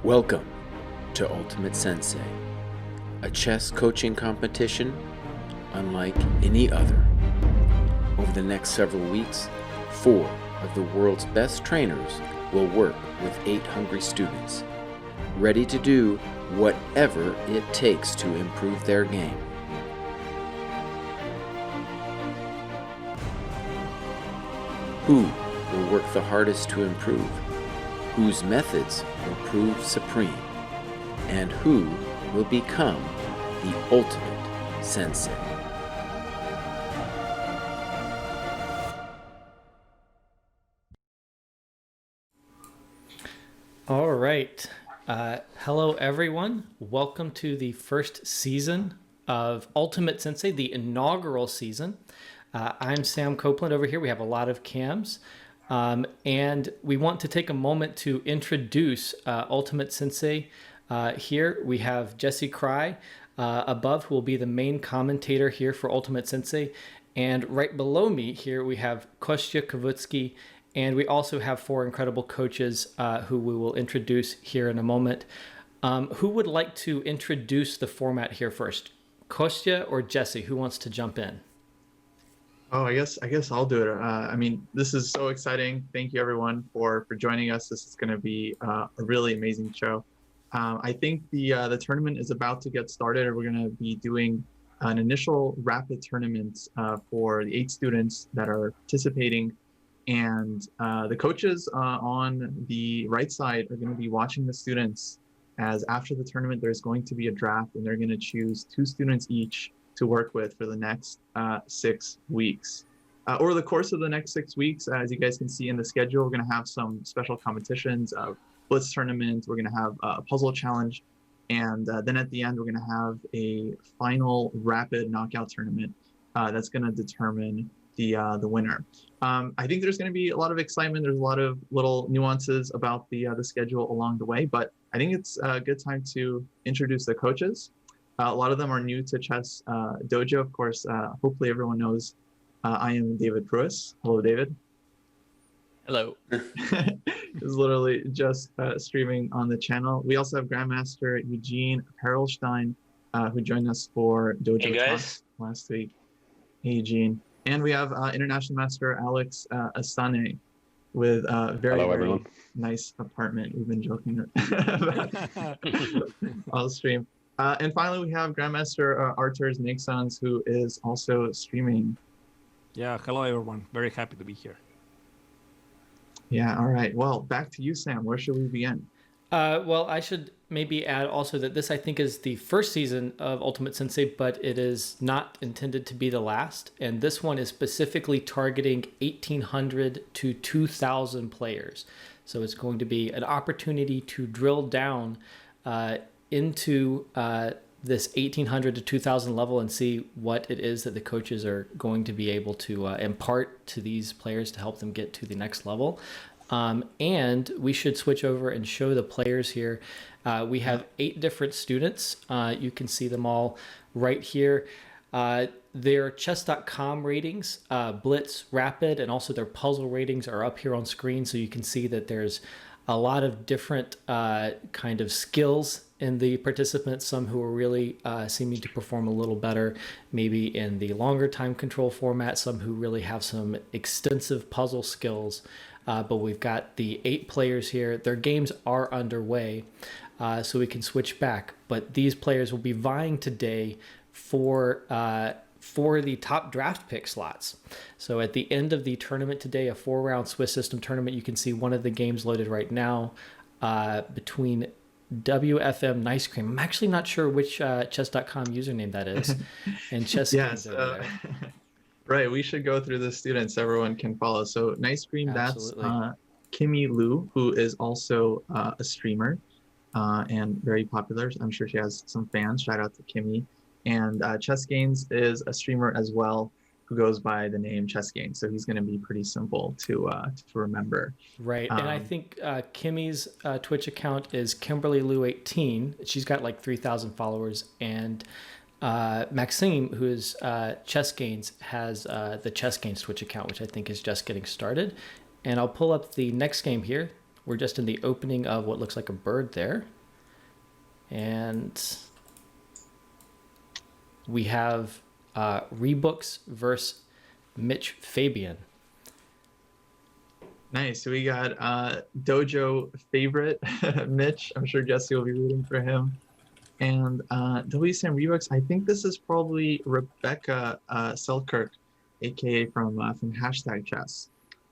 Welcome to Ultimate Sensei, a chess coaching competition unlike any other. Over the next several weeks, 4 of the world's best trainers will work with 8 hungry students, ready to do whatever it takes to improve their game. Who will work the hardest to improve? Whose methods will prove supreme? And who will become the ultimate sensei? All right. Hello, everyone. Welcome to the first season of Ultimate Sensei, the inaugural season. I'm Sam Copeland over here. We have a lot of cams. And we want to take a moment to introduce Ultimate Sensei. Here we have Jesse Cry above, who will be the main commentator here for Ultimate Sensei. And right below me here we have Kostya Kavutsky. And we also have 4 incredible coaches who we will introduce here in a moment. Who would like to introduce the format here first? Kostya or Jesse? Who wants to jump in? Oh, I guess I'll do it. I mean, this is so exciting. Thank you, everyone, for joining us. This is going to be a really amazing show. I think the tournament is about to get started. We're going to be doing an initial rapid tournament for the 8 students that are participating. And the coaches on the right side are going to be watching the students, as after the tournament, there's going to be a draft, and they're going to choose 2 students each to work with for the next 6 weeks. Over the course of the next 6 weeks, as you guys can see in the schedule, we're going to have some special competitions, blitz tournament, we're going to have a puzzle challenge, and then at the end, we're going to have a final rapid knockout tournament that's going to determine the winner. I think there's going to be a lot of excitement. There's a lot of little nuances about the schedule along the way, but I think it's a good time to introduce the coaches. A lot of them are new to ChessDojo, of course. Hopefully everyone knows I am David Pruis. Hello, David. Hello. Is literally just streaming on the channel. We also have Grandmaster Eugene Perelstein, who joined us for Dojo Talks last week. Hey, Eugene. And we have International Master Alex Asane with a very nice apartment. We've been joking about on stream. And finally, we have Grandmaster Arturs Nixons, who is also streaming. Yeah, hello everyone. Very happy to be here. Yeah, all right. Well, back to you, Sam. Where should we begin? Well, I should maybe add also that this, I think, is the first season of Ultimate Sensei, but it is not intended to be the last. And this one is specifically targeting 1,800 to 2,000 players. So it's going to be an opportunity to drill down into this 1,800 to 2,000 level and see what it is that the coaches are going to be able to impart to these players to help them get to the next level. And we should switch over and show the players here. We have 8 different students. You can see them all right here. Their chess.com ratings, blitz, rapid, and also their puzzle ratings are up here on screen. So you can see that there's a lot of different kind of skills in the participants, some who are really seeming to perform a little better, maybe in the longer time control format, some who really have some extensive puzzle skills. But we've got the 8 players here. Their games are underway, so we can switch back. But these players will be vying today for the top draft pick slots. So at the end of the tournament today, a 4-round Swiss system tournament, you can see one of the games loaded right now between WFM Nice Cream. I'm actually not sure which chess.com username that is. And chess yes, right. We should go through the students everyone can follow. So Nice Cream, that's Kimmy Lu, who is also a streamer and very popular. I'm sure she has some fans. Shout out to Kimmy. And Chess Gains is a streamer as well, who goes by the name Chess Gains. So he's going to be pretty simple to remember. Right. And I think Kimmy's Twitch account is Kimberly Lou 18. She's got like 3,000 followers. And Maxime, who is Chess Gains, has the Chess Gains Twitch account, which I think is just getting started. And I'll pull up the next game here. We're just in the opening of what looks like a bird there. And we have Rebooks versus Mitch Fabian. Nice. So we got Dojo favorite Mitch. I'm sure Jesse will be rooting for him. And WSM Rebooks, I think this is probably Rebecca Selkirk, aka from Hashtag Chess,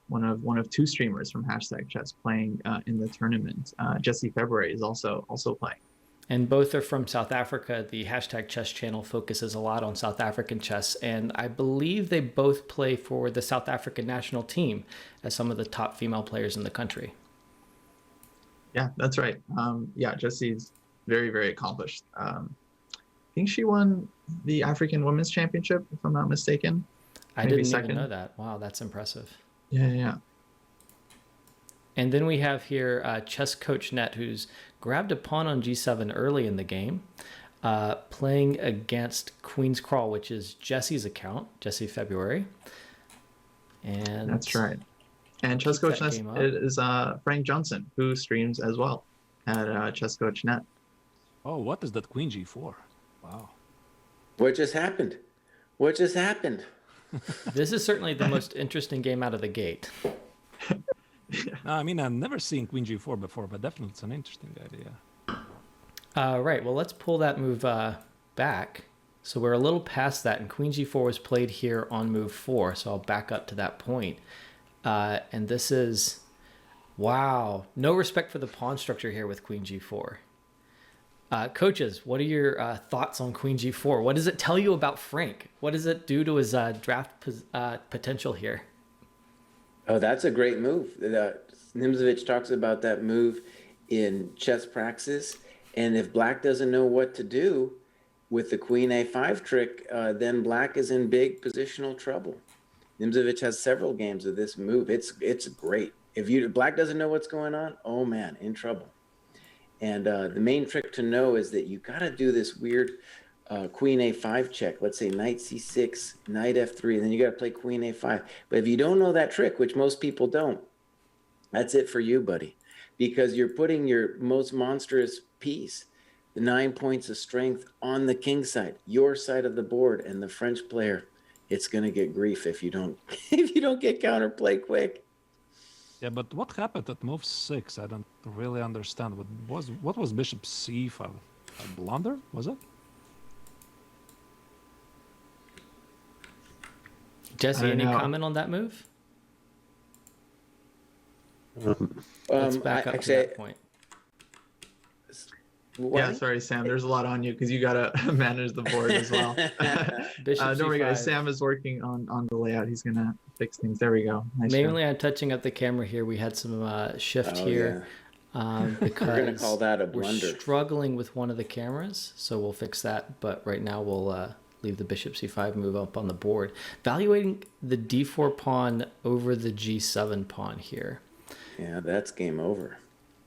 one of two streamers from Hashtag Chess playing in the tournament. Jesse February is also playing. And both are from South Africa. The Hashtag Chess channel focuses a lot on South African chess. And I believe they both play for the South African national team as some of the top female players in the country. Yeah, that's right. Yeah, Jesse's very, very accomplished. I think she won the African Women's Championship, if I'm not mistaken. I Maybe didn't second. even know that. Wow, that's impressive. Yeah. And then we have here Chess Coach Net, who's grabbed a pawn on g7 early in the game, playing against Queen's Crawl, which is Jesse's account, Jesse February. And that's right. And Chess Coach Net is Frank Johnson, who streams as well at Chess Coach Net. Oh, what is that Queen G4? Wow. What just happened? What just happened? This is certainly the most interesting game out of the gate. No, I mean, I've never seen Queen G4 before, but definitely it's an interesting idea. Right, well, let's pull that move back. So we're a little past that, and Queen G4 was played here on move 4, so I'll back up to that point. And this is, wow, no respect for the pawn structure here with Queen G4. Coaches, what are your thoughts on Queen G4? What does it tell you about Frank? What does it do to his draft potential here? Oh, that's a great move. Nimzovich talks about that move in chess praxis. And if black doesn't know what to do with the Queen A5 trick, then black is in big positional trouble. Nimzovich has several games of this move. It's great. If black doesn't know what's going on, oh man, in trouble. And the main trick to know is that you got to do this weird Queen A5 check. Let's say knight C6, knight F3, and then you got to play Queen A5. But if you don't know that trick, which most people don't, that's it for you, buddy, because you're putting your most monstrous piece, the 9 points of strength, on the king side, your side of the board, and the French player, it's gonna get grief if you don't get counterplay quick. Yeah, but what happened at move 6? I don't really understand. What was Bishop C5? A blunder, was it? Jesse, any comment on that move? Let's back up to that point. Yeah, sorry, Sam. There's a lot on you because you got to manage the board as well. Don't worry, guys. Sam is working on the layout. He's going to fix things. There we go. Nice Mainly, I'm touching up the camera here. We had some shift here because we're going to call that a blunder. We're struggling with one of the cameras, so we'll fix that. But right now, we'll leave the bishop c5 move up on the board. Evaluating the d4 pawn over the g7 pawn here. Yeah, that's game over.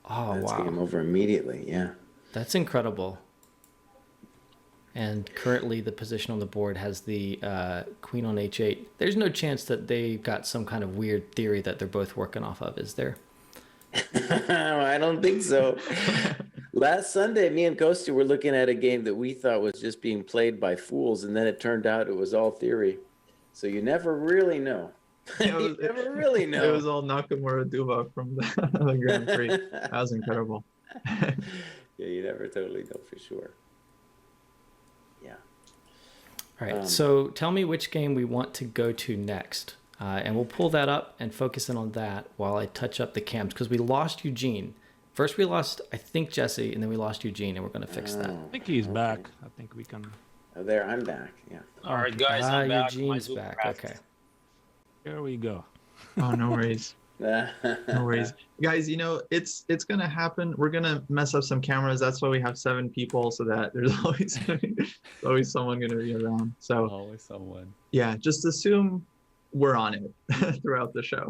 Oh, that's wow. Game over immediately, yeah. That's incredible. And currently the position on the board has the queen on h8. There's no chance that they got some kind of weird theory that they're both working off of, is there? I don't think so. Last Sunday, me and Kosti were looking at a game that we thought was just being played by fools, and then it turned out it was all theory. So you never really know. You never really know. It was all Nakamura Duva from the Grand Prix. That was incredible. Yeah, you never totally know for sure. Yeah. All right, so tell me which game we want to go to next. And we'll pull that up and focus in on that while I touch up the cams, because we lost Eugene. First we lost, I think, Jesse, and then we lost Eugene, and we're going to fix that. I think he's back. I think we can... Oh, there, I'm back, yeah. All right, guys, I'm back. Eugene's back, okay. Here we go. Oh, no worries. No worries. Guys, you know, it's going to happen. We're going to mess up some cameras. That's why we have 7 people, so that there's always someone going to be around. So always someone. Yeah, just assume we're on it throughout the show.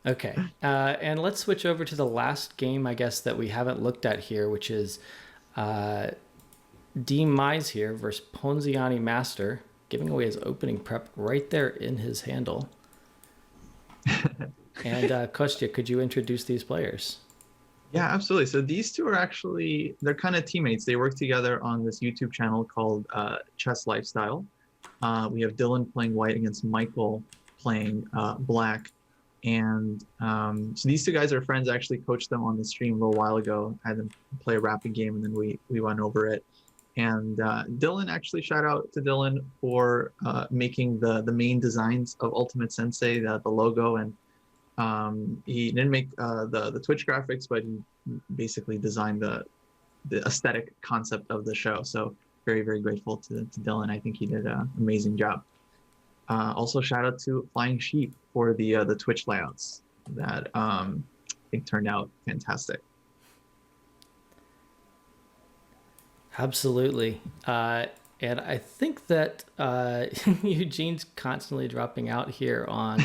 Okay, and let's switch over to the last game, I guess, that we haven't looked at here, which is D. Mize here versus Ponziani Master, giving away his opening prep right there in his handle. And Kostya, could you introduce these players? Yeah, absolutely. So these two are actually, they're kind of teammates. They work together on this YouTube channel called Chess Lifestyle. We have Dylan playing white against Michael playing black. And so these two guys are friends. I actually coached them on the stream a little while ago. I had them play a rapid game, and then we went over it. And Dylan, actually, shout out to Dylan for making the main designs of Ultimate Sensei, the logo, and he didn't make the Twitch graphics, but he basically designed the aesthetic concept of the show. So very, very grateful to Dylan. I think he did an amazing job. Also, shout out to Flying Sheep for the Twitch layouts that I think turned out fantastic. Absolutely. And I think that Eugene's constantly dropping out here on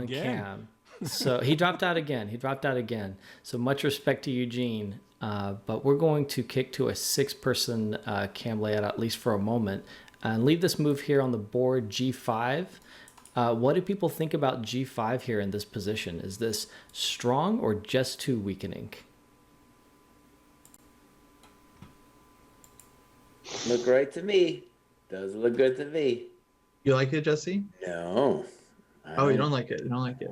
cam. So he dropped out again. So much respect to Eugene. But we're going to kick to a 6-person cam layout, at least for a moment, and leave this move here on the board, g5. What do people think about g5 here in this position? Is this strong or just too weakening? Look right to me. Does look good to me. You like it, Jesse? No. You don't like it. You don't like it.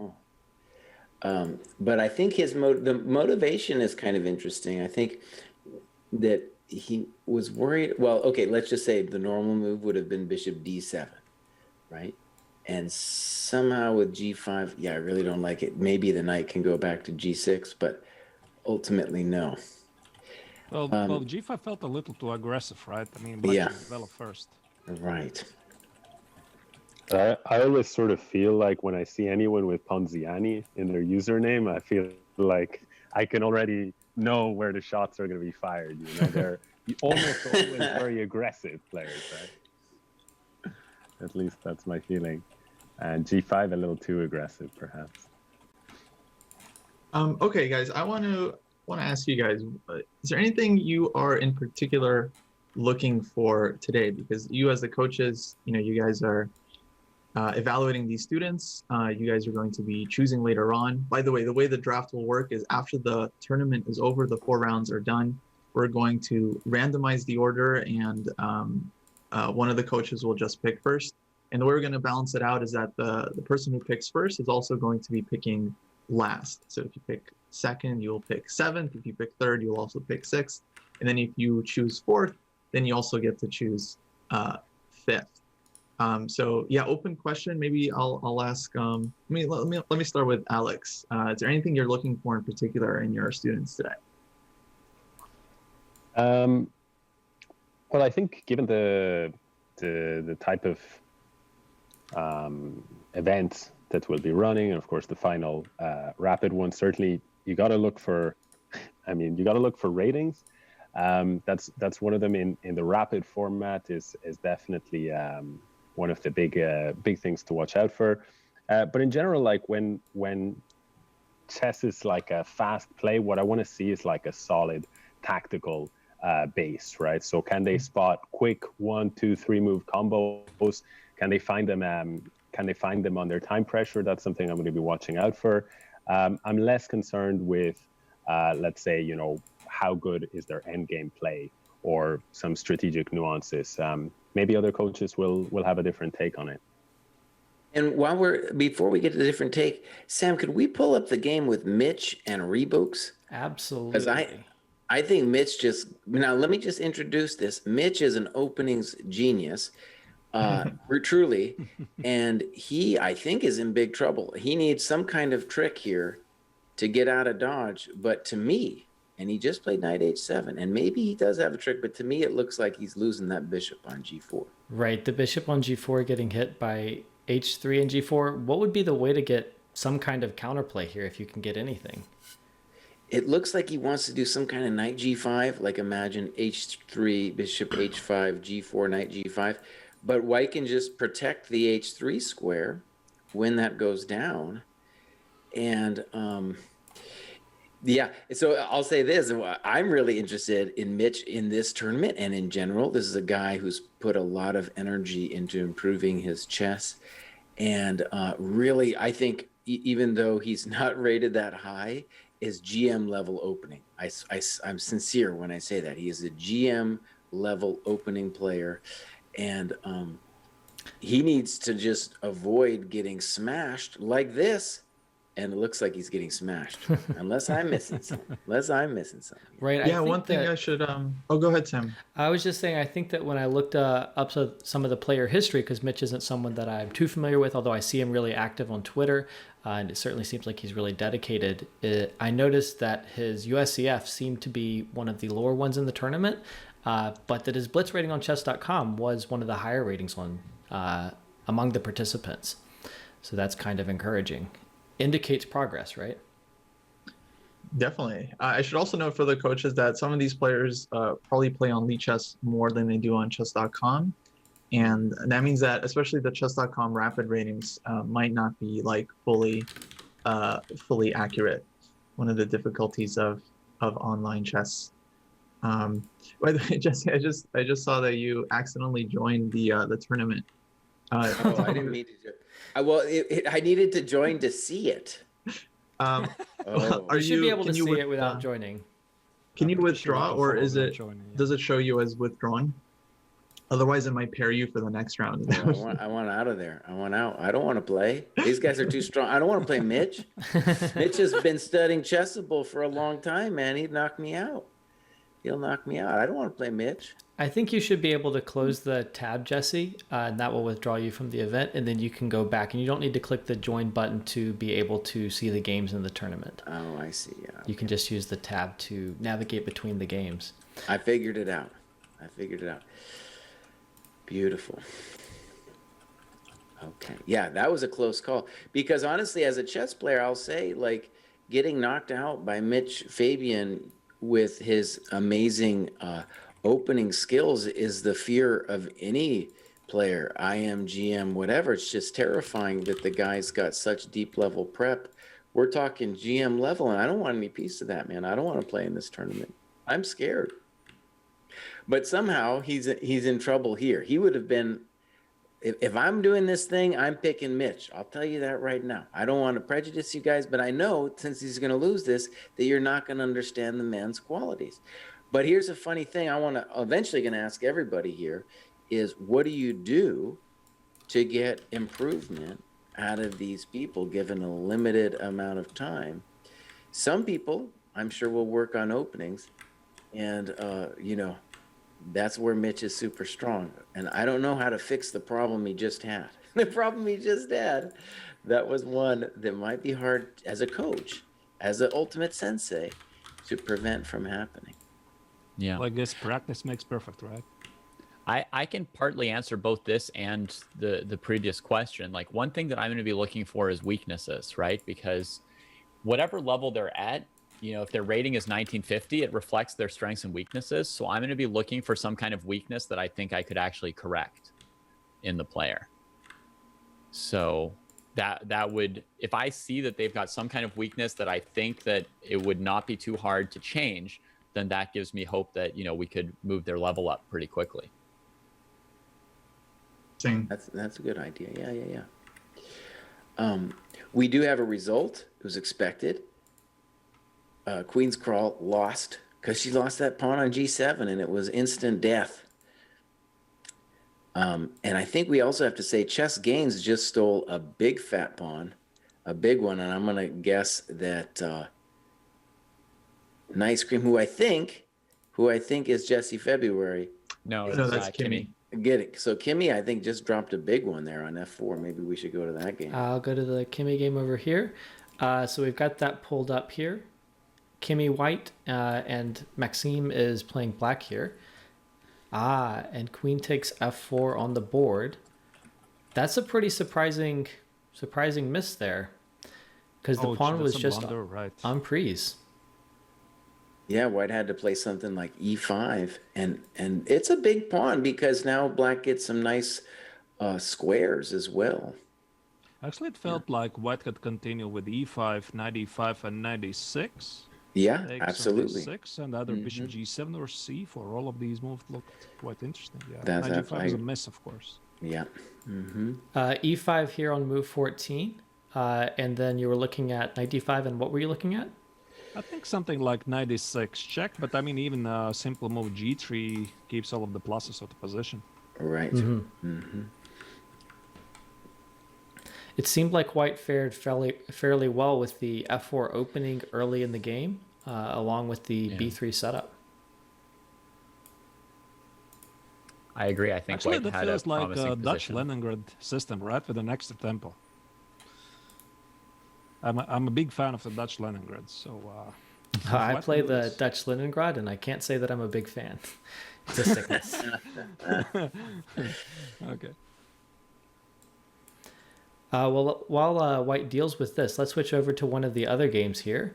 But I think the motivation is kind of interesting. I think that he was worried. Well, okay, let's just say the normal move would have been bishop d7, right? And somehow with g5, yeah, I really don't like it. Maybe the knight can go back to g6, but ultimately, no. Well, g5 felt a little too aggressive, right? I mean, black should develop first. Right. I always sort of feel like when I see anyone with Ponziani in their username, I feel like I can already know where the shots are going to be fired. You know, they're almost always very aggressive players, right? At least that's my feeling. And g5 a little too aggressive, perhaps. Okay, guys, I want to ask you guys: is there anything you are in particular looking for today? Because you, as the coaches, you guys are evaluating these students. You guys are going to be choosing later on. By the way the draft will work is after the tournament is over, the 4 rounds are done, we're going to randomize the order, and one of the coaches will just pick first. And the way we're going to balance it out is that the person who picks first is also going to be picking last. So if you pick second, you'll pick 7th. If you pick 3rd, you'll also pick 6th. And then if you choose 4th, then you also get to choose 5th. So yeah, open question. Maybe I'll ask. Let me start with Alex. Is there anything you're looking for in particular in your students today? Well, I think given the type of events that we'll be running, and of course the final rapid one, certainly you got to look for. You got to look for ratings. That's one of them in the rapid format is definitely one of the big things to watch out for. But in general, like when chess is like a fast play, what I want to see is like a solid tactical base, right? So can they spot quick 1, 2, 3 move combos? Can they find them? Can they find them under time pressure? That's something I'm going to be watching out for. I'm less concerned with, let's say, how good is their endgame play or some strategic nuances. Maybe other coaches will have a different take on it. And before we get to the different take, Sam, could we pull up the game with Mitch and Rebooks? Absolutely. Because I think Mitch now let me just introduce this. Mitch is an openings genius, truly, and he, I think, is in big trouble. He needs some kind of trick here to get out of dodge, but to me, and he just played knight h7, and maybe he does have a trick, but to me it looks like he's losing that bishop on g4. Right, the bishop on g4 getting hit by h3 and g4. What would be the way to get some kind of counterplay here if you can get anything? It looks like he wants to do some kind of knight g5, like imagine h3, bishop h5, g4, knight g5, but white can just protect the h3 square when that goes down. And yeah, so I'll say this. I'm really interested in Mitch in this tournament and in general. This is a guy who's put a lot of energy into improving his chess. And really, I think even though he's not rated that high, is GM level opening. I'm sincere when I say that. He is a GM level opening player, and he needs to just avoid getting smashed like this. And it looks like he's getting smashed, unless I'm missing something. Right. Yeah, I think one thing that, I should oh, go ahead, Tim. I was just saying, I think that when I looked up some of the player history, because Mitch isn't someone that I'm too familiar with, although I see him really active on Twitter, and it certainly seems like he's really dedicated. I noticed that his USCF seemed to be one of the lower ones in the tournament, but that his blitz rating on chess.com was one of the higher ratings on among the participants. So that's kind of encouraging. Indicates progress, right? Definitely. I should also note for the coaches that some of these players probably play on Lead Chess more than they do on chess.com. And that means that especially the chess.com rapid ratings might not be like fully accurate. One of the difficulties of online chess. By the way, Jesse, I just saw that you accidentally joined the tournament. Oh, I didn't mean to. I needed to join to see it. Oh. You should be able to see it without joining. Can you I'm pretty sure withdraw, you can or follow is without it joining, yeah. does it show you as withdrawn? Otherwise, it might pair you for the next round. I want out of there. I want out. I don't want to play. These guys are too strong. I don't want to play Mitch. Mitch has been studying Chessable for a long time, man. He'd knock me out. He'll knock me out. I don't want to play Mitch. I think you should be able to close the tab, Jesse, and that will withdraw you from the event, and then you can go back. And you don't need to click the join button to be able to see the games in the tournament. Oh, I see. Yeah. You can just use the tab to navigate between the games. I figured it out. Beautiful. Okay. Yeah, that was a close call. Because honestly, as a chess player, I'll say, like, getting knocked out by Mitch Fabian with his amazing opening skills is the fear of any player, IM, GM, whatever. It's just terrifying that the guy's got such deep level prep. We're talking GM level, and I don't want any piece of that, man. I don't want to play in this tournament. I'm scared. But somehow he's in trouble here. He would have been, if I'm doing this thing, I'm picking Mitch. I'll tell you that right now. I don't want to prejudice you guys, but I know since he's going to lose this, that you're not going to understand the man's qualities. But here's a funny thing I want to eventually going to ask everybody here is, what do you do to get improvement out of these people given a limited amount of time? Some people, I'm sure, will work on openings, and that's where Mitch is super strong. And I don't know how to fix the problem he just had. That was one that might be hard as a coach, as an ultimate sensei, to prevent from happening. Yeah. Well, I guess practice makes perfect, right? I can partly answer both this and the previous question. Like, one thing that I'm going to be looking for is weaknesses, right? Because whatever level they're at, if their rating is 1950, it reflects their strengths and weaknesses. So I'm going to be looking for some kind of weakness that I think I could actually correct in the player. So that would, if I see that they've got some kind of weakness that I think that it would not be too hard to change, then that gives me hope that, we could move their level up pretty quickly. That's a good idea. Yeah. We do have a result. It was expected. Queen's Crawl lost because she lost that pawn on G7, and it was instant death. And I think we also have to say Chess Gains just stole a big fat pawn, a big one, and I'm going to guess that Nice Cream, who I think is Jesse February. No, that's Kimmy. Get it. So Kimmy, I think, just dropped a big one there on F4. Maybe we should go to that game. I'll go to the Kimmy game over here. So we've got that pulled up here. Kimmy white and Maxime is playing black here. And Queen takes F4 on the board. That's a pretty surprising miss there, because the pawn was just on prise. Yeah, White had to play something like E5, and it's a big pawn because now Black gets some nice squares as well. Actually, it felt like White could continue with E5, knight E5, and knight E6. Yeah, Takes absolutely. E6 and either bishop G7 or C4. All of these moves looked quite interesting. Yeah, That's knight G5 is a miss, of course. Yeah. E5 here on move 14. and then you were looking at knight d5, and what were you looking at? I think something like knight e6 check, but I mean even a simple move g3 keeps all of the pluses of the position. Right. It seemed like white fared fairly well with the f4 opening early in the game, along with the b3 setup. I agree. I think Actually, white that had a feels like promising a Dutch position. Leningrad system, right, with an extra tempo. I'm a big fan of the Dutch Leningrad, so... I white play move the is- Dutch Leningrad, and I can't say that I'm a big fan. It's a sickness. Okay. Well, while white deals with this, let's switch over to one of the other games here.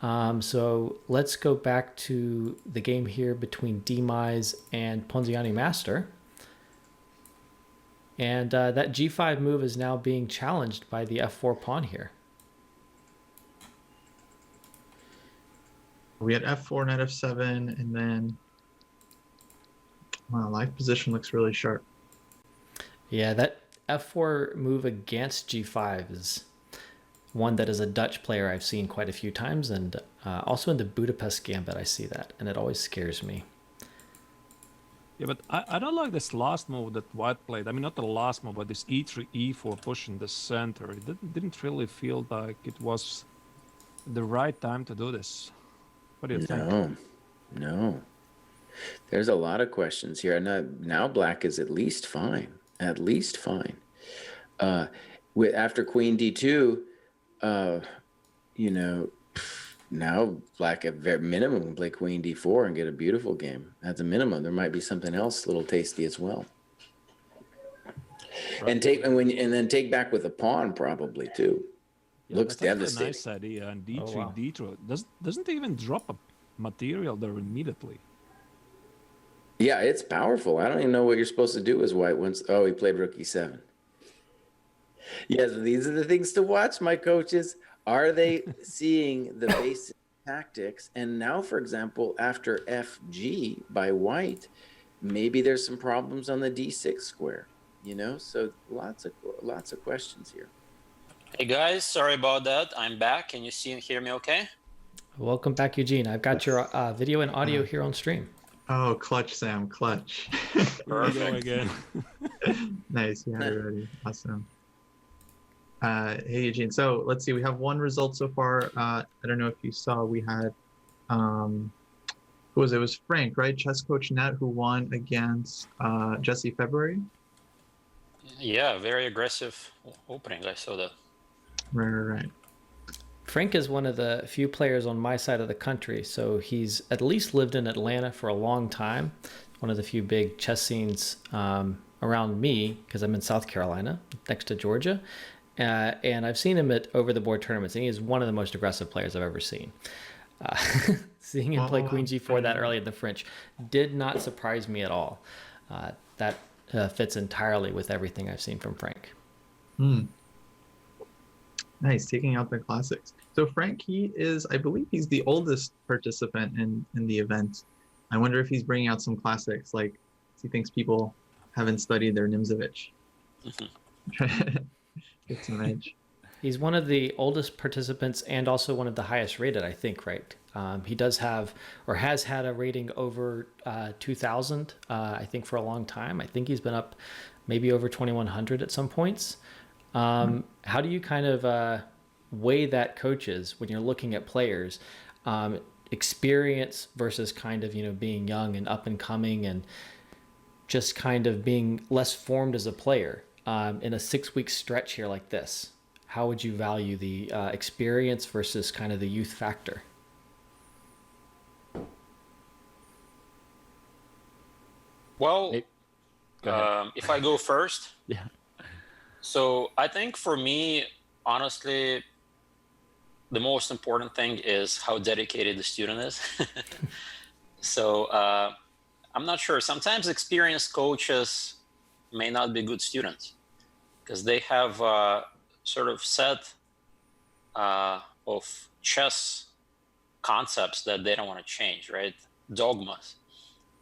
So let's go back to the game here between Demise and Ponziani Master. And that g5 move is now being challenged by the f4 pawn here. We had f4, knight f7, and then wow, life position looks really sharp. Yeah, that f4 move against g5 is one that as a Dutch player I've seen quite a few times, and also in the Budapest Gambit I see that, and it always scares me. Yeah, but I don't like this last move that white played. I mean, not the last move, but this e3, e4 push in the center. It didn't really feel like it was the right time to do this. What do you think? No. There's a lot of questions here. Now black is at least fine. After queen d2, now black at very minimum can play queen d4 and get a beautiful game. At the minimum, there might be something else a little tasty as well. Right. And then take back with a pawn probably too. Yeah, Looks that's actually devastating. a nice idea. And d3, Oh, wow. d2 doesn't even drop a material there immediately. Yeah, it's powerful. I don't even know what you're supposed to do as white once. Oh, he played rook e7. Yes, these are the things to watch, my coaches. Are they seeing the basic tactics? And now, for example, after fg by white, maybe there's some problems on the d6 square. So lots of questions here. Hey guys, sorry about that. I'm back. Can you see and hear me okay? Welcome back, Eugene. I've got your video and audio here on stream. Oh, clutch, Sam, clutch. Here we go Perfect. again. Nice, you had it ready. Awesome. Hey, Eugene. So let's see. We have one result so far. I don't know if you saw. We had, who was it? It was Frank, right? Chess coach Nat, who won against Jesse February. Yeah, very aggressive opening. I saw that. Right. Frank is one of the few players on my side of the country, so he's at least lived in Atlanta for a long time. One of the few big chess scenes around me, because I'm in South Carolina, next to Georgia. And I've seen him at over-the-board tournaments, and he is one of the most aggressive players I've ever seen. Seeing him play Queen G4 that early in the French did not surprise me at all. That fits entirely with everything I've seen from Frank. Nice, taking out the classics. So Frank, I believe he's the oldest participant in the event. I wonder if he's bringing out some classics, like he thinks people haven't studied their Nimzovich. Get some edge. He's one of the oldest participants and also one of the highest rated, I think, right? He does have, or has had a rating over 2,000, I think, for a long time. I think he's been up maybe over 2,100 at some points. How do you kind of weigh that, coaches, when you're looking at players, experience versus kind of, being young and up and coming and just kind of being less formed as a player in a 6-week stretch here like this? How would you value the experience versus kind of the youth factor? Well, Go ahead. if I go first, Yeah. so I think for me, honestly, the most important thing is how dedicated the student is. So I'm not sure. Sometimes experienced coaches may not be good students because they have sort of set of chess concepts that they don't want to change, right? Dogmas.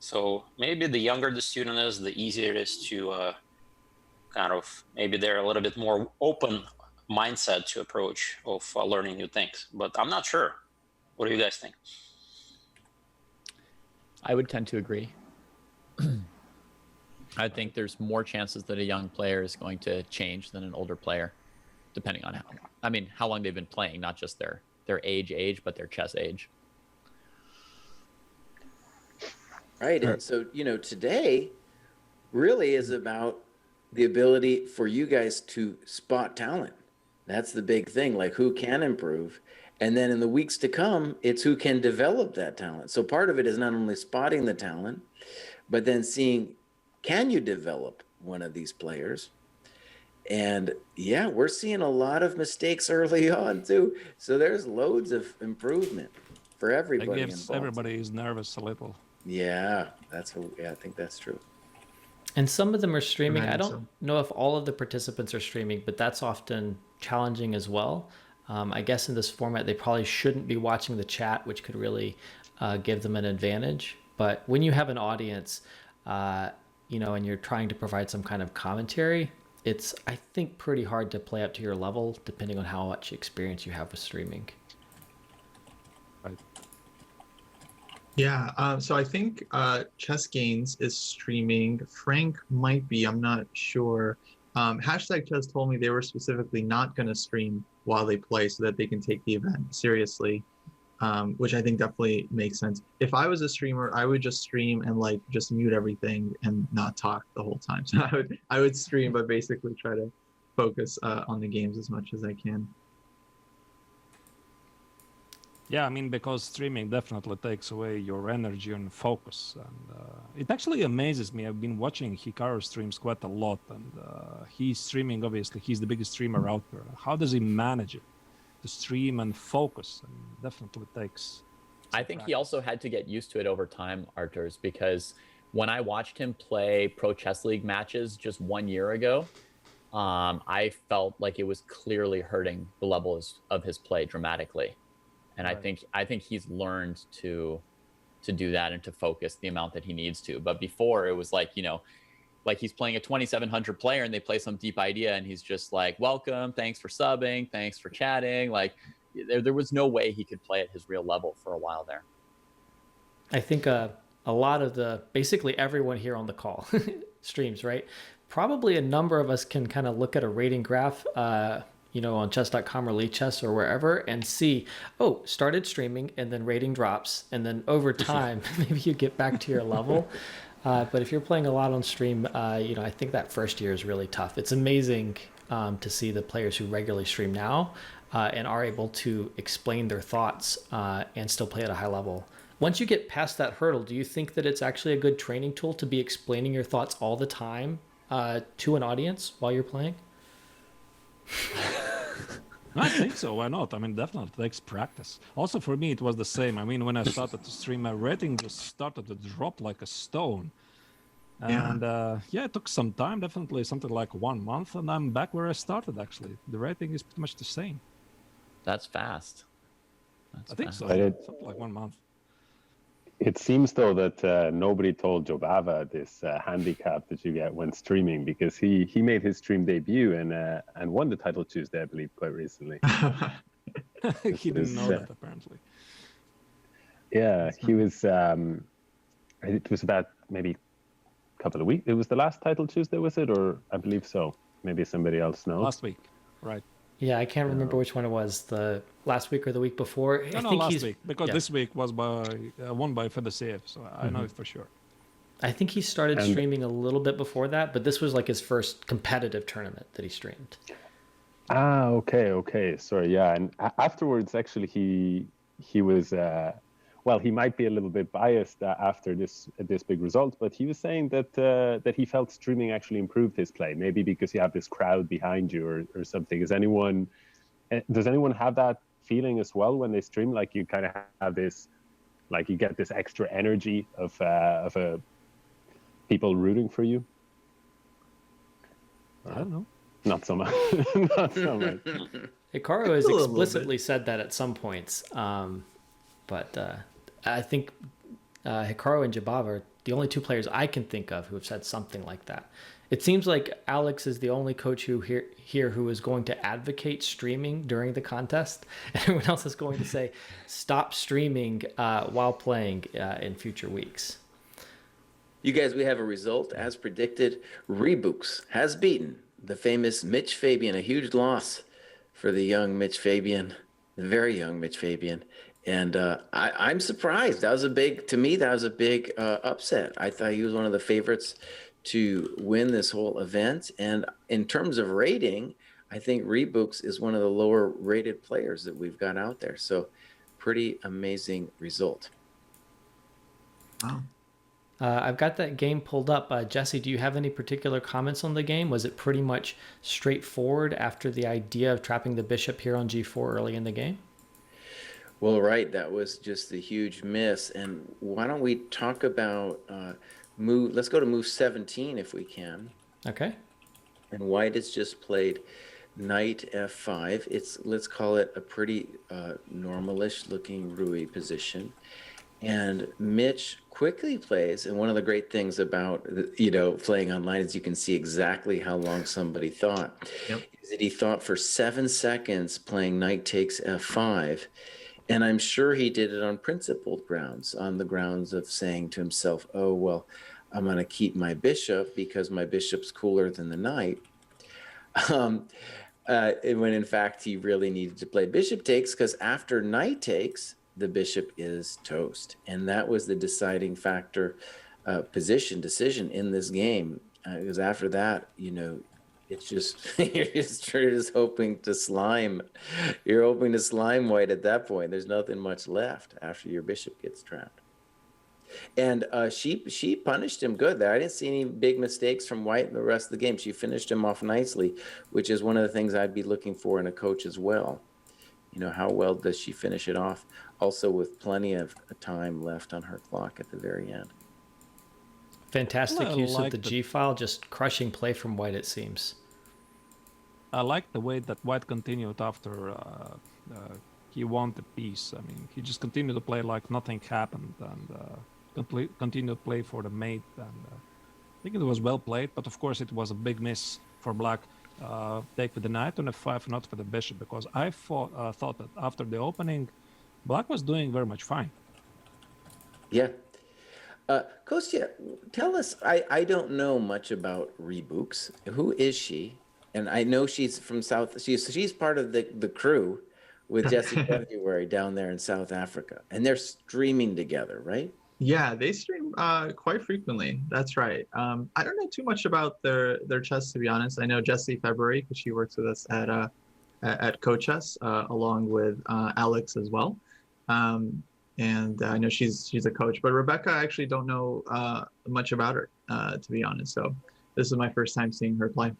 So maybe the younger the student is, the easier it is to kind of, maybe they're a little bit more mindset to approach of learning new things. But I'm not sure. What do you guys think? I would tend to agree. I think there's more chances that a young player is going to change than an older player, depending on how long they've been playing, not just their age, but their chess age. Right. And so, today really is about the ability for you guys to spot talent. That's the big thing, like who can improve. And then in the weeks to come, it's who can develop that talent. So part of it is not only spotting the talent, but then seeing, can you develop one of these players? And yeah, we're seeing a lot of mistakes early on too. So there's loads of improvement for everybody It gives involved. everybody is nervous a little. Yeah, I think that's true. And some of them are streaming. I don't so. know if all of the participants are streaming, but that's often challenging as well. I guess in this format, they probably shouldn't be watching the chat, which could really give them an advantage. But when you have an audience, and you're trying to provide some kind of commentary, it's, I think, pretty hard to play up to your level, depending on how much experience you have with streaming. Right. Yeah, so I think Chess Gains is streaming. Frank might be, I'm not sure. Hashtag Chess told me they were specifically not going to stream while they play so that they can take the event seriously, which I think definitely makes sense. If I was a streamer, I would just stream and just mute everything and not talk the whole time. So I would stream, but basically try to focus on the games as much as I can. Yeah, because streaming definitely takes away your energy and focus. And it actually amazes me. I've been watching Hikaru streams quite a lot, and he's streaming, obviously, he's the biggest streamer out there. How does he manage it? To stream and focus? And definitely takes... I think he also had to get used to it over time, Arturs, because when I watched him play Pro Chess League matches just 1 year ago, I felt like it was clearly hurting the levels of his play dramatically. And right. I think he's learned to do that and to focus the amount that he needs to. But before it was like he's playing a 2,700 player and they play some deep idea and he's just like, welcome, thanks for subbing, thanks for chatting. Like there was no way he could play at his real level for a while there. I think a lot of basically everyone here on the call streams, right? Probably a number of us can kind of look at a rating graph, on chess.com or Lichess or wherever and see, started streaming and then rating drops. And then over time, maybe you get back to your level. But if you're playing a lot on stream, I think that first year is really tough. It's amazing to see the players who regularly stream now and are able to explain their thoughts and still play at a high level. Once you get past that hurdle, do you think that it's actually a good training tool to be explaining your thoughts all the time to an audience while you're playing? I think so. Why not? Definitely takes practice. Also, for me, it was the same. When I started to stream, my rating just started to drop like a stone. And it took some time, definitely something like 1 month, and I'm back where I started, actually. The rating is pretty much the same. That's fast. I think so. Something like 1 month. It seems, though, that nobody told Jobava this handicap that you get when streaming, because he made his stream debut and won the title Tuesday, I believe, quite recently. He didn't know that, apparently. Yeah, he was... it was about maybe a couple of weeks. It was the last title Tuesday, was it? Or I believe so. Maybe somebody else knows. Last week, right. Yeah, I can't remember which one it was, the last week or the week before. No, last week, because this week was won by Fedoseev, so I know it for sure. I think he started streaming a little bit before that, but this was like his first competitive tournament that he streamed. Ah, okay. Sorry, yeah. And afterwards, actually, he was... he might be a little bit biased after this big result, but he was saying that he felt streaming actually improved his play, maybe because you have this crowd behind you or something. Does anyone have that feeling as well when they stream? Like you kind of have this, like you get this extra energy of people rooting for you? I don't know. Not so much. Not so much. Hikaru has explicitly said that at some points. But I think Hikaru and Jabava are the only two players I can think of who have said something like that. It seems like Alex is the only coach here who is going to advocate streaming during the contest. Everyone else is going to say, stop streaming while playing in future weeks. You guys, we have a result. As predicted, Rebooks has beaten the famous Mitch Fabian, a huge loss for the young Mitch Fabian, the very young Mitch Fabian. And I'm surprised. That was a big upset. I thought he was one of the favorites to win this whole event. And in terms of rating, I think Rebooks is one of the lower rated players that we've got out there. So pretty amazing result. Wow. I've got that game pulled up. Jesse, do you have any particular comments on the game? Was it pretty much straightforward after the idea of trapping the bishop here on g4 early in the game? Well, right. That was just a huge miss. And why don't we talk about let's go to move 17 if we can. Okay. And white has just played knight f5. Let's call it a pretty normalish looking Rui position. And Mitch quickly plays, and one of the great things about playing online is you can see exactly how long somebody thought. Yep. Is that he thought for 7 seconds playing knight takes f5, and I'm sure he did it on principled grounds, on the grounds of saying to himself, oh well, I'm going to keep my bishop because my bishop's cooler than the knight. When in fact he really needed to play bishop takes, because after knight takes, the bishop is toast. And that was the deciding factor, decision in this game. Because after that, it's just, you're just hoping to slime. You're hoping to slime white at that point. There's nothing much left after your bishop gets trapped. And she punished him good there. I didn't see any big mistakes from white in the rest of the game. She finished him off nicely, which is one of the things I'd be looking for in a coach as well. How well does she finish it off? Also with plenty of time left on her clock at the very end. Fantastic use of the G file, just crushing play from white, it seems. I like the way that white continued after he won the piece. I mean, he just continued to play like nothing happened and continued to play for the mate. And I think it was well played, but of course it was a big miss for black. Take with the knight on f5, not for the bishop, because I thought that after the opening, black was doing very much fine. Yeah. Kostya, tell us, I don't know much about Rebooks. Who is she? And I know she's from she's part of the crew with Jesse February down there in South Africa. And they're streaming together, right? Yeah, they stream quite frequently. That's right. I don't know too much about their chess, to be honest. I know Jessie February because she works with us at CoChess along with Alex as well. And I know she's a coach. But Rebecca, I actually don't know much about her, to be honest. So this is my first time seeing her play.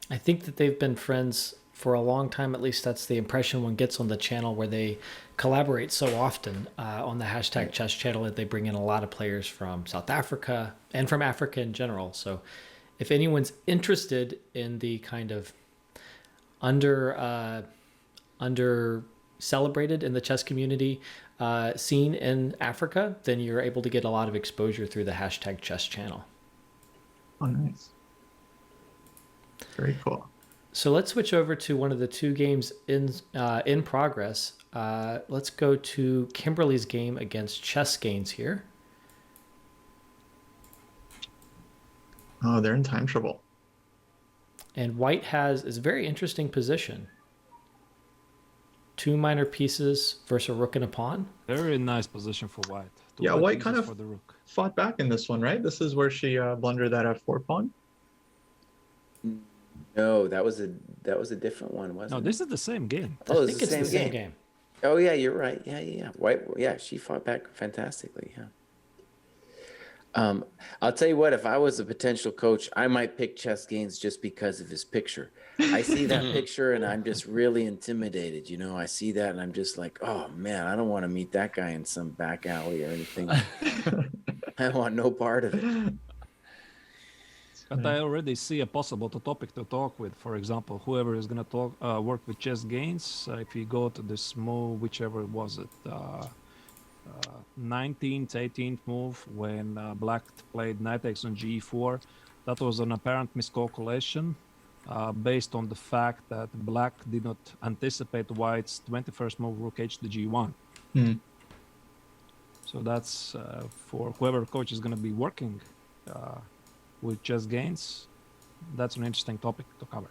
I think that they've been friends for a long time. At least that's the impression one gets on the channel, where they collaborate so often on the hashtag chess channel that they bring in a lot of players from South Africa and from Africa in general. So if anyone's interested in the kind of under celebrated in the chess community scene in Africa, then you're able to get a lot of exposure through the hashtag chess channel. Oh, nice. Very cool. So let's switch over to one of the two games in progress. Let's go to Kimberly's game against Chess Gains here. Oh, they're in time trouble. And white is a very interesting position. 2 minor pieces versus a rook and a pawn. Very nice position for white. Yeah, white kind of for the rook. Fought back in this one, right? This is where she blundered that f4 pawn. No, that was a different one, wasn't it? No, this is the same game. Oh, I think it's the same game. Oh yeah, you're right. Yeah. White, yeah, she fought back fantastically. Yeah. I'll tell you what, if I was a potential coach, I might pick Chess Gains just because of his picture. I see that picture and I'm just really intimidated. I see that and I'm just like, oh man, I don't want to meet that guy in some back alley or anything. I want no part of it. But I already see a possible topic to talk with. For example, whoever is going to work with Chess Gains, if you go to this move, whichever was it, 19th, 18th move when black played knight takes on g4. That was an apparent miscalculation based on the fact that black did not anticipate white's 21st move rook h to g1. So that's for whoever coach is going to be working with chess gains. That's an interesting topic to cover.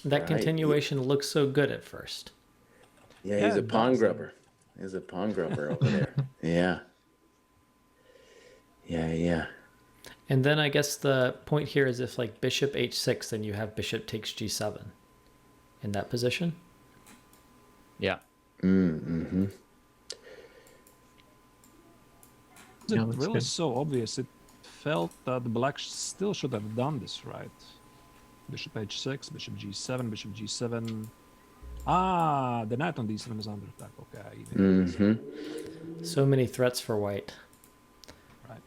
That continuation looks so good at first. Yeah, he's a pawn grubber. He's a pawn grubber over there. Yeah. And then I guess the point here is if like bishop h6, then you have bishop takes g7 in that position. Yeah. Mm-hmm. It's really so obvious. It felt that black still should have done this, right? Bishop h6, bishop g7, bishop g7. Ah, the knight on d7 is under attack. Okay. So many threats for white. Right.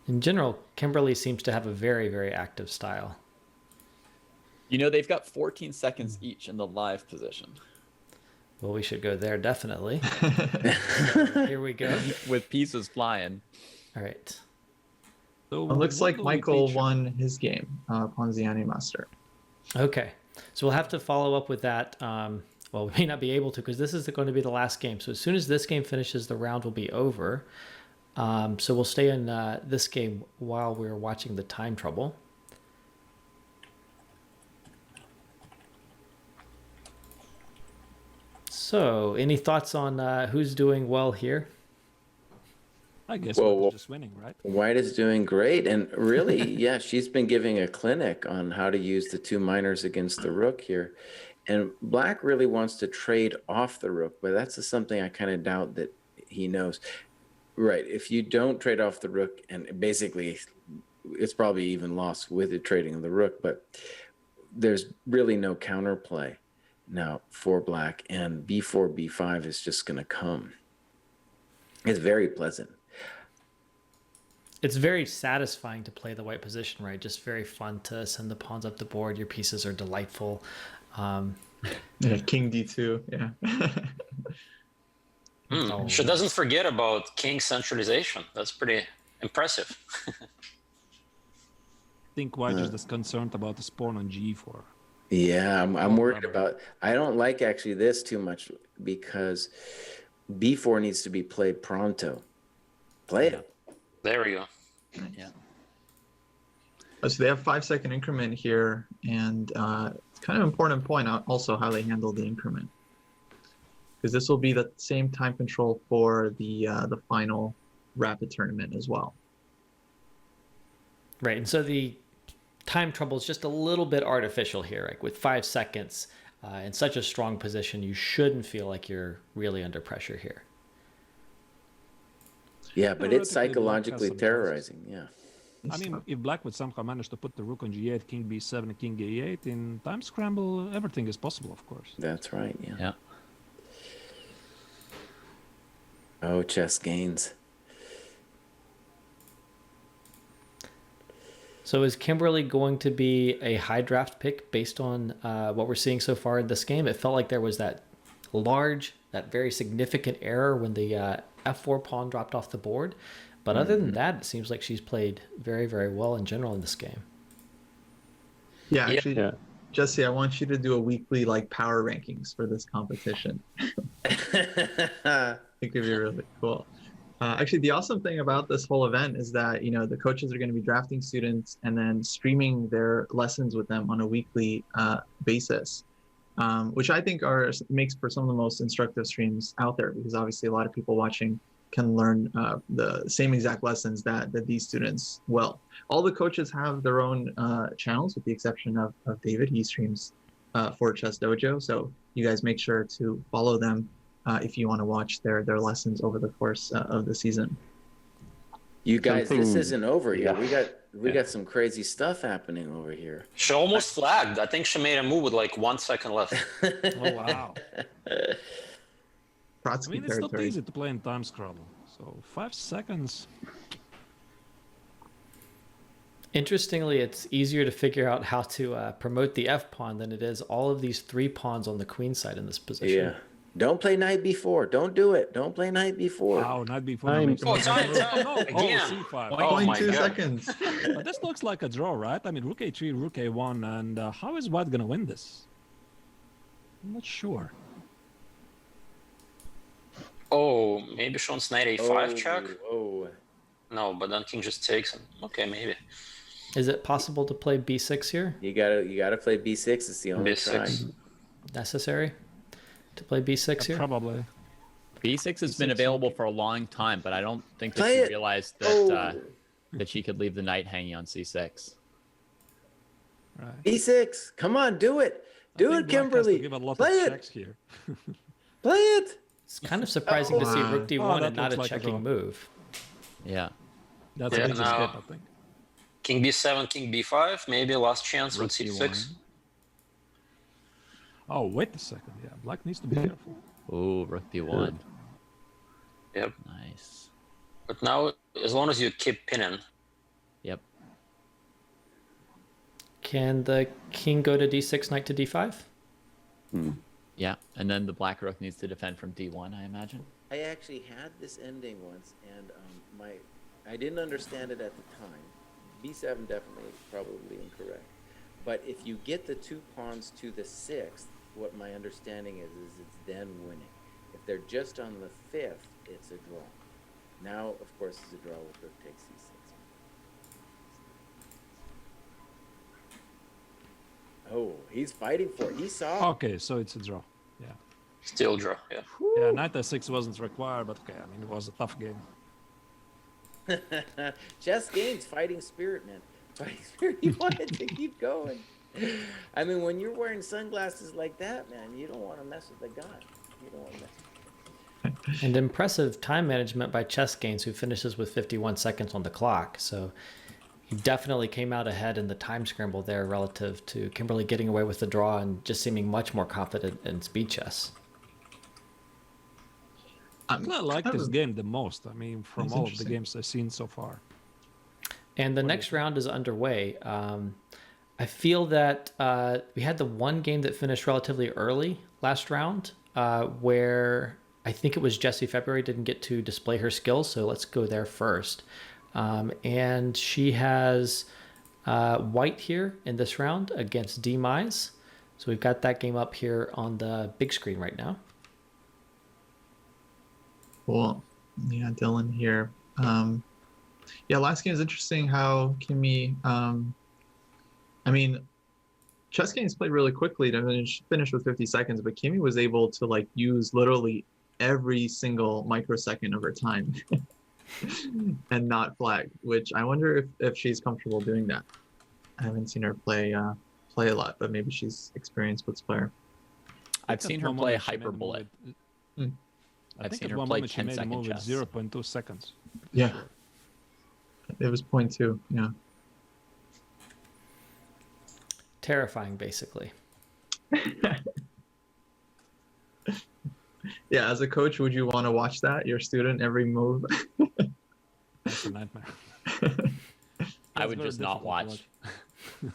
In general, Kimberly seems to have a very, very active style. You know, they've got 14 seconds each in the live position. Well, we should go there, definitely. Here we go. With pieces flying. All right. So it looks like Michael won his game, Ponziani Master. Okay. So we'll have to follow up with that. Well, we may not be able to because this is going to be the last game. So as soon as this game finishes, the round will be over. So we'll stay in this game while we're watching the time trouble. So any thoughts on who's doing well here? I guess we're just winning, right? White is doing great. And really, yeah, she's been giving a clinic on how to use the two minors against the rook here. And black really wants to trade off the rook, but that's something I kind of doubt that he knows. Right, if you don't trade off the rook, and basically it's probably even lost with the trading of the rook, but there's really no counterplay now for black, and b4, b5 is just going to come. It's very pleasant. It's very satisfying to play the white position, right? Just very fun to send the pawns up the board. Your pieces are delightful. Yeah, king d2, yeah. She doesn't forget about king centralization. That's pretty impressive. I think white is just concerned about the pawn on g4. Yeah, I'm worried about. I don't like actually this too much because b4 needs to be played pronto. Play it. There we go. Yeah. So they have 5-second increment here, and it's kind of an important point also how they handle the increment, because this will be the same time control for the final rapid tournament as well. Right, and so the time trouble is just a little bit artificial here. Like with 5 seconds in such a strong position, you shouldn't feel like you're really under pressure here. Yeah, but it's psychologically terrorizing. Yeah. I mean, if black would somehow manage to put the rook on g8, king b7, and king a8 in time scramble, everything is possible, of course. That's right. Yeah. Yeah. Oh, chess gains. So is Kimberly going to be a high draft pick based on what we're seeing so far in this game? It felt like there was that very significant error when the f4 pawn dropped off the board. But other than that, it seems like she's played very, very well in general in this game. Yeah, actually, Jesse, I want you to do a weekly power rankings for this competition. It could be really cool. Actually, the awesome thing about this whole event is that, the coaches are going to be drafting students and then streaming their lessons with them on a weekly basis, which I think makes for some of the most instructive streams out there, because obviously a lot of people watching can learn the same exact lessons that these students will. All the coaches have their own channels, with the exception of David. He streams for ChessDojo, so you guys make sure to follow them if you want to watch their lessons over the course of the season. You guys, this isn't over here. We got some crazy stuff happening over here. She almost flagged. I think she made a move with 1 second left. Oh, wow. Trotsky it's territory. not easy to play in time scrabble. So 5 seconds. Interestingly, it's easier to figure out how to promote the f pawn than it is all of these 3 pawns on the queen side in this position. Don't play knight b4. Don't do it. Don't play knight b4. Wow, not before. Time. makes Oh, more time, sense. time. Oh, no. Again. Oh, C5. Oh Point my 2 God. seconds. But this looks like a draw, right? I mean, rook a3, rook a1, and how is white gonna win this? I'm not sure. Oh, maybe Sean's knight a5 check. Oh. No, but then king just takes him. Okay, maybe. Is it possible to play b6 here? You gotta play b6. It's the only B6. try. Necessary to play b6 here? Probably. B6 has been available for a long time, but I don't think that Play she it. realized that Oh. that she could leave the knight hanging on c6. Right. b6. Come on, do it. Do I it, think black has to Kimberly. give a lot Play of it. checks here. Play it. It's kind of surprising to see Wow. rook d1 Oh, that and not a looks like a checking draw. move. Yeah. That's Yeah, a big escape, now- I think. King b7, king b5. Maybe last chance Rook with c6. d1. Oh, wait a second. Yeah, black needs to be careful. Ooh, rook d1. Yep. Nice. But now, as long as you keep pinning, Yep. Can the king go to d6, knight to d5? Yeah, and then the black rook needs to defend from d1, I imagine. I actually had this ending once, and I didn't understand it at the time. b7 definitely probably incorrect, but if you get the 2 pawns to the 6th, what my understanding is it's then winning. If they're just on the 5th, it's a draw. Now, of course, it's a draw with rook takes c6. Oh, he's fighting for it. He saw. Okay, so it's a draw. Yeah. still draw. Yeah. Yeah, knight a6 wasn't required, but okay, I mean, it was a tough game. Chess games, fighting spirit, man. Fighting spirit. You wanted to keep going. I mean, when you're wearing sunglasses like that, man, you don't want to mess with the god. You don't want to mess with And impressive time management by Chess Games, who finishes with 51 seconds on the clock. So he definitely came out ahead in the time scramble there relative to Kimberly getting away with the draw and just seeming much more confident in speed chess. I like kind this of- game the most. I mean, from That's all of the interesting. games I've seen so far. And the next round is underway. I feel that we had the one game that finished relatively early last round, where I think it was Jessie February didn't get to display her skills. So let's go there first. And she has white here in this round against Demise. So we've got that game up here on the big screen right now. Cool. Yeah, Dylan here. Yeah, last game is interesting how Kimmy, I mean, chess games played really quickly to finish with 50 seconds, but Kimmy was able to like use literally every single microsecond of her time and not flag, which I wonder if she's comfortable doing that. I haven't seen her play a lot, but maybe she's experienced blitz player. I've seen her play Hyper Bullet. I I've think seen at her one play moment she 10 made a second move at chess. 0.2 seconds. Yeah. It was 0.2, yeah. Terrifying, basically. Yeah, as a coach, would you want to watch that? Your student, every move? That's a nightmare. I It's would very just not difficult to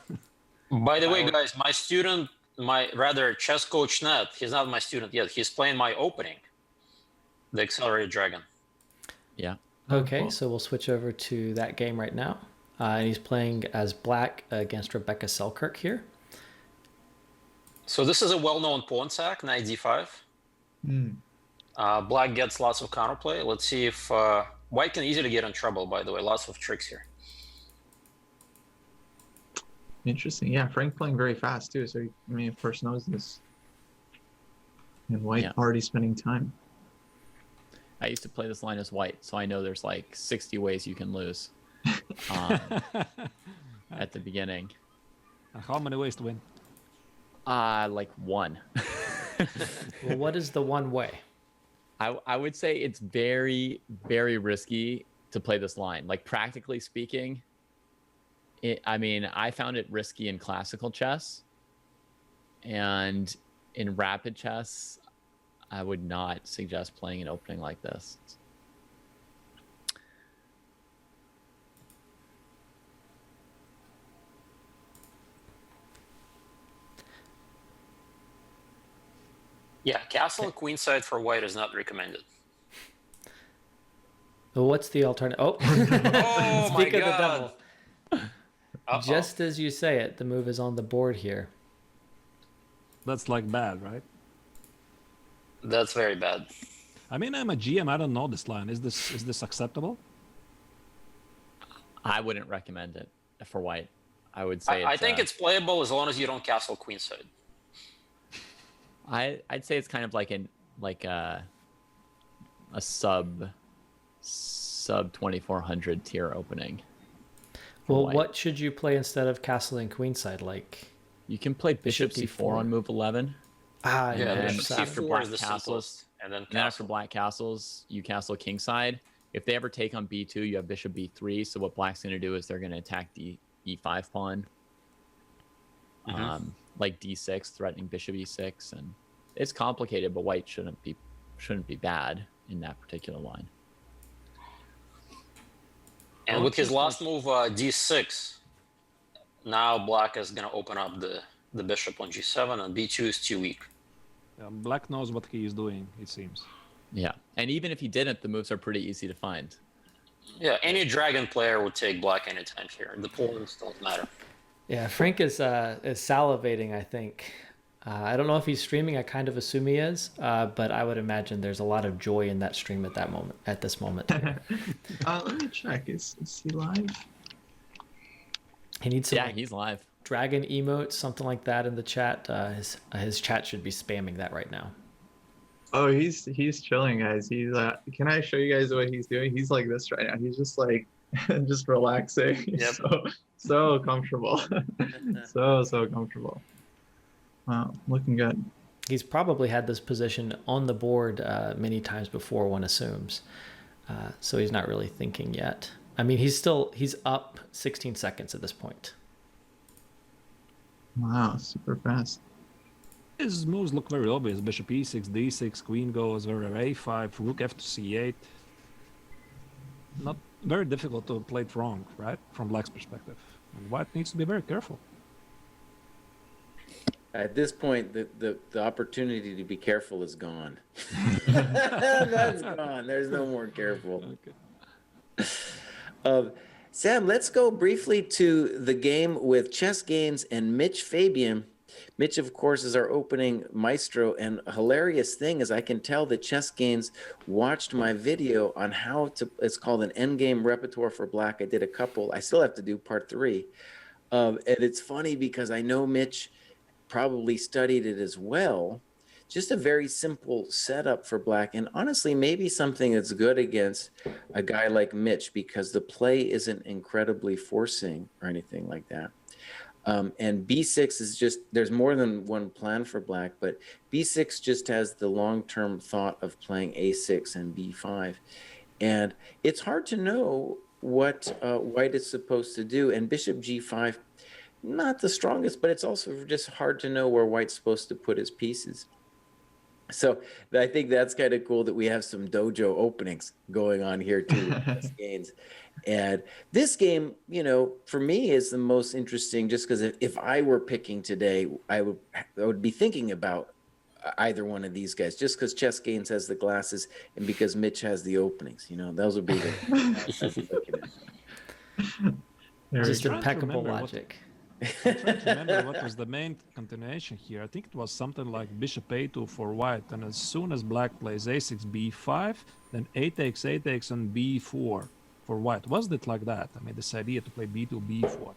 watch. By the way, guys, my student, my rather chess coach Ned, he's not my student yet. He's playing my opening, the Accelerated Dragon. Yeah. Okay, cool. so we'll switch over to that game right now. And he's playing as black against Rebecca Selkirk here. So this is a well-known pawn sack, knight d5. Hmm. Black gets lots of counterplay. Let's see if white can easily get in trouble. By the way, lots of tricks here. Interesting. Yeah, Frank playing very fast too. So I mean, of course, knows this. And white Yeah. already spending time. I used to play this line as white, so I know there's like 60 ways you can lose um, at the beginning. How many ways to win? Like one. Well, what is the one way? I would say it's very, very risky to play this line. Like practically speaking, I mean, I found it risky in classical chess, and in rapid chess, I would not suggest playing an opening like this. Yeah, castle queenside for white is not recommended. Well, what's the alternative? Oh, Oh my speak of the god! devil. Uh-oh. Just as you say it, the move is on the board here. That's like bad, right? That's very bad. I mean, I'm a GM. I don't know this line. Is this acceptable? I wouldn't recommend it for white. I would say I think it's playable as long as you don't castle queenside. I'd say it's kind of like a sub 2400 tier opening. Well, white. what should you play instead of castling queenside? Like, You can play bishop Bishop c4 on move 11. yeah, Yeah, And bishop then after c4 black is the castles, simplest, and then and then after castle. black castles, you castle kingside. If they ever take on b2, you have bishop b3. So what black's going to do is they're going to attack the e5 pawn, like d6, threatening bishop e6, and it's complicated. But white shouldn't be bad in that particular line. And with his last move, d6, now black is going to open up the bishop on g7, and b2 is too weak. Black knows what he is doing, it seems. Yeah, and even if he didn't, the moves are pretty easy to find. Yeah, any dragon player would take black anytime here. The pawns don't matter. Yeah, Frank is salivating, I think. I don't know if he's streaming. I kind of assume he is, but I would imagine there's a lot of joy in that stream at this moment. Let me check. Is he live? He needs some Yeah, he's live. dragon emotes, something like that in the chat. His chat should be spamming that right now. Oh, he's chilling, guys. He's can I show you guys what he's doing? He's like this right now. He's just like just relaxing. Yep. So comfortable. so comfortable. Wow, looking good. He's probably had this position on the board many times before, one assumes. So he's not really thinking yet. I mean, he's up 16 seconds at this point. Wow, super fast. His moves look very obvious. Bishop e6, d6, queen goes, over a5, rook f to c8. Not very difficult to play it wrong, right? From black's perspective. And white needs to be very careful. At this point, the opportunity to be careful is gone. That's gone. There's no more careful. Okay. Sam, let's go briefly to the game with Chess Gains and Mitch Fabian. Mitch, of course, is our opening maestro, and a hilarious thing is I can tell that Chess Gains watched my video on how to, it's called an endgame repertoire for black. I did a couple. I still have to do part 3. And it's funny because I know Mitch probably studied it as well. Just a very simple setup for black, and honestly maybe something that's good against a guy like Mitch because the play isn't incredibly forcing or anything like that. And b6 is just, there's more than one plan for black, but b6 just has the long-term thought of playing a6 and b5, and it's hard to know what white is supposed to do. And bishop g5, not the strongest, but it's also just hard to know where white's supposed to put his pieces. So I think that's kind of cool that we have some dojo openings going on here too. Gains. And this game, you know, for me is the most interesting just because if I were picking today, I would be thinking about either one of these guys just because Chess Gains has the glasses and because Mitch has the openings. You know, those would be the Just trying to impeccable remember logic. I'm trying to remember what was the main continuation here. I think it was something like bishop a2 for white, and as soon as black plays a6, b5, then a takes, and b4 for white. Was it like that? I mean, this idea to play b2, b4.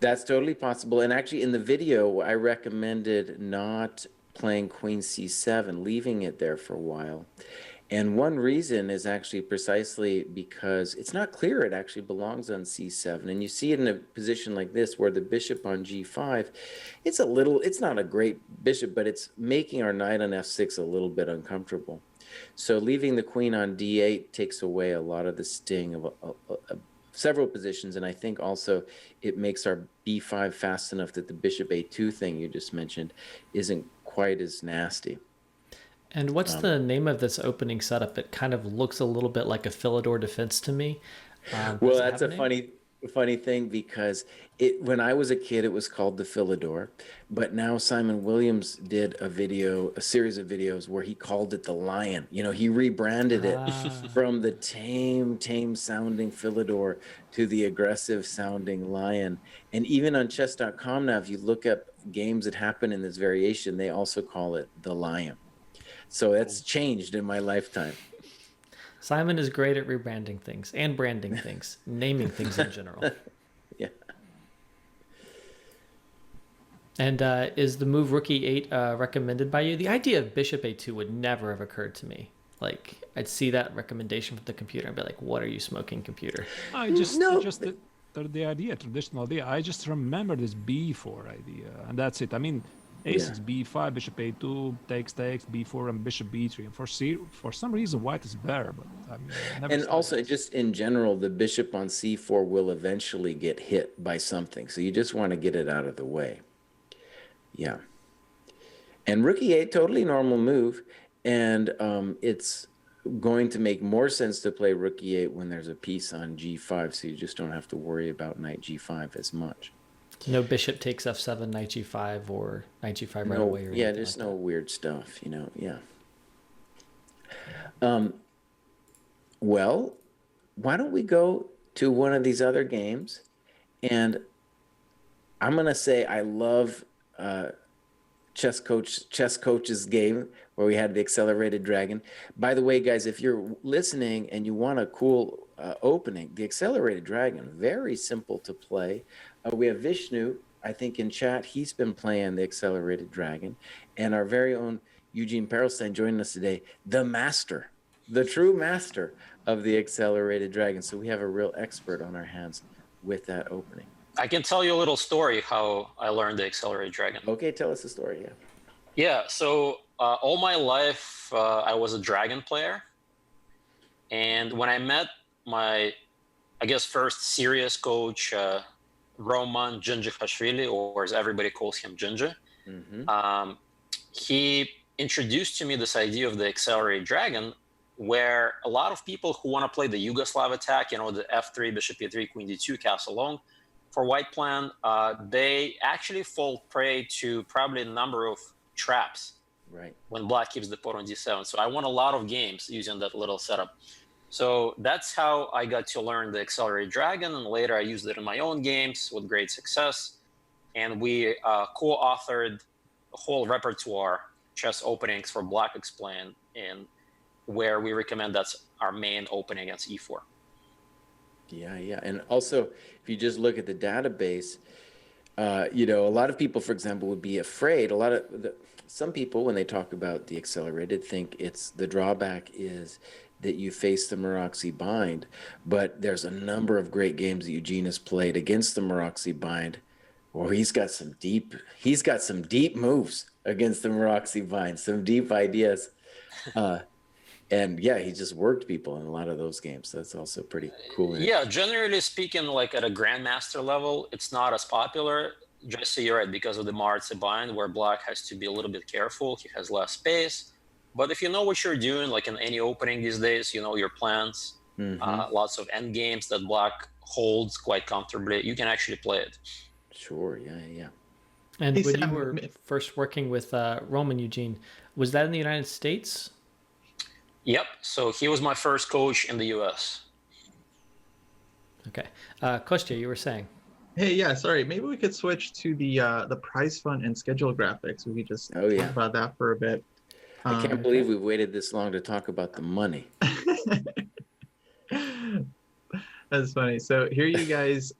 That's totally possible. And actually in the video, I recommended not playing queen c7, leaving it there for a while. And one reason is actually precisely because it's not clear it actually belongs on c7. And you see it in a position like this where the bishop on g5, it's not a great bishop, but it's making our knight on f6 a little bit uncomfortable. So leaving the queen on d8 takes away a lot of the sting of several positions. And I think also it makes our b5 fast enough that the bishop a2 thing you just mentioned isn't quite as nasty. And what's the name of this opening setup? It kind of looks a little bit like a Philidor defense to me. Well, that's a funny. funny thing because when I was a kid, it was called the Philidor, but now Simon Williams did a series of videos where he called it the Lion. He rebranded it from the tame sounding Philidor to the aggressive sounding Lion. And even on chess.com now, if you look up games that happen in this variation, they also call it the Lion. So that's changed in my lifetime. Simon is great at rebranding things and branding things, naming things in general. Yeah. And is the move Rook E8 recommended by you? The idea of Bishop A2 would never have occurred to me. Like, I'd see that recommendation from the computer and be like, what are you smoking, computer? The idea, traditional idea. I just remember this B4 idea, and that's it. I mean, A6, B5, Bishop A2, takes, B4, and Bishop B3. And for some reason, White is better. But I mean, and also, just in general, the bishop on C4 will eventually get hit by something. So you just want to get it out of the way. Yeah. And Rook E8, totally normal move. And it's going to make more sense to play Rook E8 when there's a piece on G5. So you just don't have to worry about Knight G5 as much. No bishop takes F7, Knight G5, or Knight G5 right away. Or there's no weird stuff, yeah. Well, why don't we go to one of these other games? And I'm going to say I love Chess Coach's game where we had the Accelerated Dragon. By the way, guys, if you're listening and you want a cool opening, the Accelerated Dragon, very simple to play. We have Vishnu, I think in chat, he's been playing the Accelerated Dragon. And our very own Eugene Perelstein joining us today, the master, the true master of the Accelerated Dragon. So we have a real expert on our hands with that opening. I can tell you a little story how I learned the Accelerated Dragon. Okay, tell us the story, Yeah, so all my life I was a dragon player. And when I met my, I guess, first serious coach, Roman Djindjikhashvili, or as everybody calls him, Djindji, he introduced to me this idea of the Accelerated Dragon, where a lot of people who want to play the Yugoslav attack, the F3, Bishop E3, Queen D2, Castle Long, for White plan, they actually fall prey to probably a number of traps when Black keeps the pawn on D7. So I won a lot of games using that little setup. So that's how I got to learn the Accelerated Dragon, and later I used it in my own games with great success. And we co-authored a whole repertoire chess openings for Black Explained, in where we recommend that's our main opening against E4. Yeah. And also, if you just look at the database, a lot of people, for example, would be afraid. Some people, when they talk about the Accelerated, think it's the drawback is that you face the Maroczy bind. But there's a number of great games that Eugene has played against the Maroczy bind, or he's got some deep moves against the Maroczy bind, some deep ideas. And yeah, he just worked people in a lot of those games. That's also pretty cool. Yeah, generally speaking, like at a grandmaster level, it's not as popular. Just so you're right, because of the Maroczy bind, where Black has to be a little bit careful. He has less space. But if you know what you're doing, like in any opening these days, you know your plans, lots of end games that Black holds quite comfortably, you can actually play it. Sure, yeah. And when you were first working with Roman, Eugene, was that in the United States? Yep. So he was my first coach in the U.S. Okay. Kostya, you were saying. Hey, yeah, sorry. Maybe we could switch to the prize fund and schedule graphics. We could just talk about that for a bit. I can't believe we've waited this long to talk about the money. That's funny. So here you guys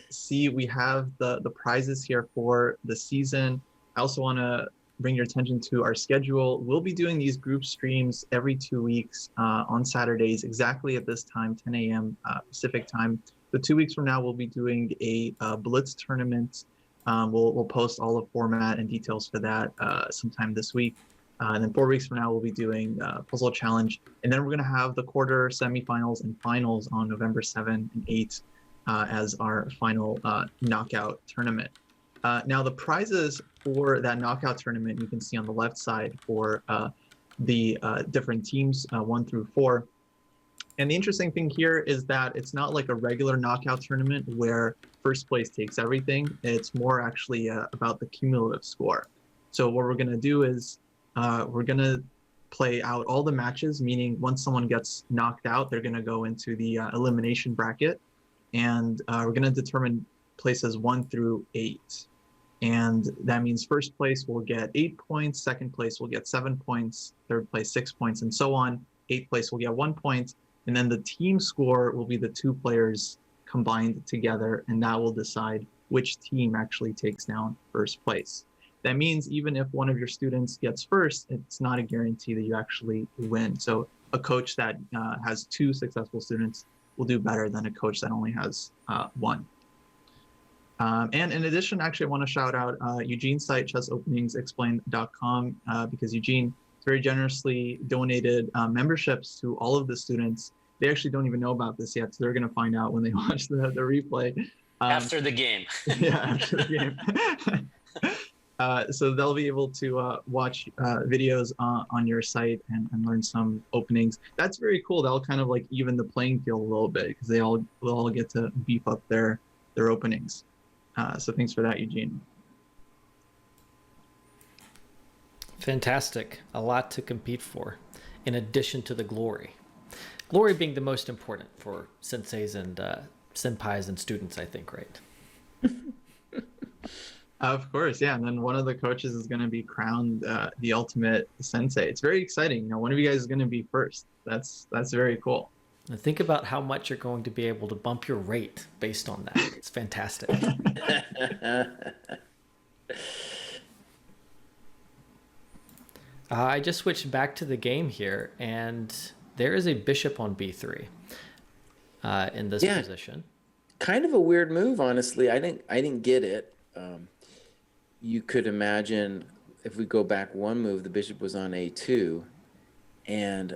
see we have the prizes here for the season. I also want to bring your attention to our schedule. We'll be doing these group streams every 2 weeks on Saturdays, exactly at this time, 10 a.m. Pacific time. So 2 weeks from now, we'll be doing a blitz tournament. We'll post all the format and details for that sometime this week. And then 4 weeks from now, we'll be doing puzzle challenge. And then we're going to have the quarter, semifinals, and finals on November 7 and 8 as our final knockout tournament. Now, the prizes for that knockout tournament, you can see on the left side for the different teams, 1 through 4. And the interesting thing here is that it's not like a regular knockout tournament where first place takes everything. It's more actually about the cumulative score. So what we're going to do is we're going to play out all the matches, meaning once someone gets knocked out, they're going to go into the elimination bracket. And we're going to determine places 1 through 8. And that means first place will get 8 points, second place will get 7 points, third place 6 points, and so on. 8th place will get 1 point. And then the team score will be the 2 players combined together, and that will decide which team actually takes down first place. That means even if one of your students gets first, it's not a guarantee that you actually win. So a coach that has 2 successful students will do better than a coach that only has 1. And in addition, actually, I want to shout out Eugene's site, chessopeningsexplained.com, because Eugene very generously donated memberships to all of the students. They actually don't even know about this yet, so they're going to find out when they watch the replay. After the game. Yeah, after the game. So they'll be able to watch videos on your site and learn some openings. That's very cool. That'll kind of like even the playing field a little bit because they'll all get to beef up their openings. So thanks for that, Eugene. Fantastic. A lot to compete for, in addition to the glory. Glory being the most important for senseis and senpais and students, I think, right? Of course, yeah. And then one of the coaches is going to be crowned the ultimate sensei. It's very exciting. You know, one of you guys is going to be first. That's very cool. And think about how much you're going to be able to bump your rate based on that. It's fantastic. I just switched back to the game here, and there is a bishop on b3 in this position. Kind of a weird move, honestly. I didn't get it. You could imagine if we go back one move, the bishop was on a2, and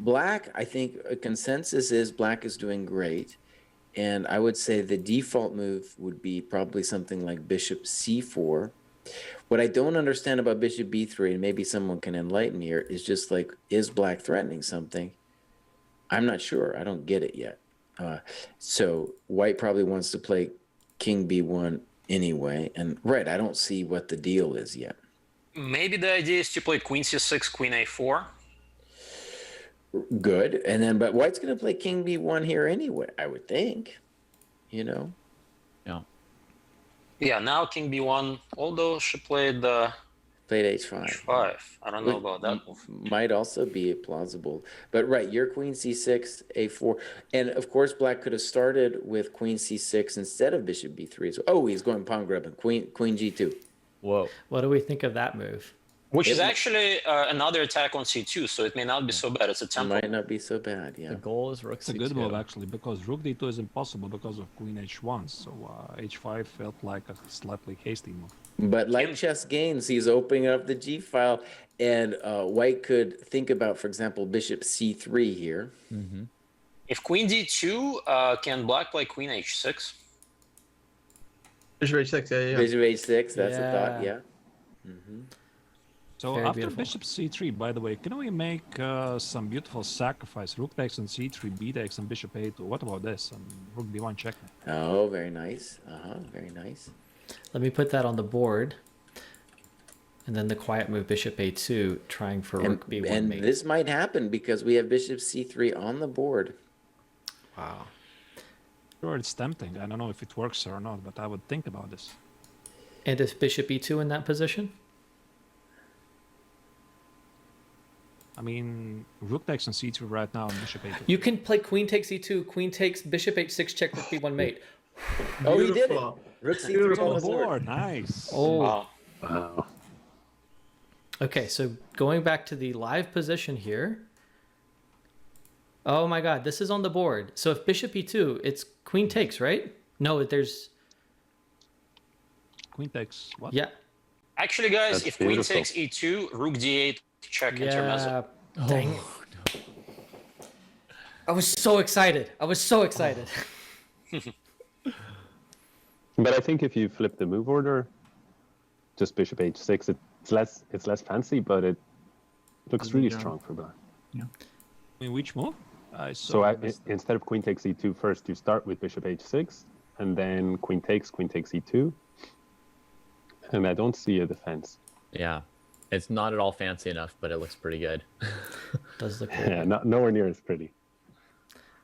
black, I think a consensus is black is doing great, and I would say the default move would be probably something like bishop c4. What I don't understand about bishop b3, and maybe someone can enlighten me here, is just like, is black threatening something? I'm not sure. I don't get it yet. So white probably wants to play king b1 anyway. And right, I don't see what the deal is yet. Maybe the idea is to play queen c6, queen a4. Good. And then, but white's going to play king b1 here anyway, I would think. You know? Yeah. Yeah, now king b1, although she played played h5. h5. I don't know about that move. Might also be plausible. But right, your queen c6, a4. And of course, black could have started with queen c6 instead of bishop b3. So, oh, he's going pawn grabbing. Queen g2. Whoa. What do we think of that move? Which is actually another attack on c2, so it may not be so bad. It's a It tempo. might not be so bad, yeah. The goal is rook It's a c2. good move, actually, because rook d2 is impossible because of queen h1. So h5 felt like a slightly hasty move. But like chess gains, he's opening up the g file, and white could think about, for example, bishop c3 here. Mm-hmm. If queen d2, can black play queen h6? Bishop h6, yeah. Bishop h6, that's a Yeah. thought, yeah. Mm-hmm. So Very after beautiful. bishop c3, by the way, can we make some beautiful sacrifice? Rook takes on c3, b takes on bishop a2. What about this? And rook b1 checkmate. Oh, very nice. Very nice. Let me put that on the board. And then the quiet move, bishop a2, trying for rook b1 And mate. this might happen because we have bishop c3 on the board. Wow. Sure, it's tempting. I don't know if it works or not, but I would think about this. And is bishop e2 in that position? I mean, rook takes on c3 right now, and bishop a2. You can play queen takes e2, queen takes bishop h6, check rook b1 mate. Oh, he did it. Beautiful. Rook c3 Beautiful. on on the the board. board, nice. Oh. Wow. Wow. Okay, so going back to the live position here. Oh my god, this is on the board. So if bishop e2, it's queen takes, right? No, there's... Queen takes what? Yeah. Actually, guys, That's if queen beautiful. takes e2, rook d8, check intermezzo. Yeah. Dang it. I was so excited. But I think if you flip the move order, just bishop h6, it's less fancy, but it looks really Yeah. strong for black. In which move? So instead of queen takes e2 first, you start with bishop h6, and then queen takes e2. And I don't see a defense. Yeah. It's not at all fancy enough, but it looks pretty good. Does look cool. Yeah, nowhere near as pretty.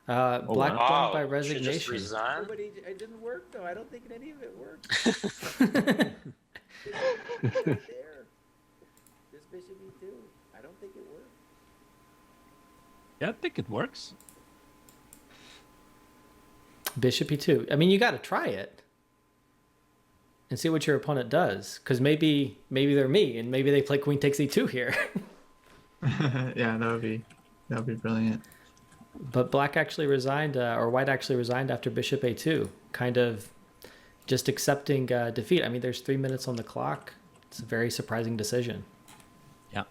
Black won Wow, by should just resignation. resign. But it didn't work though. I don't think any of it worked. Right there. This bishop e2. I don't think it worked. Yeah, I think it works. Bishop e2. I mean, you got to try it and see what your opponent does, because maybe they're me and maybe they play queen takes e2 here. Yeah, that would be brilliant. But black actually resigned, or white actually resigned after bishop a2, kind of just accepting defeat. I mean, there's 3 minutes on the clock. It's a very surprising decision. Yeah.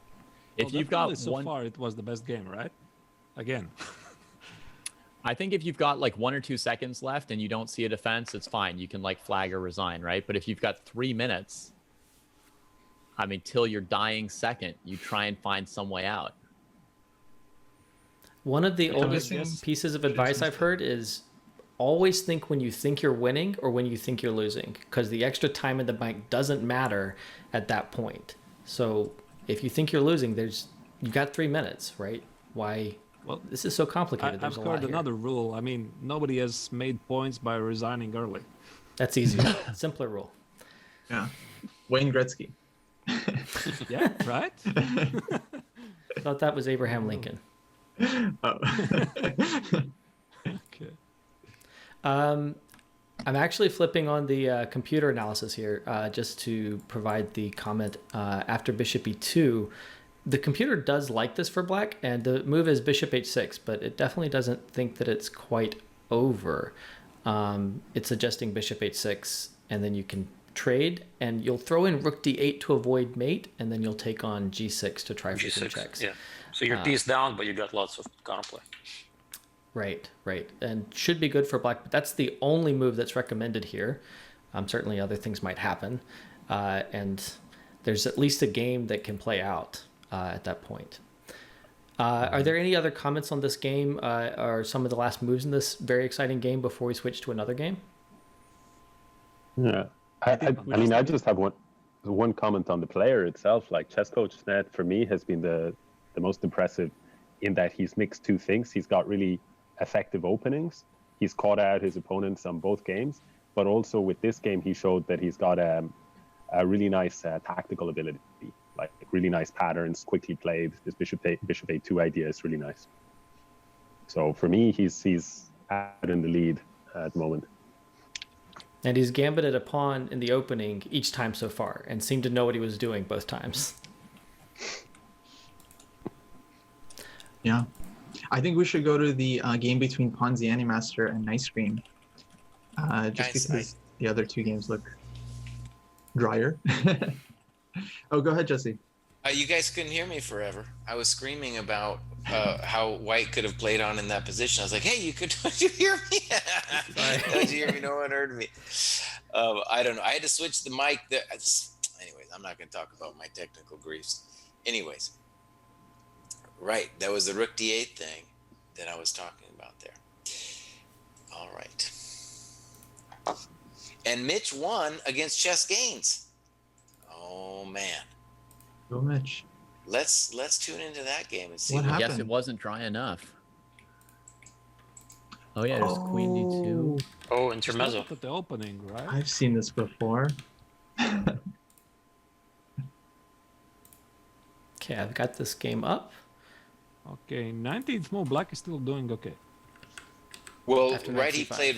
If Well, you've got definitely so one, far, it was the best game, right? Again. I think if you've got like 1 or 2 seconds left and you don't see a defense, it's fine. You can like flag or resign, right? But if you've got 3 minutes, I mean, till your dying second, you try and find some way out. One of the Which oldest always pieces of advice I've heard is always think when you think you're winning or when you think you're losing, because the extra time in the bank doesn't matter at that point. So if you think you're losing, you got 3 minutes, right? Why? Well, This is so complicated. I've There's a lot heard here. another rule. I mean, nobody has made points by resigning early. That's easier. Simpler rule. Yeah. Wayne Gretzky. Yeah, right? I thought that was Abraham Lincoln. Oh. Okay. I'm actually flipping on the computer analysis here just to provide the comment after bishop e2. The computer does like this for black, and the move is bishop h6, but it definitely doesn't think that it's quite over. It's suggesting bishop h6, and then you can trade, and you'll throw in rook d8 to avoid mate, and then you'll take on g6 to try for some G6. checks. Yeah. So your piece down, but you got lots of counterplay. Right. And should be good for black, but that's the only move that's recommended here. Certainly other things might happen. And there's at least a game that can play out at that point. Are there any other comments on this game or some of the last moves in this very exciting game before we switch to another game? Yeah. I mean, I just have one comment on the player itself. Like, Chess Coach Net, for me, has been the most impressive in that he's mixed two things. He's got really effective openings. He's caught out his opponents on both games, but also with this game, he showed that he's got a really nice tactical ability, like really nice patterns, quickly played. This bishop a2 idea is really nice. So for me, he's out in the lead at the moment. And he's gambited a pawn in the opening each time so far and seemed to know what he was doing both times. Yeah. I think we should go to the game between Ponziani Master and Nice Cream. Just because the other two games look drier. Oh, go ahead, Jesse. You guys couldn't hear me forever. I was screaming about how White could have played on in that position. I was like, "Hey, don't you hear me? Don't you hear me? No one heard me." I don't know. I had to switch the mic. Anyways, I'm not going to talk about my technical griefs. Anyways, right. That was the Rook D8 thing that I was talking about there. All right. And Mitch won against Chess Gaines. Oh man. Go, Mitch. Let's tune into that game and see What I happened? guess it wasn't dry enough. Oh yeah, there's queen d2. Oh, Just intermezzo. look at the opening, right? I've seen this before. Okay, I've got this game up. Okay, 19th move. Black is still doing okay. Well, After right, he 95. played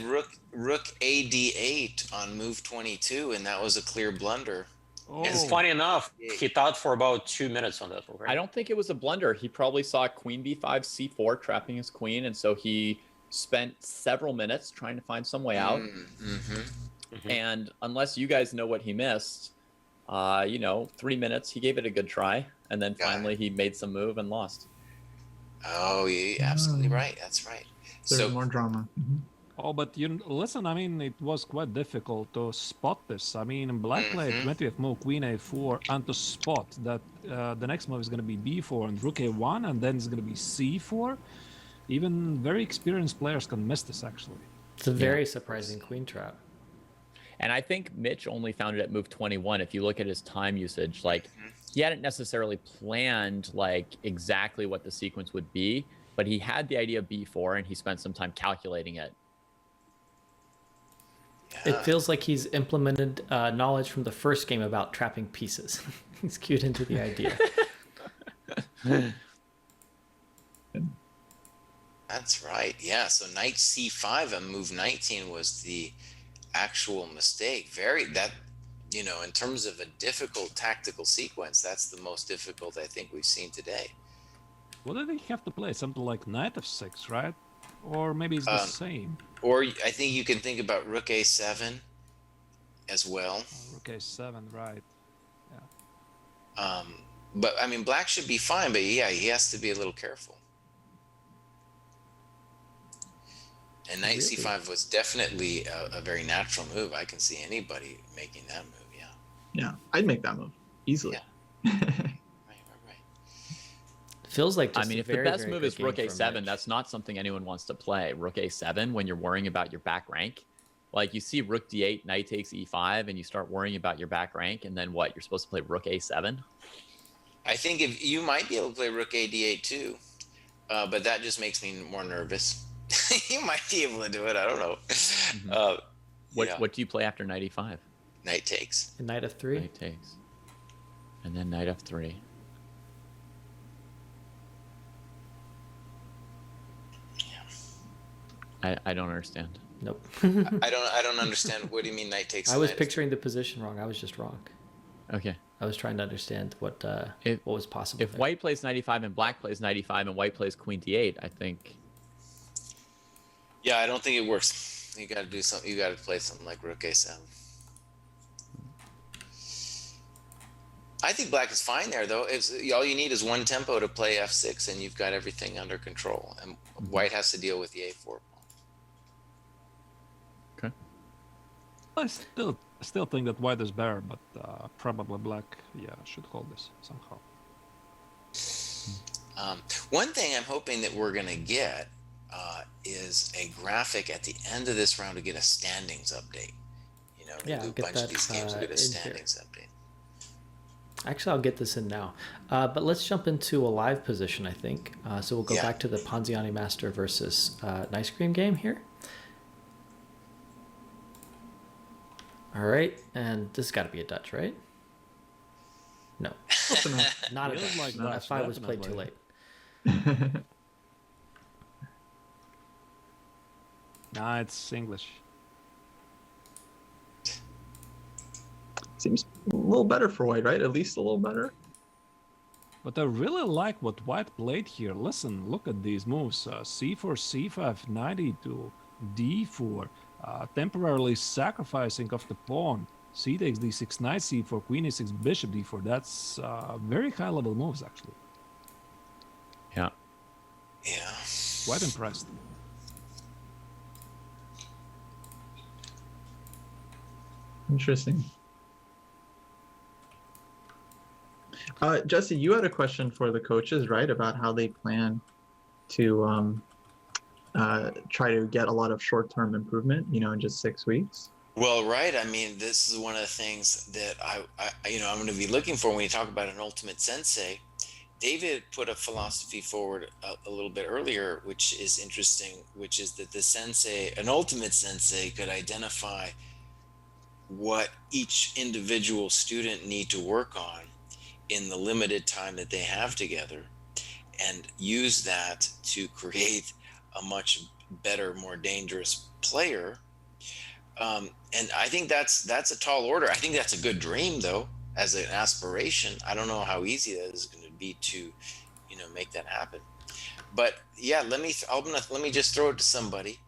Rook AD8 on move 22, and that was a clear blunder. Oh, It's funny enough, he thought for about 2 minutes on that move, right? I don't think it was a blunder. He probably saw queen b5, c4, trapping his queen, and so he spent several minutes trying to find some way out. Mm-hmm. And unless you guys know what he missed, 3 minutes, he gave it a good try, and then Got finally he made some move and lost. Oh, you're absolutely right. That's right. There's So, more drama. Mhm. Oh, but listen, I mean, it was quite difficult to spot this. I mean, Black played 20th move, queen a4, and to spot that the next move is going to be b4 and rook a1, and then it's going to be c4. Even very experienced players can miss this, actually. It's a very surprising queen trap. And I think Mitch only found it at move 21. If you look at his time usage, like he hadn't necessarily planned like exactly what the sequence would be, but he had the idea of b4 and he spent some time calculating it. It feels like he's implemented knowledge from the first game about trapping pieces. He's cued into the idea. That's right. Yeah. So knight c5 on move 19 was the actual mistake. In terms of a difficult tactical sequence, that's the most difficult I think we've seen today. What do they have to play? Something like knight f6, right? Or maybe it's the same. Or I think you can think about rook a7 as well. Rook a7, right. But I mean, black should be fine, but yeah, he has to be a little careful. And knight c5 was definitely a very natural move. I can see anybody making that move, Yeah, I'd make that move easily. Yeah. Right. Feels like just if the best move is rook a7, that's not something anyone wants to play. Rook a7 when you're worrying about your back rank. Like you see rook d8, knight takes e5, and you start worrying about your back rank, and then what? You're supposed to play rook a7? I think if you might be able to play rook a d8 too, but that just makes me more nervous. You might be able to do it. I don't know. Mm-hmm. What do you play after knight e5? Knight takes. And knight f3. Knight takes. And then knight f3. I don't understand. Nope. I don't understand. What do you mean knight takes? I was picturing the position wrong. I was just wrong. Okay. I was trying to understand what was possible. If white plays knight e5 and black plays knight e5 and white plays queen d8, I think. Yeah, I don't think it works. You got to do something. You got to play something like rook a7. I think black is fine there, though. All you need is one tempo to play f6, and you've got everything under control. And white has to deal with the a4 pawn. Okay. I still think that white is better, but probably black, should hold this somehow. One thing I'm hoping that we're going to get is a graphic at the end of this round to get a standings update. Yeah, do a bunch of these games, we'll get a standings update. Actually, I'll get this in now. But let's jump into a live position, I think. So we'll go back to the Ponziani Master versus Nice Cream game here. All right, and this has got to be a Dutch, right? No, not a Dutch. Like No, Dutch, F5 was played too late. Nah, it's English. Seems a little better for white, right? At least a little better. But I really like what white played here. Listen, look at these moves. C4, C5, knight e2, D4, temporarily sacrificing of the pawn. C takes D6, knight C4, queen E6, bishop D4. That's very high level moves, actually. Yeah. Yeah. Quite impressed. Interesting. Jesse, you had a question for the coaches, right, about how they plan to try to get a lot of short-term improvement, in just 6 weeks. Well, right. I mean, this is one of the things that I'm going to be looking for when you talk about an ultimate sensei. David put a philosophy forward a little bit earlier, which is interesting, which is that an ultimate sensei could identify what each individual student need to work on in the limited time that they have together, and use that to create a much better, more dangerous player. And I think that's a tall order. I think that's a good dream, though, as an aspiration. I don't know how easy that is going to be to, make that happen. But yeah, let me just throw it to somebody.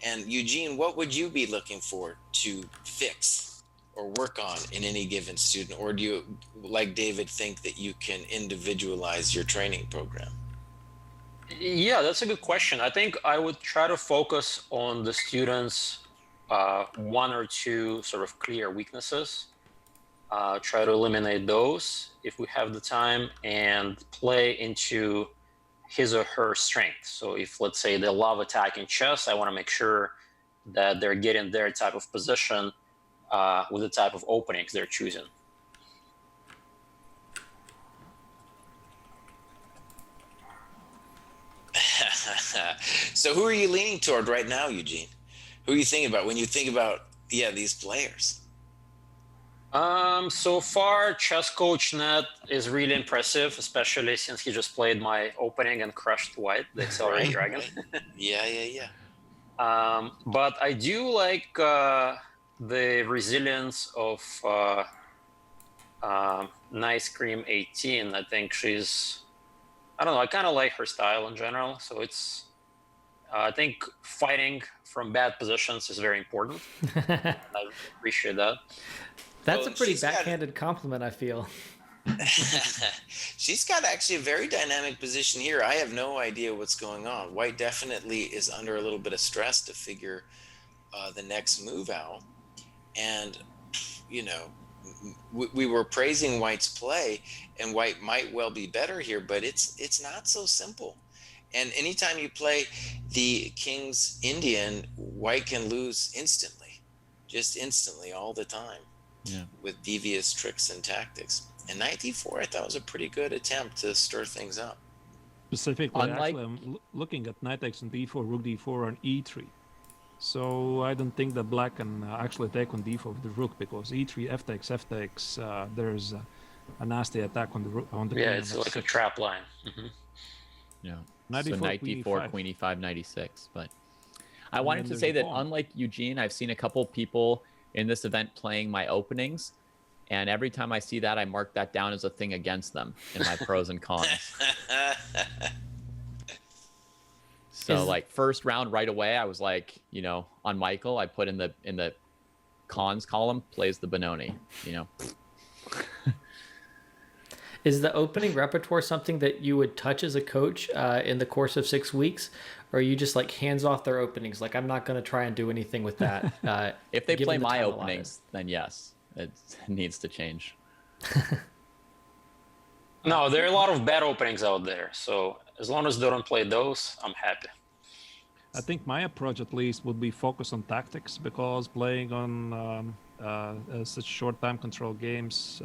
And Eugene, what would you be looking for to fix or work on in any given student? Or do you, like David, think that you can individualize your training program? Yeah, that's a good question. I think I would try to focus on the students' one or two sort of clear weaknesses. Try to eliminate those if we have the time, and play into his or her strength. So if, let's say, they love attacking chess, I want to make sure that they're getting their type of position with the type of openings they're choosing. So who are you leaning toward right now, Eugene? Who are you thinking about when you think about these players? So far, Chess Coach Net is really impressive, especially since he just played my opening and crushed white, the Accelerated Dragon. Yeah. But I do like the resilience of Nice Cream 18. I think she's, I don't know, I kind of like her style in general. So it's, I think fighting from bad positions is very important. I appreciate that. That's a pretty backhanded compliment, I feel. She's got actually a very dynamic position here. I have no idea what's going on. White definitely is under a little bit of stress to figure the next move out. And, you know, we were praising White's play, and White might well be better here, but it's not so simple. And anytime you play the King's Indian, White can lose instantly, just instantly all the time. Yeah. With devious tricks and tactics. And knight d4, I thought was a pretty good attempt to stir things up. Specifically, actually, I'm looking at knight takes on d4, rook d4, and e3. So I don't think that black can actually take on d4 with the rook, because e3, f takes, there's a nasty attack on the rook. Yeah, it's like a trap line. Mm-hmm. Yeah. Knight so knight d4, queen e5, knight e6. But I wanted to say that unlike Eugene, I've seen a couple people in this event playing my openings, and every time I see that, I mark that down as a thing against them in my pros and cons. So like first round right away, I was like, you know, on Michael, I put in the cons column, plays the Benoni, you know. Is the opening repertoire something that you would touch as a coach in the course of 6 weeks? Or are you just like hands off their openings? Like, I'm not going to try and do anything with that. If they play my openings, then yes, it needs to change. No, there are a lot of bad openings out there. So as long as they don't play those, I'm happy. I think my approach at least would be focus on tactics, because playing on such short time control games,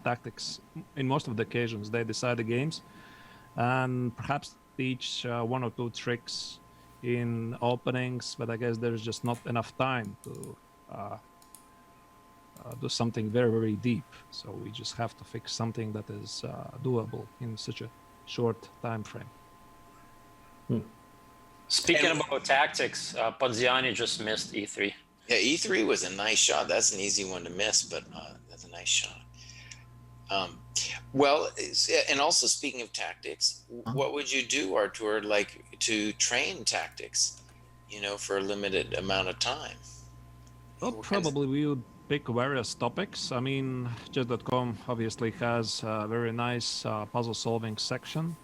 tactics, in most of the occasions, they decide the games. And perhaps teach one or two tricks in openings, but I guess there's just not enough time to do something very, very deep. So we just have to fix something that is doable in such a short time frame. Speaking about tactics, Ponziani just missed e3. Yeah, e3 was a nice shot. That's an easy one to miss, but that's a nice shot. Well, and also speaking of tactics, what would you do, Artur, like to train tactics, you know, for a limited amount of time? Well, probably we would pick various topics. I mean, chess.com obviously has a very nice puzzle solving section.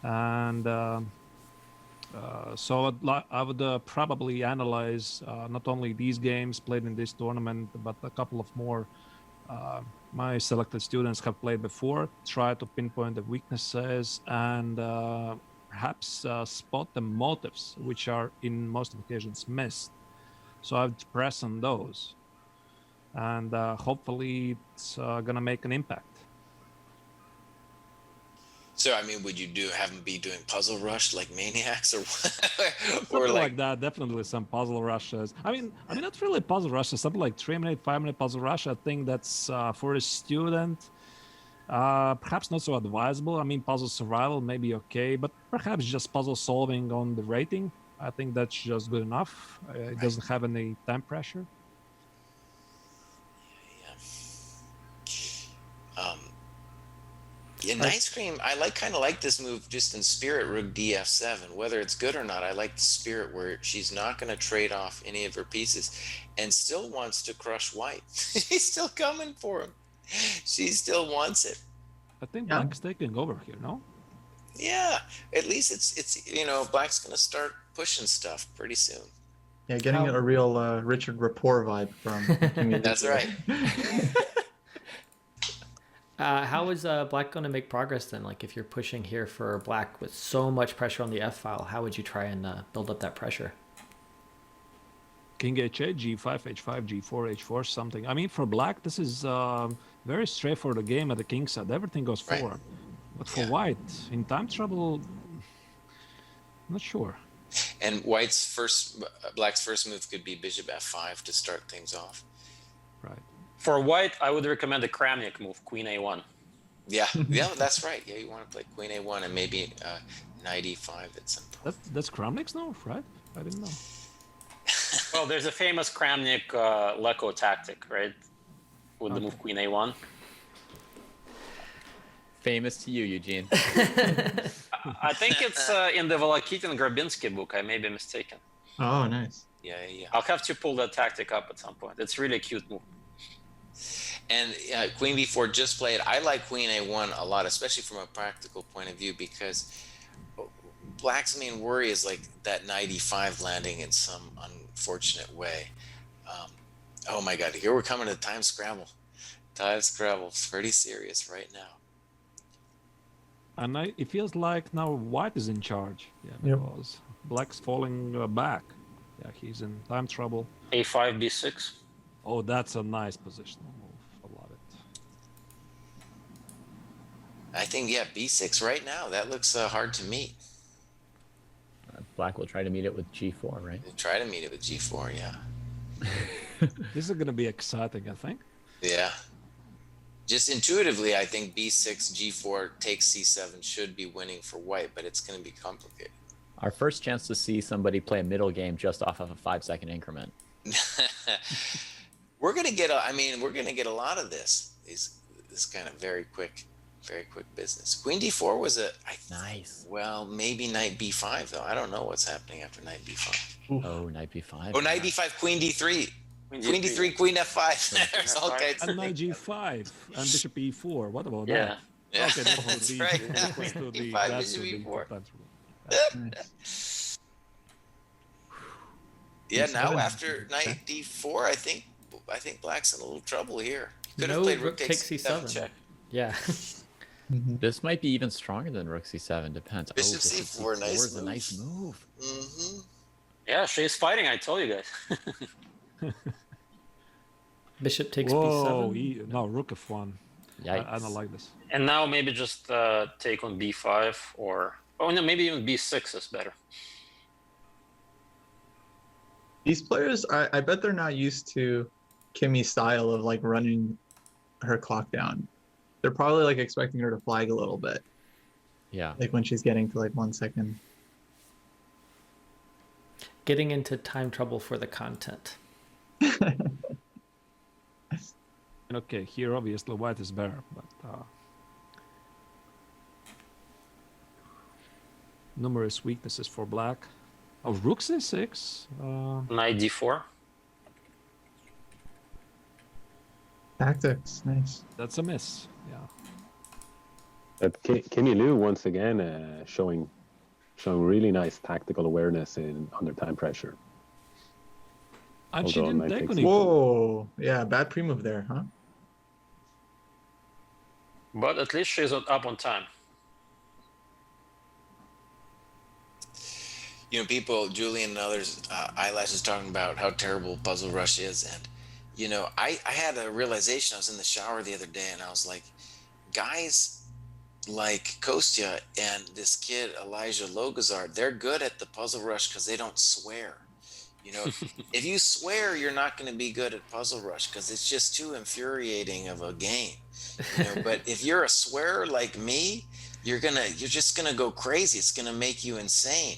And so I would probably analyze not only these games played in this tournament, but a couple of more my selected students have played before, try to pinpoint the weaknesses and perhaps spot the motives, which are in most occasions missed. So I'd press on those, and hopefully it's gonna make an impact. So I mean, would you have them be doing puzzle rush like maniacs, or something like that? Definitely some puzzle rushes. I mean, not really puzzle rushes. Something like 3-minute, 5-minute puzzle rush. I think that's for a student, perhaps not so advisable. I mean, puzzle survival may be okay, but perhaps just puzzle solving on the rating. I think that's just good enough. It doesn't have any time pressure. Yeah, Nice Cream, I kind of like this move just in spirit, rook df7. Whether it's good or not, I like the spirit where she's not going to trade off any of her pieces and still wants to crush white. She's still coming for him. She still wants it. I think Black's taking over here, no? Yeah, at least it's you know, Black's going to start pushing stuff pretty soon. Yeah, getting a real Richard Rapport vibe from. That's right. How is black going to make progress then? Like if you're pushing here for black with so much pressure on the f file, how would you try and build up that pressure? King h8, g5, h5, g4, h4, something. I mean, for black, this is very straightforward game at the king side. Everything goes Right. forward. But for Yeah. white, in time trouble, not sure. And black's first move could be bishop f5 to start things off. Right. For white, I would recommend the Kramnik move, queen a1. Yeah, yeah, that's right. Yeah, you want to play queen a1 and maybe knight e5 at some point. That's Kramnik's move, right? I didn't know. Well, there's a famous Kramnik Lecco tactic, right? With the move queen a1. Famous to you, Eugene. I think it's in the Volokitin Grabinsky book. I may be mistaken. Oh, nice. Yeah, yeah. I'll have to pull that tactic up at some point. It's really a cute move. And queen b4 just played. I like queen a1 a lot, especially from a practical point of view, because black's main worry is like that knight e5 landing in some unfortunate way. Oh my god, here we're coming to time scramble. Time scramble, it's pretty serious right now. And it feels like now white is in charge. Yeah, Yep. because black's falling back. Yeah, he's in time trouble. a5, b6. Oh, that's a nice positional move. I love it. I think, yeah, b6 right now, that looks hard to meet. Black will try to meet it with g4, right? Try to meet it with g4, yeah. This is going to be exciting, I think. Yeah. Just intuitively, I think b6, g4 takes c7 should be winning for white, but it's going to be complicated. Our first chance to see somebody play a middle game just off of a 5-second increment. We're going to get a lot of this kind of very quick business. Queen d4 was Nice. well, maybe knight b5 though. I don't know what's happening after knight b5. Oh, knight b5. Oh, knight b5, queen d3. Queen d3, queen f5. There's all kinds of And knight g5 and bishop e4. What about Yeah. that? Yeah, Okay, that will that's be, right. that's to the, E5, that's bishop to the e4. time trouble. Nice. Yeah, now E7. after knight d4, I think black's in a little trouble here. Could have No, played rook takes c7. check. Yeah. Mhm. This might be even stronger than rook c7. Depends. Bishop bishop c4, nice is a move. nice move. Mm-hmm. Yeah, she's fighting, I told you guys. Bishop takes Whoa, b7. no, rook f1. Yikes. I don't like this. And now maybe just take on b5 or... Oh, no, maybe even b6 is better. These players, I bet they're not used to Kimmy's style of like running her clock down. They're probably like expecting her to flag a little bit, Yeah. like when she's getting to like 1 second. Getting into time trouble for the content. And okay, here obviously white is better, but numerous weaknesses for black. Oh, rook c6. Knight d4. Tactics, nice. That's a miss. Yeah. But Kimmy Liu once again showing really nice tactical awareness under time pressure. And she Although didn't knight take takes any. Whoa, yeah, bad pre-move there, huh? But at least she's up on time. You know, people, Julian and others, Eyelash is talking about how terrible Puzzle Rush is. And, you know, I had a realization. I was in the shower the other day and I was like, guys like Kostya and this kid, Elijah Logazard, they're good at the Puzzle Rush because they don't swear. You know, if you swear, you're not going to be good at Puzzle Rush because it's just too infuriating of a game. You know, but if you're a swearer like me, you're just gonna go crazy. It's gonna make you insane.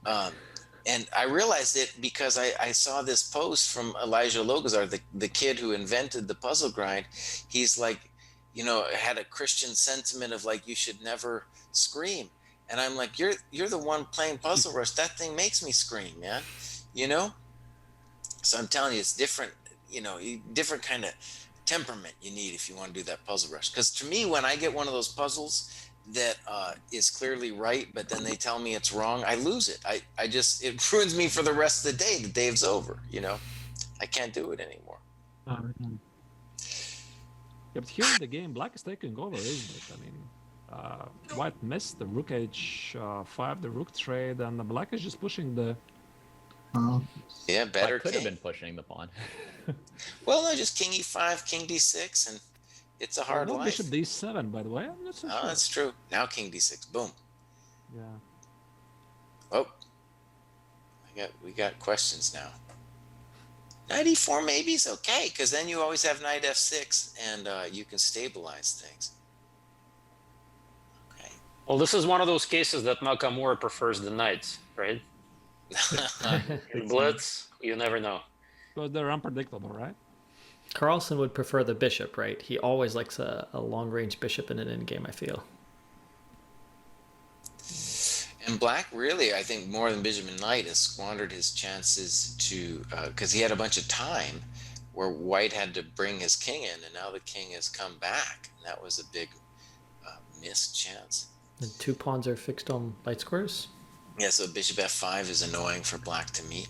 And I realized it because I saw this post from Elijah Logazar, the kid who invented the puzzle grind. He's like, you know, had a Christian sentiment of like, you should never scream. And I'm like, you're the one playing Puzzle Rush. That thing makes me scream, man. You know? So I'm telling you, it's different, you know, different kind of temperament you need if you want to do that Puzzle Rush. Because to me, when I get one of those puzzles that is clearly right, but then they tell me it's wrong, I lose it. I just, it ruins me for the rest of the day. The day's over, you know? I can't do it anymore. Yeah, but here in the game, black is taking over, isn't it? I mean, white missed the rook h5, the rook trade, and the black is just pushing the... Oh, Yeah, better I could have king. been pushing the pawn. Well, no, just king e5, king d6, and it's a hard Although life. bishop d7, by the way, I'm not so Oh, sure. that's true. Now king d6, boom. Yeah. Oh, we got questions now. Knight e4 maybe is okay, because then you always have knight f6, and you can stabilize things. Okay. Well, this is one of those cases that Nakamura prefers the knights, right? In blitz, you never know. Because they're unpredictable, right? Carlson would prefer the bishop, right? He always likes a long-range bishop in an endgame, I feel. And black really, I think, more than bishop and knight, has squandered his chances to, because he had a bunch of time where white had to bring his king in, and now the king has come back, and that was a big missed chance. The 2 pawns are fixed on light squares. Yeah, so bishop f5 is annoying for black to meet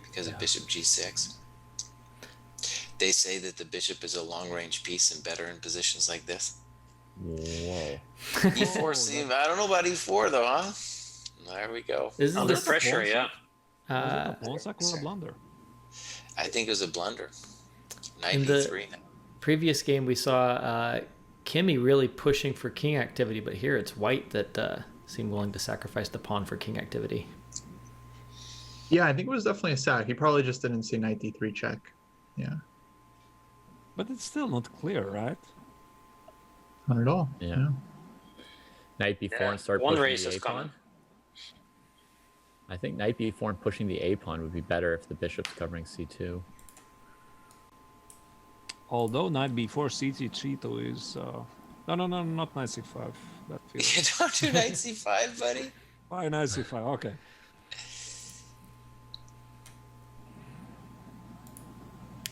because of bishop g6. They say that the bishop is a long-range piece and better in positions like this. Whoa. E4 seems, I don't know about e4 though, huh? There we go. Isn't Under this pressure, yeah. Was it a pawn sack or a blunder? I think it was a blunder. Knight In the- e3. previous game we saw Kimmy really pushing for king activity, but here it's white that seemed willing to sacrifice the pawn for king activity. yeah, I think it was definitely a sack. He probably just didn't see knight d3 check. Yeah, But it's still not clear, right? not at all. Yeah. Knight b4 Yeah, and start one pushing race the is a pawn. coming. I think knight b4 and pushing the a pawn would be better if the bishop's covering c2. Although knight b4 c3 is... No, not knight c5. That feels... You don't do knight c5, buddy? Why knight c5? Okay.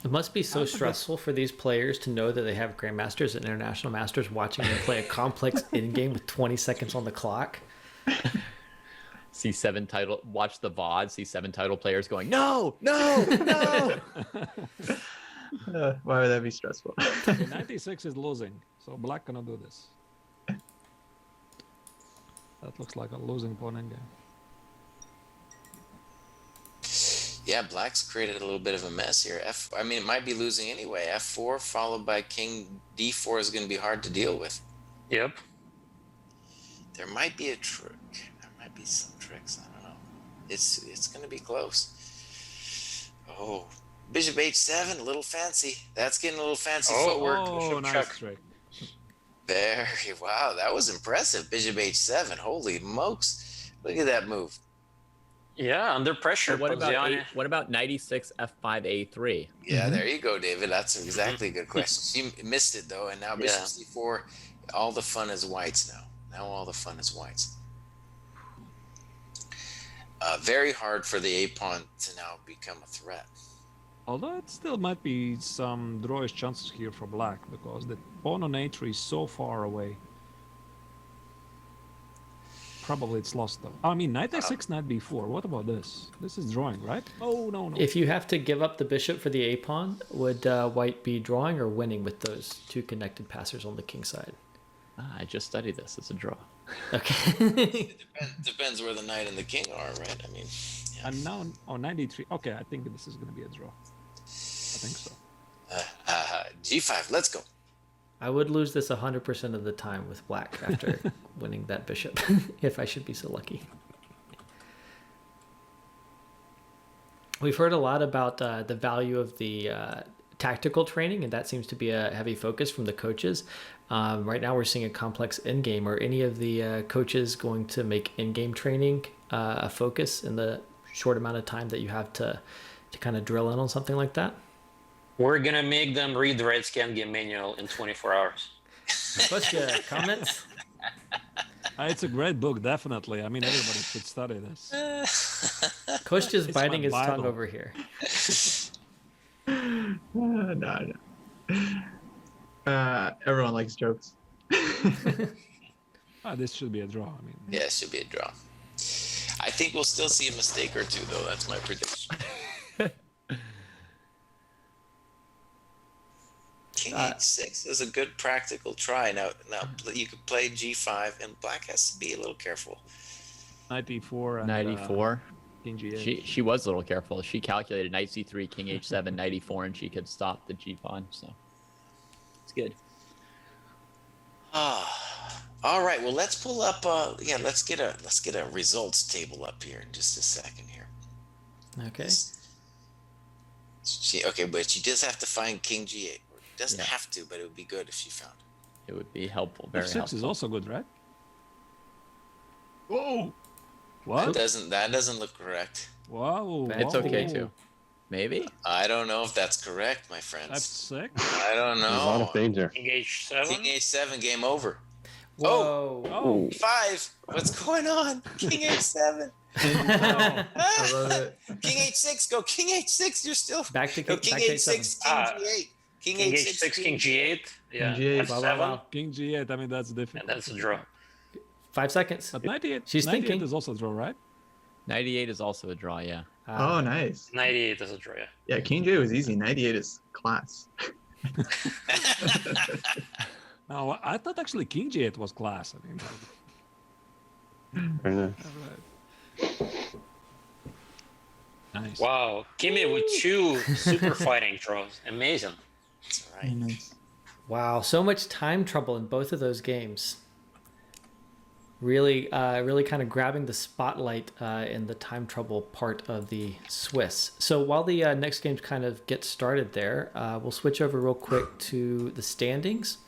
It must be so stressful for these players to know that they have grandmasters and international masters watching them play a complex endgame with 20 seconds on the clock. C7 title, watch the VOD, C7 title players going, no, no, no! Why would that be stressful? Okay, 96 is losing, so black cannot do this. That looks like a losing pawn endgame. Yeah, black's created a little bit of a mess here. I mean, it might be losing anyway. F4 followed by king d4 is going to be hard to deal with. Yep. There might be a trick. There might be some tricks. I don't know. It's going to be close. Oh, bishop h7, a little fancy. That's getting a little fancy footwork. Oh, Bishop nice check. trick. Very, wow, that was impressive. Bishop h7. Holy smokes. Look at that move. Yeah, under pressure. What about Poggiani. what about knight e6, f5, a3? Yeah, there you go, David. That's exactly a good question. She missed it, though, and now bishop c4, all the fun is whites now. Now all the fun is whites. Very hard for the a-pawn to now become a threat. Although it still might be some drawish chances here for black, because the pawn on a3 is so far away. Probably it's lost though. I mean, knight a6, knight b4. What about this? This is drawing, right? Oh, no. If you have to give up the bishop for the a pawn, would white be drawing or winning with those 2 connected passers on the king side? I just studied this. It's a draw. Okay. Depends where the knight and the king are, right? I mean, yeah. And now on knight d3. Okay, I think this is going to be a draw. I think so. G5, let's go. I would lose this 100% of the time with black after winning that bishop, if I should be so lucky. We've heard a lot about the value of the tactical training, and that seems to be a heavy focus from the coaches. Right now we're seeing a complex endgame. Are any of the coaches going to make endgame training a focus in the short amount of time that you have to kind of drill in on something like that? We're going to make them read the Red Scan Game Manual in 24 hours. Comments? It's a great book, definitely. I mean, everybody should study this. Kostya's biting his Bible. tongue over here. No. Everyone likes jokes. This should be a draw. I mean, Yeah, it should be a draw. I think we'll still see a mistake or two, though. That's my prediction. King h6 is a good practical try. Now you could play g5, and black has to be a little careful. 94 and 94. King g8. She was a little careful. She calculated knight c3, king h7, 94, and she could stop the g pawn. So it's good. All right. Well, let's pull up. Let's get a results table up here in just a second here. Okay. But she does have to find king g8. Doesn't have to, but it would be good if she found it. It would be helpful. Very f6 helpful. is also good, right? Whoa! What? That doesn't look correct. Wow! It's okay too. Maybe. I don't know if that's correct, my friends. F6. I don't know. There's a lot of danger. King h7. King h7, game over. Whoa. Oh, 5. What's going on? King h7. I love it. King h6. Go king h6. You're still Back to go king king h7. h6. King g8. King King h6. h6, king g8. Yeah. King G8. F7. Wow. King g8. I mean, that's difficult. And that's a draw. 5 seconds. But 98. She's 98 thinking. is also a draw, right? 98 is also a draw. Yeah. Oh, nice. 98 is a draw. Yeah. Yeah, King J was easy. 98 is class. No, I thought actually King g8 was class. I mean, Very nice. nice. Wow. Kimi with 2 super fighting draws. Amazing. That's right. Nice. Wow, so much time trouble in both of those games. Really kind of grabbing the spotlight in the time trouble part of the Swiss. So while the next games kind of get started there, we'll switch over real quick to the standings.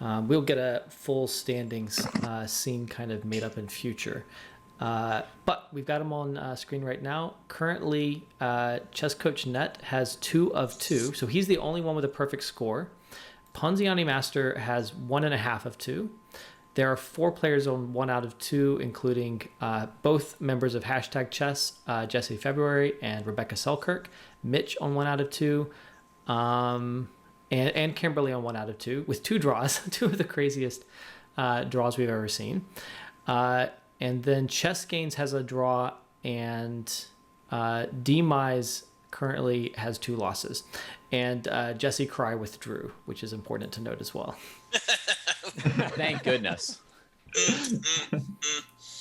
We'll get a full standings scene kind of made up in future. But we've got them on screen right now. Currently, Chess Coach Net has 2 of 2, so he's the only one with a perfect score. Ponziani Master has 1.5 of 2. There are 4 players on 1 out of 2, including both members of Hashtag Chess, Jesse February and Rebecca Selkirk, Mitch on 1 out of 2, and Kimberly on 1 out of 2, with 2 draws, 2 of the craziest draws we've ever seen. And then Chess Gains has a draw, and Demise currently has 2 losses. And Jesse Cry withdrew, which is important to note as well. Thank goodness.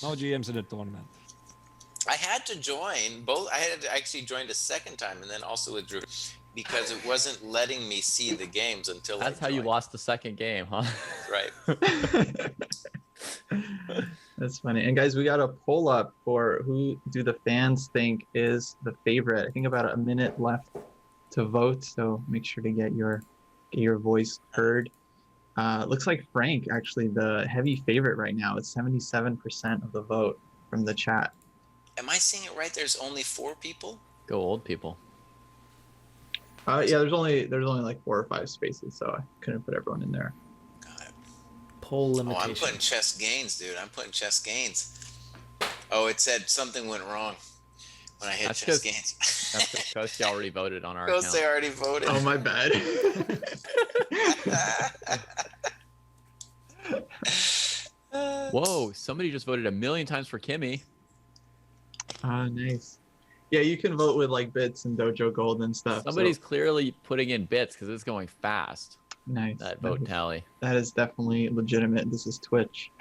No GMs in the tournament. I had to join both. I had actually joined a second time and then also withdrew because it wasn't letting me see the games until That's how you lost the second game, huh? Right. That's funny. And guys, we got a poll up for who do the fans think is the favorite. I think about a minute left to vote, so make sure to get your voice heard. Looks like Frank actually the heavy favorite right now. It's 77% of the vote from the chat. Am I seeing it right? There's only 4 people. Go old people. Yeah, there's only like 4 or 5 spaces, so I couldn't put everyone in there. Got it. Poll Oh, limitation. I'm putting chess gains, dude. I'm putting chess gains. Oh, it said something went wrong when I hit That's chess 'cause- gains. That's because Coach already voted on our Because account. they already voted. Oh, my bad. Whoa, somebody just voted 1,000,000 times for Kimmy. Nice. Yeah, you can vote with like bits and Dojo Gold and stuff. so- Somebody's clearly putting in bits because it's going fast, nice. that vote tally. That is definitely legitimate. This is Twitch.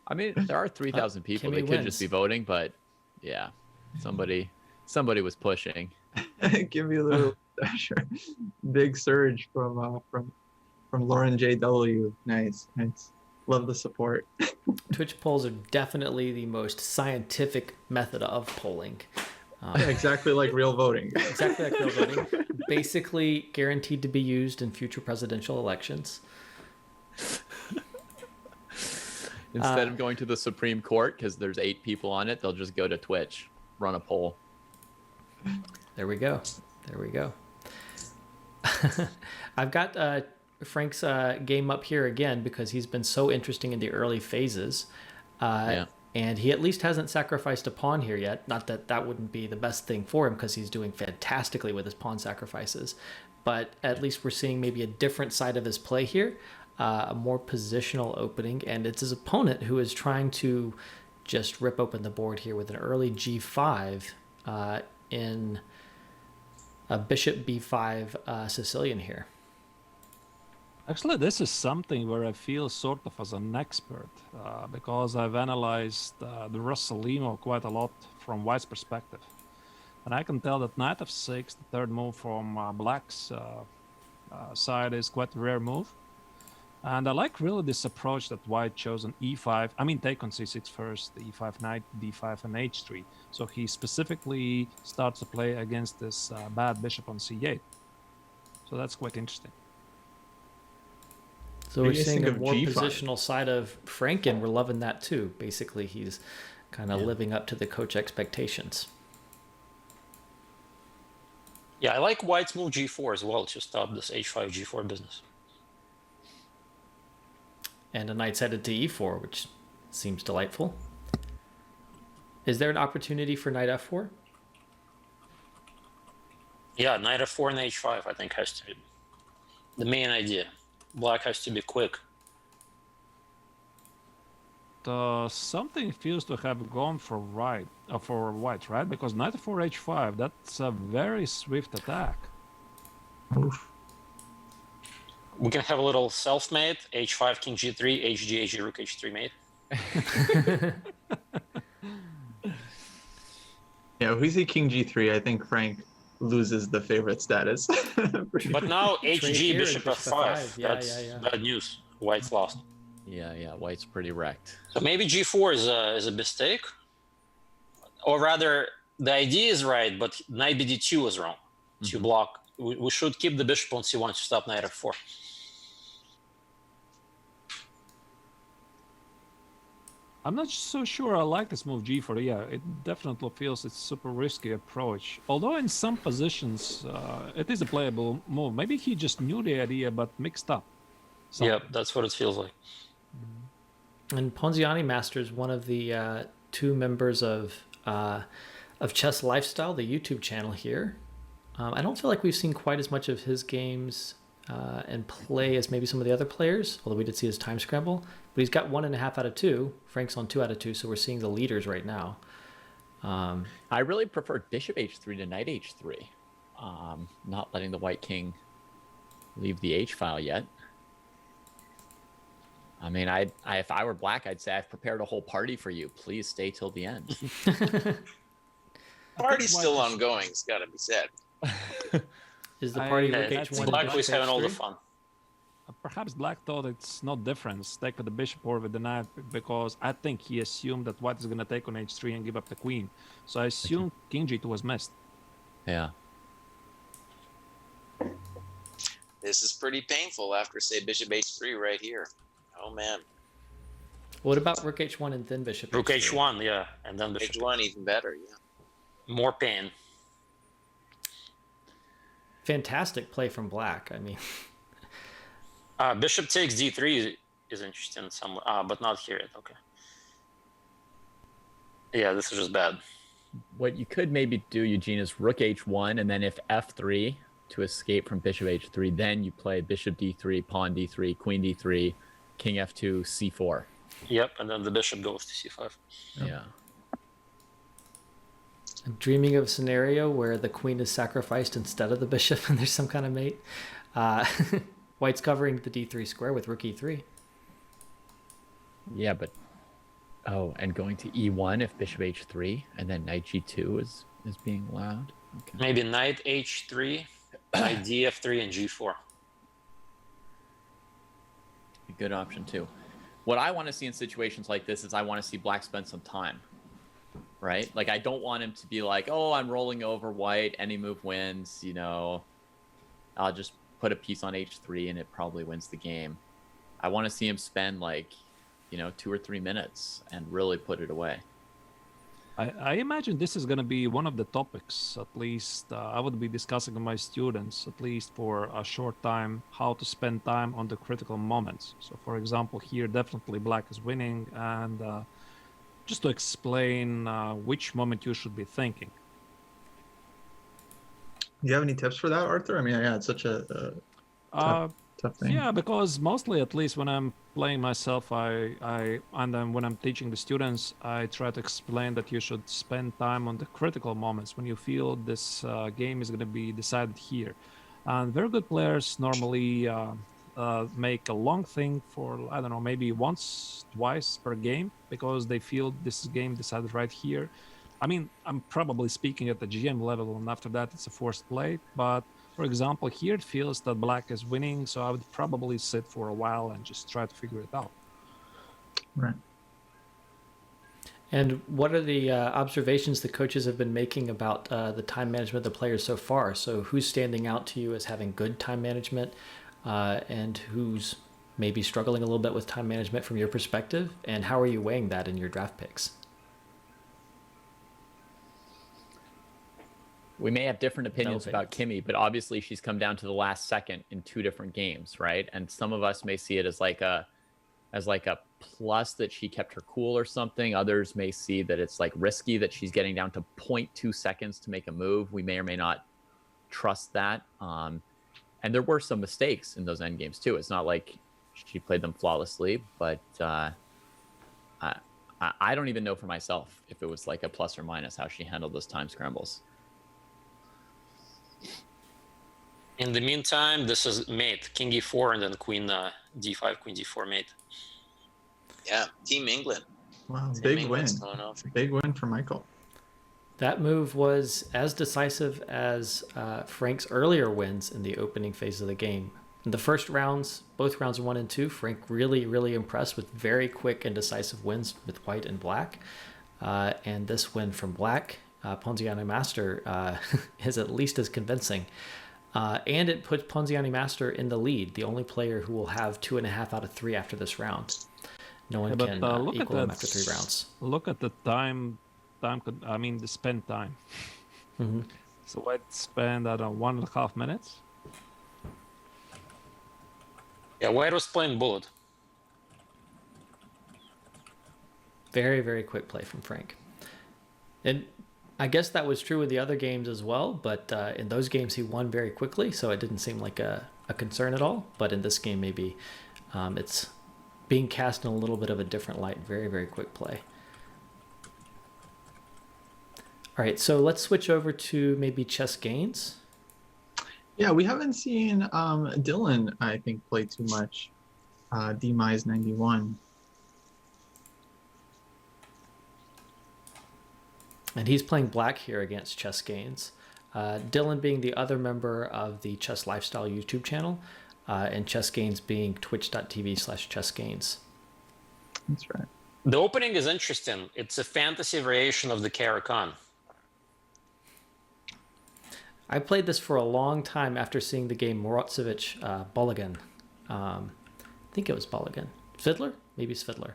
I mean, there are 3,000 people. Kimmy They could wins. just be voting, but yeah, somebody was pushing. Give me a little sure. Big surge from Lauren JW. Nice. Love the support. Twitch polls are definitely the most scientific method of polling. Yeah, exactly like real voting. Exactly like real voting. Basically guaranteed to be used in future presidential elections. Instead of going to the Supreme Court, because there's 8 people on it, they'll just go to Twitch, run a poll. There we go. I've got Frank's game up here again because he's been so interesting in the early phases. And he at least hasn't sacrificed a pawn here yet. Not that that wouldn't be the best thing for him because he's doing fantastically with his pawn sacrifices. But at least we're seeing maybe a different side of his play here, a more positional opening. And it's his opponent who is trying to just rip open the board here with an early g5 in a bishop b5 Sicilian here. Actually, this is something where I feel sort of as an expert because I've analyzed the Rossolimo quite a lot from White's perspective. And I can tell that knight f6, the third move from Black's side, is quite a rare move. And I like really this approach that White chose on e5. I mean, take on c6 first, the e5 knight, d5, and h3. So he specifically starts to play against this bad bishop on c8. So that's quite interesting. So What we're do you seeing think a of more G5? positional side of Franken. We're loving that too. Basically, he's kind of Yeah. living up to the coach expectations. Yeah, I like White's move g4 as well to stop this h5 g4 business. And a knight's headed to e4, which seems delightful. Is there an opportunity for knight f4? Yeah, knight f4 and h5 I think has to be the main idea. Black has to be quick. Something feels to have gone for White, right? Because knight f4 h5, that's a very swift attack. Oof. We can have a little self-mate, h5, king g3, hg, hg, rook h3 mate. Yeah, if we see king g3, I think Frank loses the favorite status. But now Trade hg, here, bishop bishop f5. f5. Yeah, That's yeah. bad news. White's lost. Yeah, White's pretty wrecked. So maybe g4 is a mistake, or rather, the idea is right, but knight bd2 was wrong to block. We should keep the bishop on c1 to stop knight f4. I'm not so sure I like this move g4. Yeah, it definitely feels it's super risky approach. Although in some positions it is a playable move. Maybe he just knew the idea but mixed up. Yep, that's what it feels like. And Ponziani Masters, one of the two members of Chess Lifestyle, the YouTube channel here. I don't feel like we've seen quite as much of his games and play as maybe some of the other players, although we did see his time scramble. But he's got 1.5 out of 2. Frank's on 2 out of 2, so we're seeing the leaders right now. I really prefer bishop h3 to knight h3. Not letting the white king leave the h file yet. I mean, if I were black, I'd say I've prepared a whole party for you. Please stay till the end. Party's still ongoing. It's got to be said. Is the party I- rook Hey, h1 Black and was bishop having all the h3? fun. Perhaps Black thought it's no difference, take with the bishop or with the knight, because I think he assumed that White is going to take on h3 and give up the queen. So I assume king g2 was missed. Yeah. This is pretty painful after, say, bishop h3 right here. Oh, man. What about rook h1 and then bishop Rook h3? h1, yeah, and then bishop. h1 even better, yeah. More pain. Fantastic play from black. I mean, Bishop takes d3 is interesting somewhere, but not here yet. Okay. Yeah, this is just bad. What you could maybe do, Eugene, is rook h1, and then if f3 to escape from bishop h3, then you play bishop d3, pawn d3, queen d3, king f2, c4. Yep, and then the bishop goes to c5. Yeah. I'm dreaming of a scenario where the queen is sacrificed instead of the bishop and there's some kind of mate. White's covering the d3 square with rook e3. Yeah, but and going to e1 if bishop h3, and then knight g2 is being allowed. Okay. Maybe knight h3, knight df3, and g4. A good option too. What I want to see in situations like this is I want to see black spend some time, right? Like I don't want him to be like, oh, I'm rolling over white, any move wins, I'll just put a piece on h3 and it probably wins the game. I want to see him spend 2 or 3 minutes and really put it away. I imagine this is going to be one of the topics, at least I would be discussing with my students, at least for a short time, how to spend time on the critical moments. So, for example, here definitely black is winning, and just to explain which moment you should be thinking. Do you have any tips for that, Arthur? I mean, yeah, it's such a tough thing. Yeah, because mostly, at least when I'm playing myself, and then when I'm teaching the students, I try to explain that you should spend time on the critical moments when you feel this game is going to be decided here. And very good players normally make a long thing for, I don't know, maybe once, twice per game, because they feel this game decided right here. I mean, I'm probably speaking at the GM level, and after that it's a forced play. But for example, here it feels that black is winning, so I would probably sit for a while and just try to figure it out. Right. And what are the observations the coaches have been making about the time management of the players so far? So who's standing out to you as having good time management, and who's maybe struggling a little bit with time management from your perspective? And how are you weighing that in your draft picks? We may have different opinions about Kimmy, but obviously she's come down to the last second in 2 different games, right? And some of us may see it as like a plus that she kept her cool or something. Others may see that it's like risky that she's getting down to 0.2 seconds to make a move. We may or may not trust that. And there were some mistakes in those end games too. It's not like she played them flawlessly, but I don't even know for myself if it was like a plus or minus how she handled those time scrambles. In the meantime, this is mate, king e4, and then queen d5, queen d4 mate. Yeah, Team England. Wow, Team big England's win. going off. Big win for Michael. That move was as decisive as Frank's earlier wins in the opening phase of the game. In the first rounds, both rounds 1 and 2, Frank really, really impressed with very quick and decisive wins with white and black. And this win from black, Ponziani Master, is at least as convincing. And it puts Ponziani Master in the lead, the only player who will have 2.5 out of 3 after this round. No one can equal him after 3 rounds. Look at the time. The spent time. Mm-hmm. So White spent, 1.5 minutes. Yeah, White was playing bullet. Very, very quick play from Frank. And I guess that was true in the other games as well, but in those games he won very quickly, so it didn't seem like a concern at all. But in this game, maybe it's being cast in a little bit of a different light. Very, very quick play. All right, so let's switch over to maybe chess gains. Yeah, we haven't seen Dylan, I think, play too much. Demise 91. And he's playing black here against Chess Gains. Dylan being the other member of the Chess Lifestyle YouTube channel, and Chess Gains being twitch.tv/chessgains. That's right. The opening is interesting. It's a fantasy variation of the Caro-Kann. I played this for a long time after seeing the game Morozevich Bologan. I think it was Bologan. Fiddler? Maybe it's Fiddler.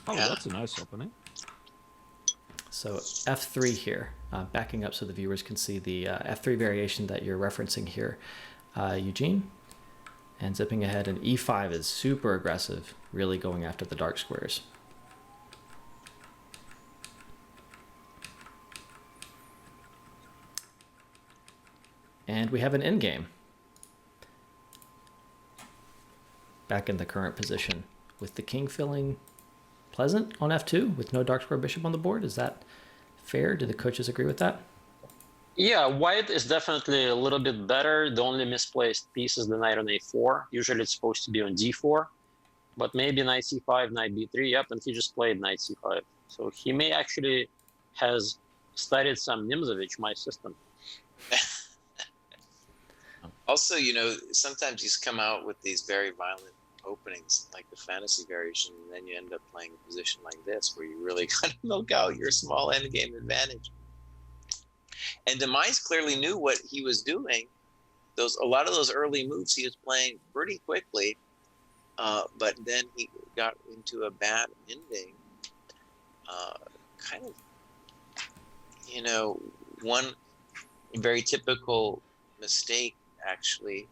Oh, yeah. That's a nice opening. So F3 here, backing up so the viewers can see the F3 variation that you're referencing here, Eugene. And zipping ahead, and E5 is super aggressive, really going after the dark squares. And we have an endgame. Back in the current position with the king feeling pleasant on F2 with no dark square bishop on the board. Is that fair? Do the coaches agree with that? Yeah, white is definitely a little bit better. The only misplaced piece is the knight on A4. Usually it's supposed to be on D4, but maybe knight C5, knight B3. Yep, and he just played knight C5. So he may actually has studied some Nimzovich, my system. Also, sometimes you come out with these very violent openings, like the fantasy variation, and then you end up playing a position like this, where you really kind of milk out your small endgame advantage. And Demise clearly knew what he was doing. A lot of those early moves he was playing pretty quickly, but then he got into a bad ending. One very typical mistake actually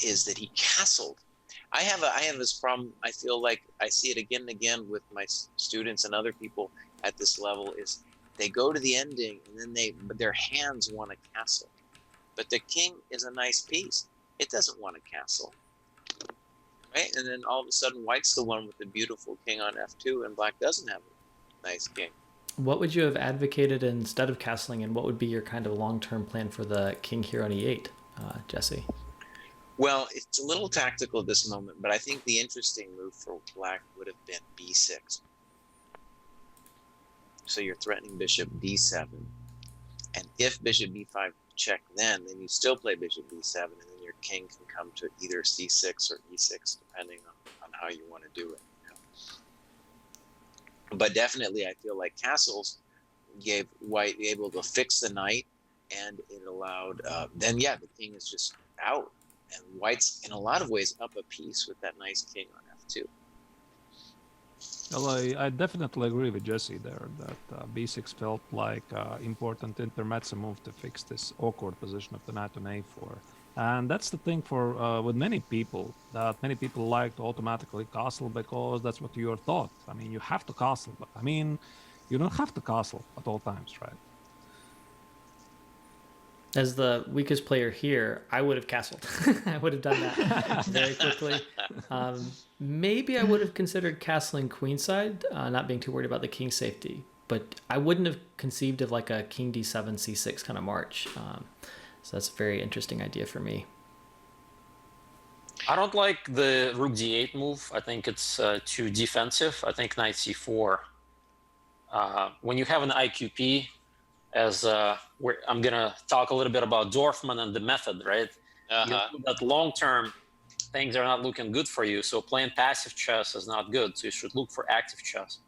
is that he castled. I have this problem. I feel like I see it again and again with my students and other people at this level. Is they go to the ending and then their hands want to castle, but the king is a nice piece. It doesn't want to castle, right? And then all of a sudden, white's the one with the beautiful king on F2, and black doesn't have a nice king. What would you have advocated instead of castling, and what would be your kind of long-term plan for the king here on e8, Jesse? Well, it's a little tactical at this moment, but I think the interesting move for black would have been b6. So you're threatening bishop d7. And if bishop b5 check then you still play bishop b7, and then your king can come to either c6 or e6, depending on how you want to do it. But definitely, I feel like castles gave white able to fix the knight, and it allowed, then the king is just out. And white's, in a lot of ways, up a piece with that nice king on f2. Well, I definitely agree with Jesse there that b6 felt like important intermezzo move to fix this awkward position of the knight on a4. And that's the thing for with many people, that many people like to automatically castle because that's what you're taught. I mean, you have to castle, but I mean, you don't have to castle at all times, right? As the weakest player here, I would have castled. I would have done that very quickly. Maybe I would have considered castling queenside, not being too worried about the king safety. But I wouldn't have conceived of like a king d7, c6 kind of march. So that's a very interesting idea for me. I don't like the rook d8 move. I think it's too defensive. I think knight c4. When you have an IQP, as I'm gonna talk a little bit about Dorfman and the method, right? You know that long term things are not looking good for you. So playing passive chess is not good. So you should look for active chess,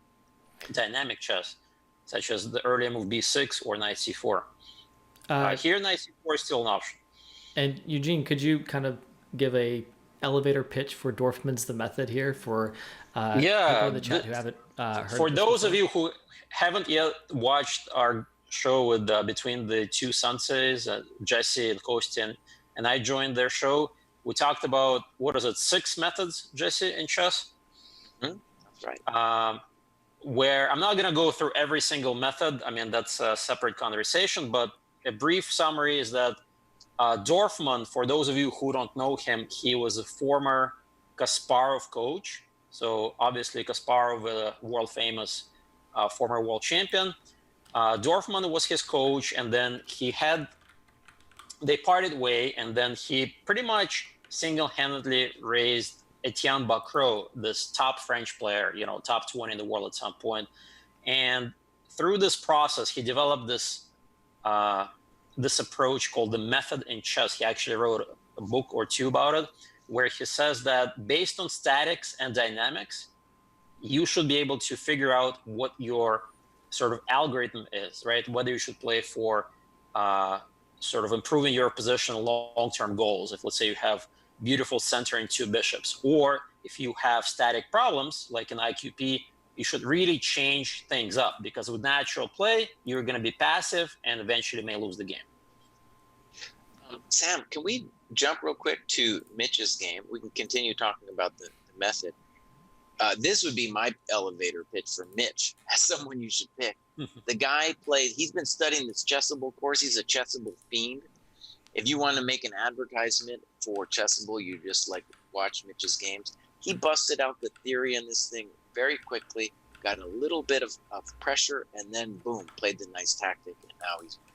dynamic chess, such as the earlier move b6 or knight c4. Here, knight c4 is still an option. And Eugene, could you kind of give a elevator pitch for Dorfman's the method here for people in the chat who haven't heard? For those of you who haven't yet watched our show with between the two senseis, Jesse and Kostin, and I joined their show. We talked about, 6 methods, Jesse, in chess? Mm-hmm. That's right. Where I'm not going to go through every single method. I mean, that's a separate conversation, but a brief summary is that Dorfman, for those of you who don't know him, he was a former Kasparov coach. So obviously Kasparov, a world-famous former world champion. Dorfman was his coach, and then they parted way, and then he pretty much single-handedly raised Etienne Bacrot, this top French player, top 20 in the world at some point. And through this process, he developed this approach called the method in chess. He actually wrote a book or two about it, where he says that based on statics and dynamics, you should be able to figure out what your sort of algorithm is, right? Whether you should play for sort of improving your position, long-term goals. If, let's say, you have beautiful center and 2 bishops, or if you have static problems like an IQP, you should really change things up, because with natural play, you're going to be passive and eventually may lose the game. Sam, can we jump real quick to Mitch's game? We can continue talking about the method. This would be my elevator pitch for Mitch as someone you should pick. The guy he's been studying this Chessable course. He's a Chessable fiend. If you want to make an advertisement for Chessable, you just watch Mitch's games. He busted out the theory on this thing very quickly, got a little bit of pressure, and then boom, played the nice tactic, and now he's winning.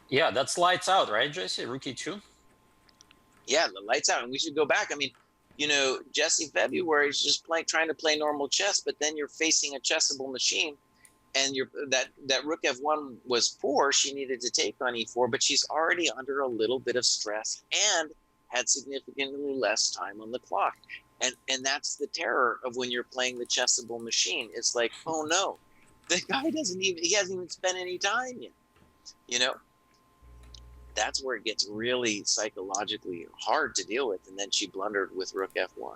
Yeah, that's lights out, right, Jesse? Rookie 2? Yeah, the lights out, and we should go back. I mean, Jesse February is just trying to play normal chess, but then you're facing a Chessable machine, and that rook f1 was poor. She needed to take on e4, but she's already under a little bit of stress and had significantly less time on the clock. And that's the terror of when you're playing the Chessable machine. It's like, oh no, the guy hasn't even spent any time yet. That's where it gets really psychologically hard to deal with. And then she blundered with rook f1.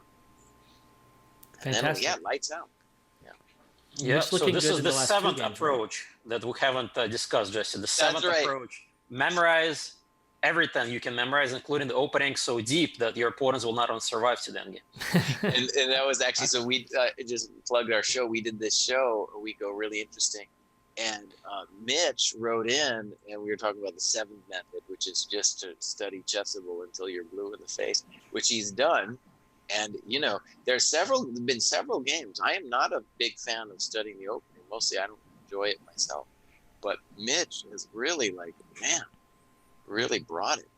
And Fantastic. then, lights out. Yeah, so this is the 7th approach that we haven't discussed, Jesse. The 7th approach. Memorize everything you can memorize, including the opening so deep that your opponents will not survive to the end game. and that was actually, so we just plugged our show. We did this show a week ago, really interesting. And Mitch wrote in, and we were talking about the 7th method, which is just to study Chessable until you're blue in the face, which he's done. And, there's been several games. I am not a big fan of studying the opening. Mostly enjoy it myself. But Mitch is really really brought it.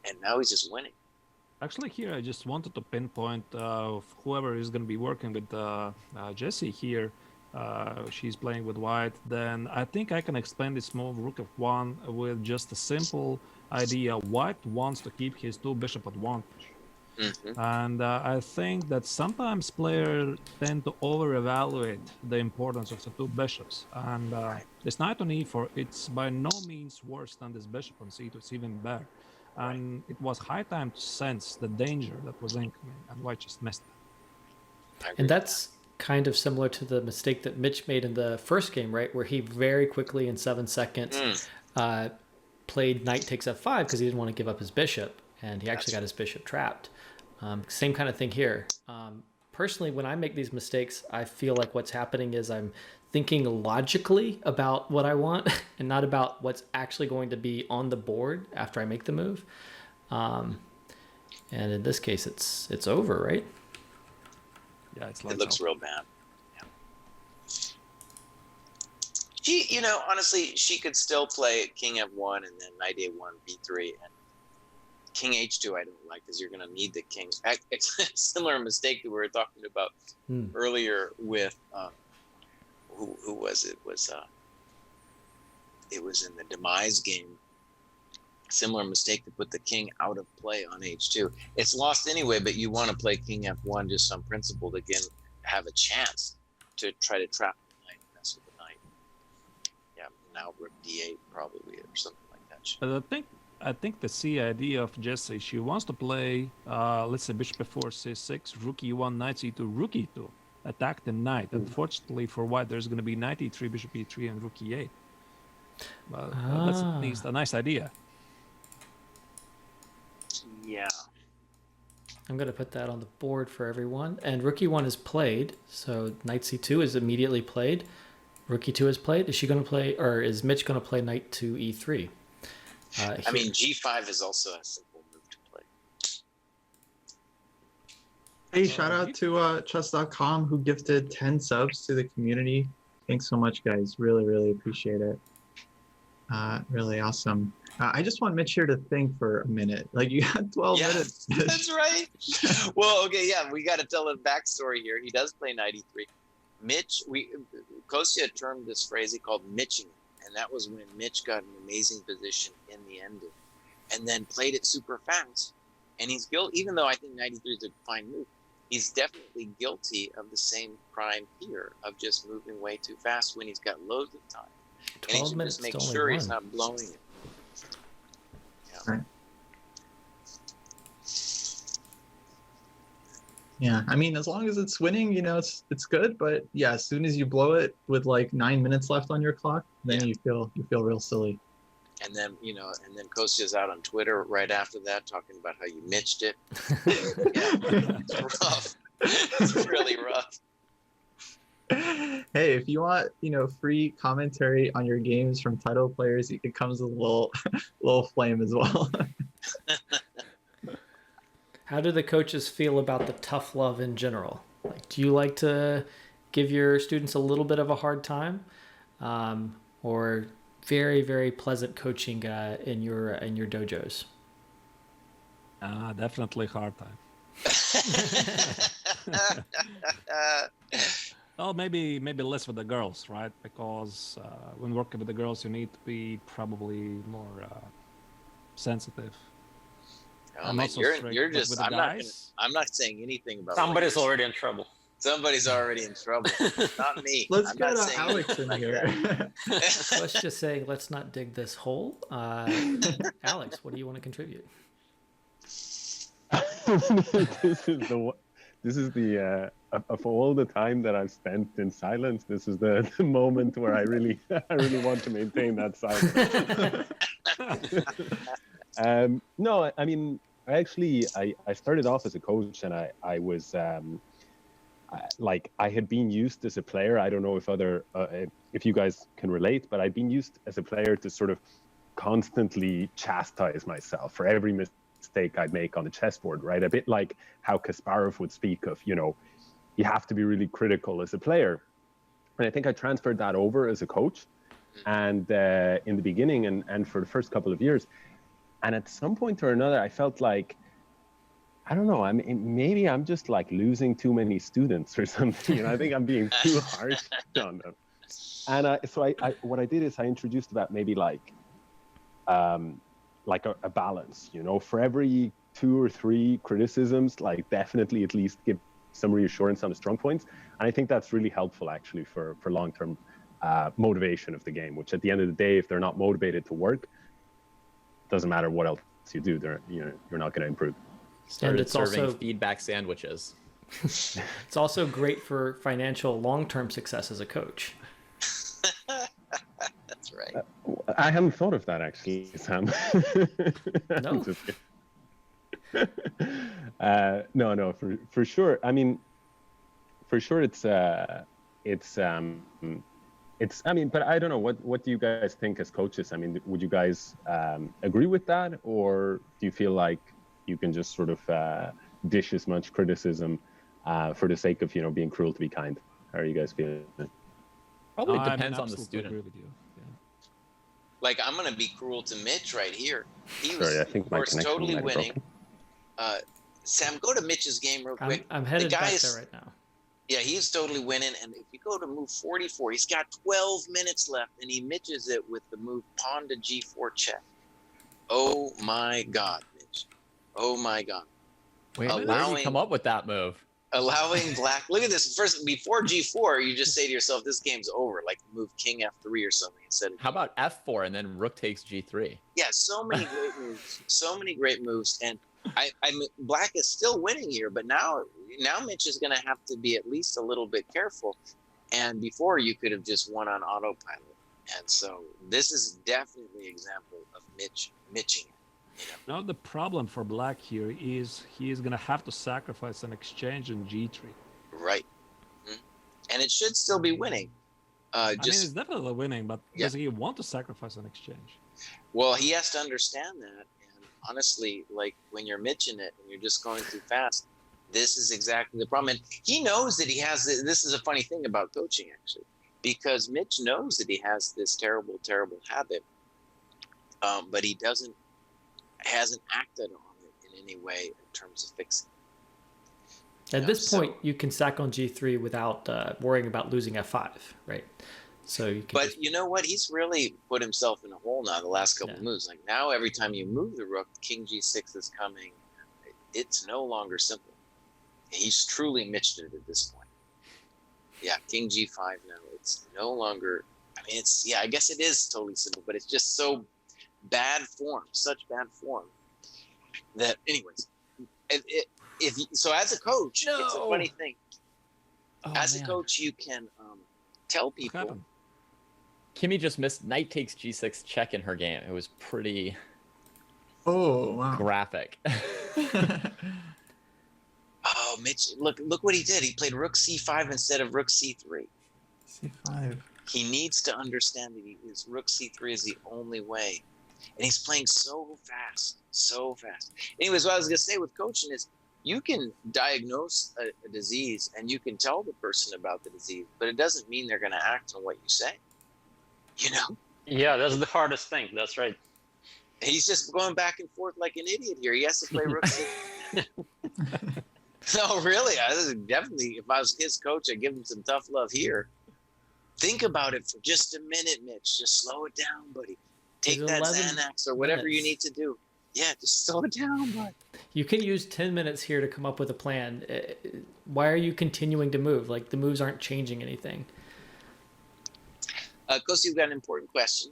And now he's just winning. Actually, here I just wanted to pinpoint whoever is going to be working with Jessie here. She's playing with white. Then I think I can explain this move Rook F1 with just a simple idea. White wants to keep his 2 bishop advantage. Mm-hmm. And I think that sometimes players tend to over-evaluate the importance of the 2 bishops. And this knight on e4, it's by no means worse than this bishop on c2. It's even better. And it was high time to sense the danger that was incoming, and white just missed it. And that's kind of similar to the mistake that Mitch made in the first game, right? Where he very quickly in 7 seconds played knight takes f5 because he didn't want to give up his bishop, and he actually got his bishop trapped. Same kind of thing here. Personally, when I make these mistakes, I feel like what's happening is I'm thinking logically about what I want and not about what's actually going to be on the board after I make the move. And in this case, it's over, right? Yeah, it looks real bad. Yeah. She, honestly, she could still play king f1 and then knight a1, b3, and king h2 I don't like because you're going to need the king. It's a similar mistake that we were talking about earlier with who was it? It was in the demise game. Similar mistake to put the king out of play on h2. It's lost anyway, but you want to play king f1 just on principle to again have a chance to try to trap the knight and mess with the knight. Yeah, now rook d8 probably or something like that. But I think the C idea of Jessie, she wants to play, let's say bishop f4, c6, rook e1, knight c2, rook e2, attack the knight. Unfortunately for white, there's going to be knight e3, bishop e3, and rook e8. But that's at least a nice idea. Yeah. I'm going to put that on the board for everyone. And rook e1 is played, so knight c2 is immediately played. Rook e2 is played. Is she going to play, or is Mitch going to play knight to e3? I mean, g5 is also a simple move to play. Hey, shout out to chess.com who gifted 10 subs to the community. Thanks so much, guys. Really, really appreciate it. Really awesome. I just want Mitch here to think for a minute. Like, you got 12 minutes. That's right. Well, okay, yeah, we got to tell a backstory here. He does play knight e3. Mitch, Kostya termed this phrase he called Mitching. And that was when Mitch got an amazing position in the ending and then played it super fast. And he's guilty, even though I think 93 is a fine move, he's definitely guilty of the same crime here of just moving way too fast when he's got loads of time. And he should just make sure he's not blowing it. Yeah. Right. Yeah, I mean, as long as it's winning, it's good. But yeah, as soon as you blow it with like 9 minutes left on your clock, then you feel real silly. And then Kostya's out on Twitter right after that talking about how you mitched it. Yeah, it's rough. It's really rough. Hey, if you want, free commentary on your games from title players, it comes with a little flame as well. How do the coaches feel about the tough love in general? Like, do you like to give your students a little bit of a hard time, or very, very pleasant coaching in your dojos? Definitely hard time. Well, maybe less with the girls, right? Because when working with the girls, you need to be probably more sensitive. Oh, man, you're just. I'm not saying anything about. Somebody's already in trouble. Somebody's already in trouble. Not me. Let's get Alex in here. Let's just say, let's not dig this hole. Alex, what do you want to contribute? This is the of all the time that I've spent in silence, this is the moment where I really want to maintain that silence. No, I mean, I started off as a coach, and I was I had been used as a player. I don't know if you guys can relate, but I'd been used as a player to sort of constantly chastise myself for every mistake I'd make on the chessboard, right? A bit like how Kasparov would speak of, you have to be really critical as a player. And I think I transferred that over as a coach, and in the beginning and for the first couple of years. And at some point or another, I felt like, I don't know, I mean, maybe I'm just like losing too many students or something. You know, I think I'm being too harsh on them. And so what I did is I introduced about maybe like a balance, you know, for every 2 or 3 criticisms, like definitely at least give some reassurance on the strong points. And I think that's really helpful actually for long-term motivation of the game, which at the end of the day, if they're not motivated to work, doesn't matter what else you do, you're not going to improve. Started it's serving also- feedback sandwiches. It's also great for financial long-term success as a coach. That's right. I haven't thought of that actually, Sam. No. I'm just kidding. No, for sure. I mean, for sure, it's. I mean, but I don't know. What do you guys think as coaches? I mean, would you guys agree with that, or do you feel like you can just sort of dish as much criticism for the sake of, you know, being cruel to be kind? How are you guys feeling? Probably I depends on the absolutely student. agree with you. Yeah. Like, I'm going to be cruel to Mitch right here. He was, Sorry, I think of my course, connection totally might have winning. broken. Sam, go to Mitch's game real quick. I'm headed The guy back is- there right now. Yeah, he's totally winning. And if you go to move 44, he's got 12 minutes left, and he mitches it with the move pawn to g4 check. Oh my God, Mitch. Oh my God. Wait, where did you Allowing- come up with that move? Allowing black. Look at this. First, before g4, you just say to yourself, "This game's over." Like move king f3 or something instead of. How about f4 and then rook takes g3? Yeah, so many great moves. So many great moves, and I black is still winning here, but now Mitch is going to have to be at least a little bit careful. And before, you could have just won on autopilot. And so this is definitely an example of Mitching. You know? Now the problem for black here is he is going to have to sacrifice an exchange in g3. Right. And it should still be winning. I mean, it's definitely winning, but Yeah. does he want to sacrifice an exchange? Well, he has to understand that. And honestly, like when you're mitching it and you're just going too fast, this is exactly the problem. And he knows that he has this is a funny thing about coaching, actually, because Mitch knows that he has this terrible, terrible habit, but he hasn't acted on it in any way in terms of fixing it. At this point, you can sack on g3 without worrying about losing f5, right? So you can. But you know what? He's really put himself in a hole now. The last couple Yeah. moves, like now, every time you move the rook, king g6 is coming. It's no longer simple. He's truly mitched it at this point. Yeah, king g5 now. It's no longer. I mean, it's I guess it is totally simple, but it's just so bad form, such bad form that. Anyways, so as a coach, it's a No. funny thing. Oh, As man. a coach, you can tell What people. happened? Kimmy just missed knight takes g6 check in her game. It was pretty Oh, wow. graphic. Oh, Mitch! Look what he did. He played rook c5 instead of rook c3. C5. He needs to understand that his rook c3 is the only way, and he's playing so fast, so fast. Anyways, what I was gonna say with coaching is, you can diagnose a disease and you can tell the person about the disease, but it doesn't mean they're gonna act on what you say. You know, Yeah, that's the hardest thing. That's right. he's just going back and forth like an idiot here. He has to play rook c. No, really. Definitely, if I was his coach, I'd give him some tough love here. Think about it for just a minute, Mitch. Just slow it down, buddy. Take There's that 11 Xanax or whatever you minutes. need to do. Yeah, just slow it down, bud. You can use 10 minutes here to come up with a plan. Why are you continuing to move? Like, the moves aren't changing anything. Kosi, you've got an important question,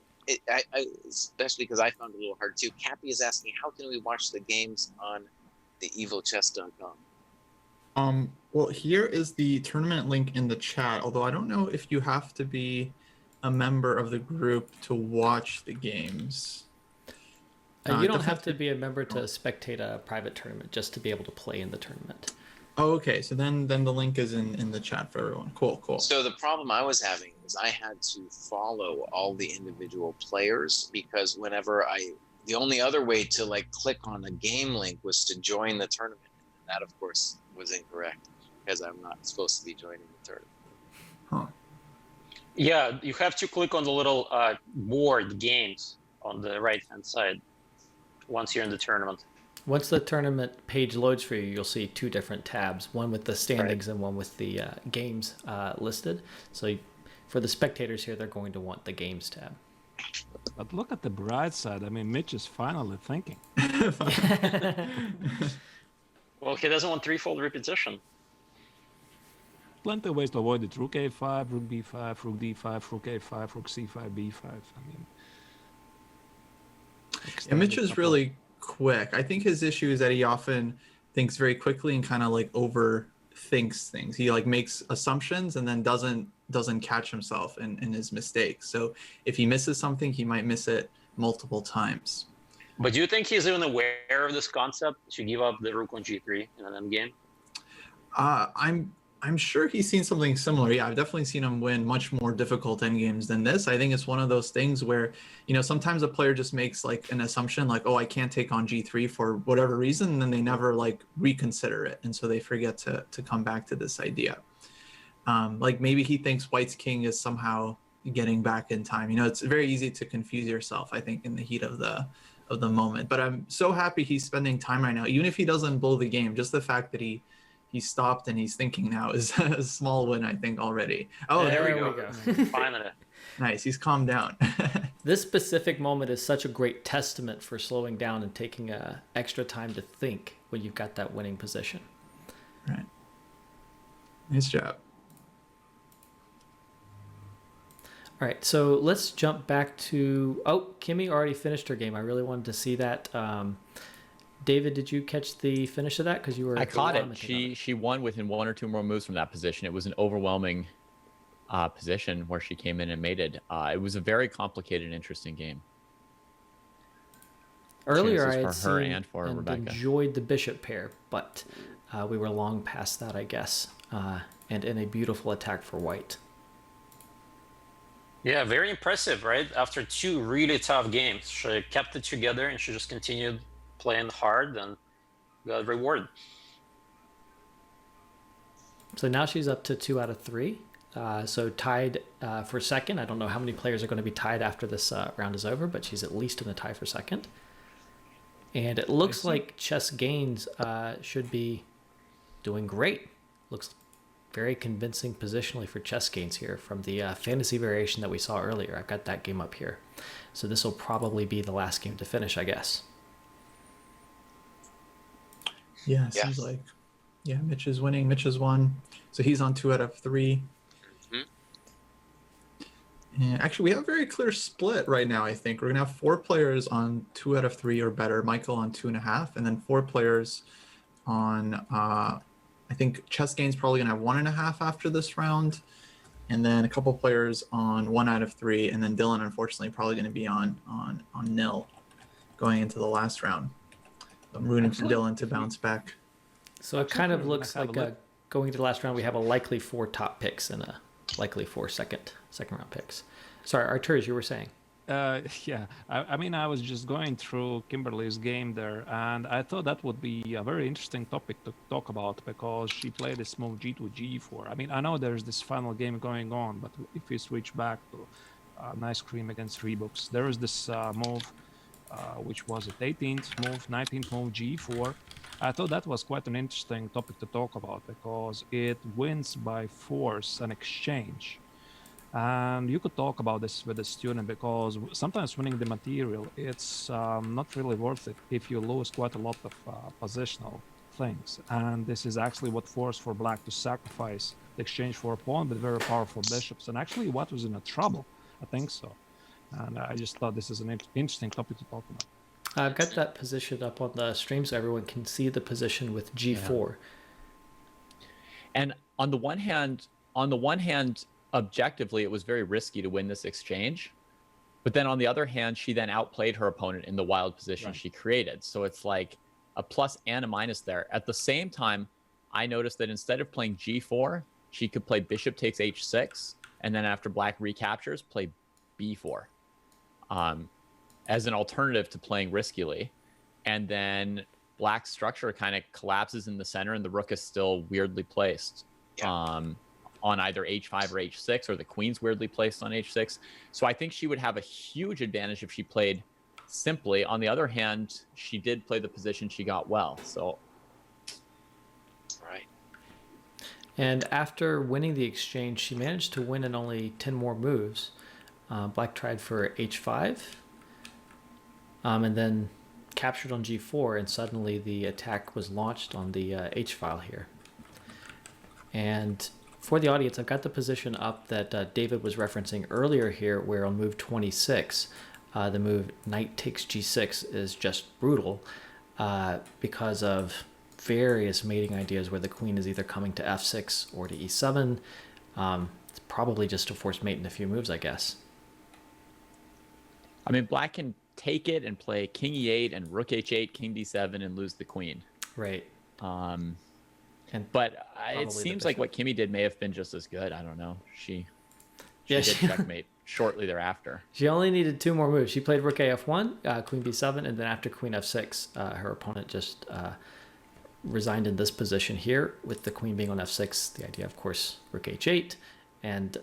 especially because I found it a little hard too. Cappy is asking, how can we watch the games on the evilchess.com? Well, here is the tournament link in the chat, although I don't know if you have to be a member of the group to watch the games. You don't have definitely- to be a member to spectate a private tournament just to be able to play in the tournament. Oh, okay. So then the link is in the chat for everyone. Cool. So the problem I was having is I had to follow all the individual players, because the only other way to like click on a game link was to join the tournament. And that, of course, was incorrect because I'm not supposed to be joining the tournament. Huh. Yeah, you have to click on the little board games on the right-hand side once you're in the tournament. Once the tournament page loads for you, you'll see two different tabs, one with the standings and one with the games listed. So for the spectators here, they're going to want the games tab. But look at the bright side. I mean, Mitch is finally thinking. Well, he doesn't want threefold repetition. Plenty of ways to avoid it. Rook a5, rook b5, rook d5, rook a5, rook c5, b5. I mean, Yeah, Mitch is really quick. I think his issue is that he often thinks very quickly and kind of like overthinks things. He like makes assumptions and then doesn't catch himself in his mistakes. So if he misses something, he might miss it multiple times. But do you think he's even aware of this concept to give up the rook on g3 in an endgame? I'm sure he's seen something similar. Yeah, I've definitely seen him win much more difficult endgames than this. I think it's one of those things where, you know, sometimes a player just makes like an assumption like, oh, I can't take on g3 for whatever reason, and then they never like reconsider it. And so they forget to come back to this idea. Like maybe he thinks white's king is somehow getting back in time. You know, it's very easy to confuse yourself, I think, in the heat of the moment. But I'm so happy he's spending time right now. Even if he doesn't blow the game, just the fact that he stopped and he's thinking now is a small win, I think, already. Oh, there we go. Finally. Nice. He's calmed down. This specific moment is such a great testament for slowing down and taking extra time to think when you've got that winning position. Right. Nice job. All right, so let's jump back to... Oh, Kimmy already finished her game. I really wanted to see that. David, did you catch the finish of that? Because you were... I caught it. She won within one or two more moves from that position. It was an overwhelming position where she came in and mated. It was a very complicated and interesting game. Earlier, I had for her seen and for and Rebecca. enjoyed the bishop pair, but we were long past that, I guess, and in a beautiful attack for white. Yeah, very impressive, right? After two really tough games, she kept it together and she just continued playing hard and got rewarded. So now she's up to 2 out of 3. So tied for second. I don't know how many players are going to be tied after this round is over, but she's at least in the tie for second. And it looks like Chess Gains should be doing great. Looks very convincing positionally for Chess Gains here from the fantasy variation that we saw earlier. I've got that game up here. So this will probably be the last game to finish, I guess. Yeah, it seems like. Yeah, Mitch is winning. Mitch has won. So he's on 2 out of 3. And actually, we have a very clear split right now, I think. We're going to have 4 players on 2 out of 3 or better. Michael on 2.5. And then 4 players on, I think Chess Gains probably going to have 1.5 after this round. And then a couple players on 1 out of 3. And then Dylan, unfortunately, probably going to be on nil going into the last round. I'm rooting for Dylan to bounce back. So it kind of looks like going into the last round, we have a likely 4 top picks and a likely 4 second round picks. Sorry, Arturs, you were saying? Yeah, I mean, I was just going through Kimberly's game there, and I thought that would be a very interesting topic to talk about because she played this move g2, g4. I mean, I know there's this final game going on, but if we switch back to Nice Cream against Reeboks, there is this move, which was at 18th move, 19th move, g4. I thought that was quite an interesting topic to talk about because it wins by force and exchange. And you could talk about this with a student because sometimes winning the material, it's not really worth it if you lose quite a lot of positional things. And this is actually what forced for black to sacrifice the exchange for a pawn with very powerful bishops. And actually White was in a trouble, I think so. And I just thought this is an interesting topic to talk about. I've got that position up on the stream so everyone can see the position with g4. Yeah. And on the one hand, objectively, it was very risky to win this exchange. But then on the other hand, she then outplayed her opponent in the wild position she created. So it's like a plus and a minus there. At the same time, I noticed that instead of playing g4, she could play bishop takes h6. And then after black recaptures, play b4. As an alternative to playing riskily. And then black's structure kind of collapses in the center and the rook is still weirdly placed. on either h5 or h6, or the queen's weirdly placed on h6. So I think she would have a huge advantage if she played simply. On the other hand, she did play the position she got well. So Right. And after winning the exchange, she managed to win in only 10 more moves. Black tried for h5, and then captured on g4, and suddenly the attack was launched on the h-file here. And for the audience, I've got the position up that David was referencing earlier here, where on move 26, the move knight takes g6 is just brutal because of various mating ideas where the queen is either coming to f6 or to e7. It's probably just a forced mate in a few moves, I guess. I mean, black can take it and play king e8 and rook h8, king d7, and lose the queen. Right. But it seems like what Kimmy did may have been just as good. I don't know. She did checkmate shortly thereafter. She only needed 2 more moves. She played rook af1, queen b7, and then after queen f6, her opponent just resigned in this position here with the queen being on f6. The idea, of course, rook h8. And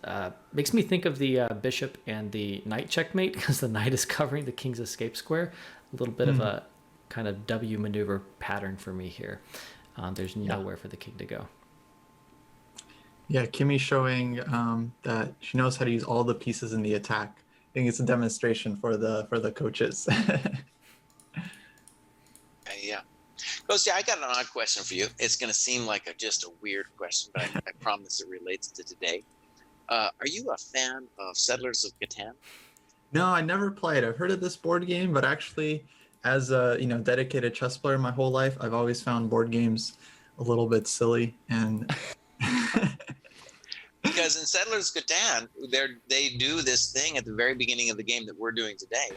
makes me think of the bishop and the knight checkmate, because the knight is covering the king's escape square. A little bit of a kind of W maneuver pattern for me here. There's nowhere for the king to go. Yeah, Kimmy's showing that she knows how to use all the pieces in the attack. I think it's a demonstration for the coaches. Yeah. Ghosty, I got an odd question for you. It's going to seem like just a weird question, but I promise it relates to today. Are you a fan of Settlers of Catan? No, I never played. I've heard of this board game, but actually, as a dedicated chess player my whole life, I've always found board games a little bit silly. And because in Settlers of Catan, they do this thing at the very beginning of the game that we're doing today,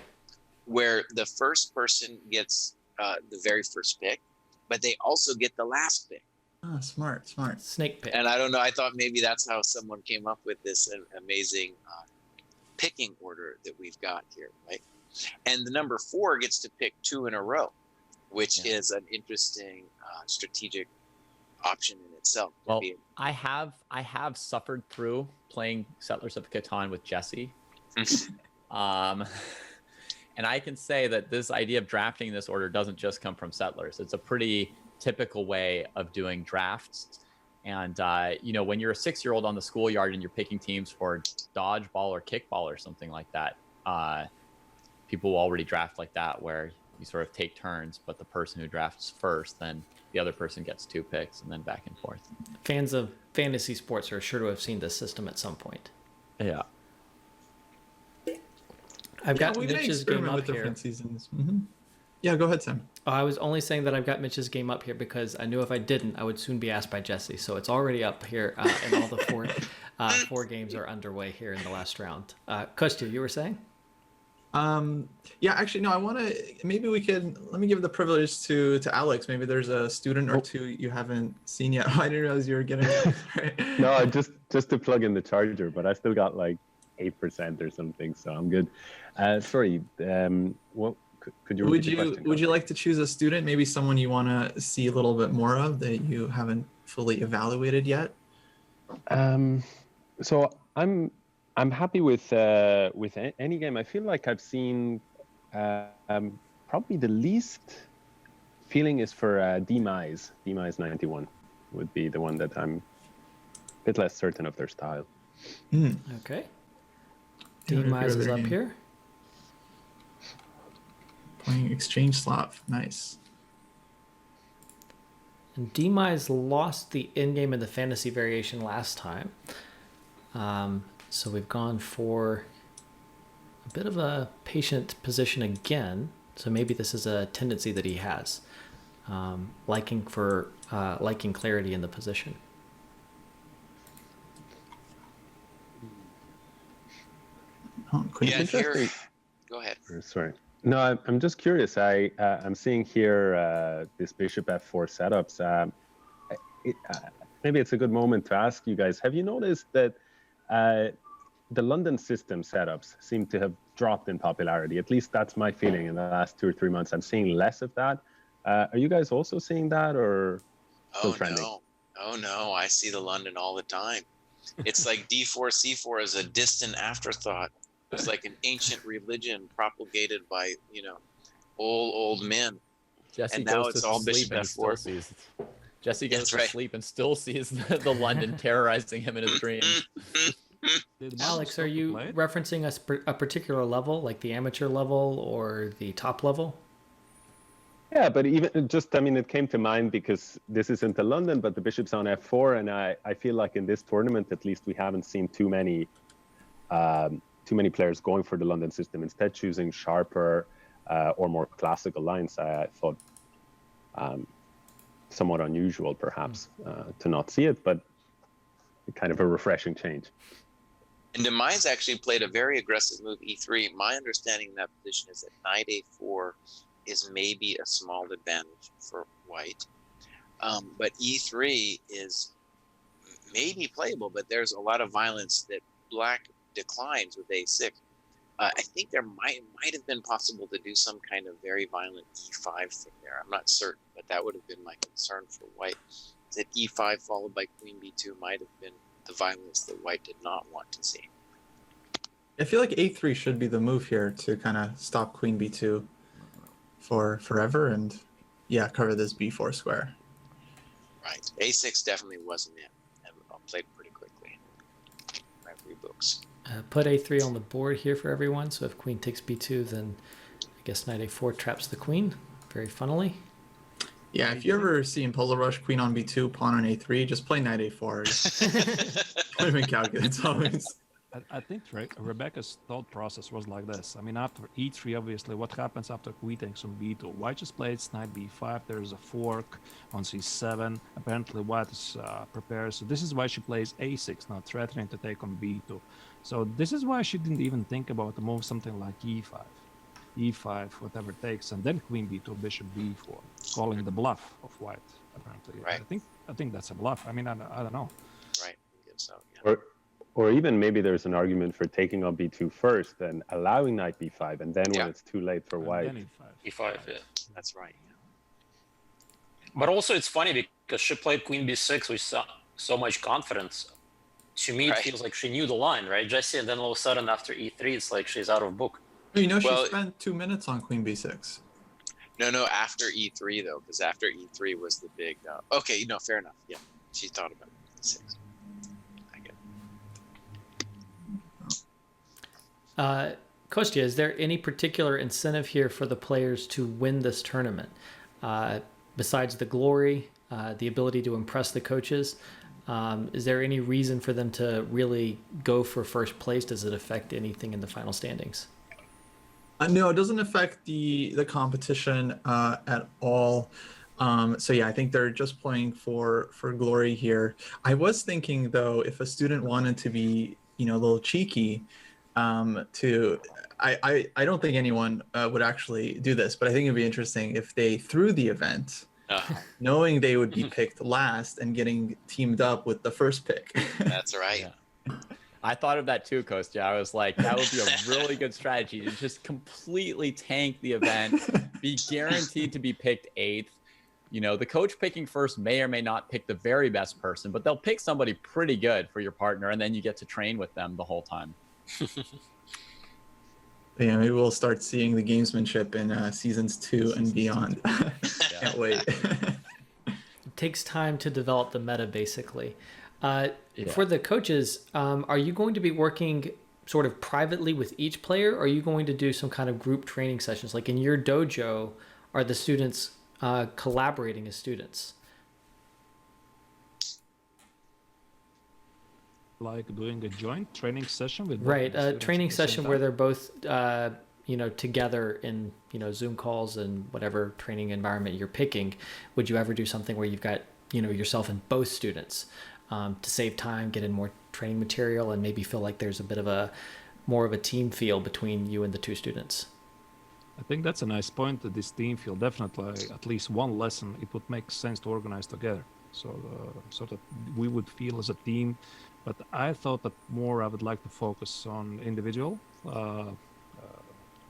where the first person gets the very first pick, but they also get the last pick. Oh, smart. Snake pick. And I don't know, I thought maybe that's how someone came up with this amazing picking order that we've got here, right? And the number 4 gets to pick 2 in a row, which is an interesting strategic option in itself. Well, I have suffered through playing Settlers of Catan with Jesse. And I can say that this idea of drafting this order doesn't just come from Settlers. It's a pretty typical way of doing drafts. And, when you're a 6-year-old on the schoolyard and you're picking teams for dodgeball or kickball or something like that, people will already draft like that, where you sort of take turns, but the person who drafts first, then the other person gets 2 picks, and then back and forth. Fans of fantasy sports are sure to have seen this system at some point. Yeah. I've got Mitch's game up here. Seasons. Yeah, go ahead, Sam. I was only saying that I've got Mitch's game up here because I knew if I didn't, I would soon be asked by Jesse. So it's already up here, and all the 4 games are underway here in the last round. Kostya, you were saying? Yeah, actually, no, let me give the privilege to Alex. Maybe there's a student or 2 you haven't seen yet. I didn't realize you were getting it. Right? No, just to plug in the charger, but I still got like 8% or something, so I'm good. Sorry, what could you repeat the question? Would you like to choose a student, maybe someone you want to see a little bit more of that you haven't fully evaluated yet? So I'm happy with any game. I feel like I've seen probably the least feeling is for Demise 91 would be the one that I'm a bit less certain of their style. Okay. Demise is up here. Playing Exchange Slav. Nice. And Demise lost the in-game and the fantasy variation last time. So we've gone for a bit of a patient position again. So maybe this is a tendency that he has, liking clarity in the position. Oh, go ahead. Sorry. No, I'm just curious. I'm seeing here this bishop f4 setups. Maybe it's a good moment to ask you guys, have you noticed that the London system setups seem to have dropped in popularity? At least that's my feeling in the last 2 or 3 months. I'm seeing less of that. Are you guys also seeing that, or still trending? Oh no, I see the London all the time. It's like D4, C4 is a distant afterthought. It's like an ancient religion propagated by, old men. Jesse And now goes it's to all sleep bishop and he still F4. sees. Jesse goes That's to right. sleep and still sees the London terrorizing him in his dreams. Did Martin Alex, stop are to you play it? referencing a particular level, like the amateur level or the top level? Yeah, but even just, I mean, it came to mind because this isn't the London, but the bishop's on f4, and I feel like in this tournament, at least, we haven't seen too many players going for the London system. Instead, choosing sharper or more classical lines. I thought somewhat unusual, perhaps, to not see it, but kind of a refreshing change. And Demise actually played a very aggressive move, e3. My understanding in that position is that knight a4 is maybe a small advantage for white. But e3 is maybe playable, but there's a lot of violence that black declines with a6. I think there might have been possible to do some kind of very violent e5 thing there. I'm not certain, but that would have been my concern for white. That e5 followed by queen b2 might have been the violence that white did not want to see. I feel like a3 should be the move here to kind of stop queen b2 for forever and, yeah, cover this b4 square. Right. A6 definitely wasn't in, and played pretty quickly. My rebooks. Put a3 on the board here for everyone. So if queen takes b2, then I guess knight a4 traps the queen. Very funnily. Yeah, if you ever see in Polar Rush, queen on b2, pawn on a3, just play knight a4. Put him in calculates always. I think Rebecca's thought process was like this. I mean, after e3, obviously, what happens after queen takes on b2? White just plays knight b5. There's a fork on c7. Apparently, white is prepared. So this is why she plays a6, not threatening to take on b2. So this is why she didn't even think about the move something like e5. e5, whatever it takes, and then queen b2, bishop b4, calling the bluff of white, apparently. Right. I think that's a bluff. I mean, I don't know. Right. I guess so, yeah. Or even maybe there's an argument for taking on b2 first and allowing knight b5, and then Yeah. when it's too late for And white. then e5. E5, yeah. That's right. But also it's funny because she played queen b6 with so much confidence. To me, Right. it feels like she knew the line, right, Jesse? And then all of a sudden after e3, it's like she's out of book. You know, Well- she spent 2 minutes on queen b6. No, after e3 though, because after e3 was the big. Okay, fair enough. Yeah, she thought about e6. I get it. Kostya, is there any particular incentive here for the players to win this tournament? Besides the glory, the ability to impress the coaches, is there any reason for them to really go for first place? Does it affect anything in the final standings? No, it doesn't affect the competition at all. So yeah, I think they're just playing for glory here. I was thinking though, if a student wanted to be a little cheeky, I don't think anyone would actually do this, but I think it'd be interesting if they threw the event, knowing they would be picked last and getting teamed up with the first pick. That's right. Yeah. I thought of that too, Kostya. I was like, that would be a really good strategy to just completely tank the event, be guaranteed to be picked 8th. The coach picking first may or may not pick the very best person, but they'll pick somebody pretty good for your partner, and then you get to train with them the whole time. Yeah, maybe we'll start seeing the gamesmanship in seasons 2 and beyond. Can't wait. It takes time to develop the meta, basically. Yeah. For the coaches, are you going to be working sort of privately with each player, or are you going to do some kind of group training sessions? Like in your dojo, are the students collaborating as students? Like doing a joint training session with Right, both the a students training at the same session where time? they're both together in Zoom calls and whatever training environment you're picking. Would you ever do something where you've got yourself and both students to save time, get in more training material, and maybe feel like there's a bit of more of a team feel between you and the two students? I think that's a nice point, that this team feel definitely at least one lesson it would make sense to organize together, so that we would feel as a team. But I thought that more I would like to focus on individual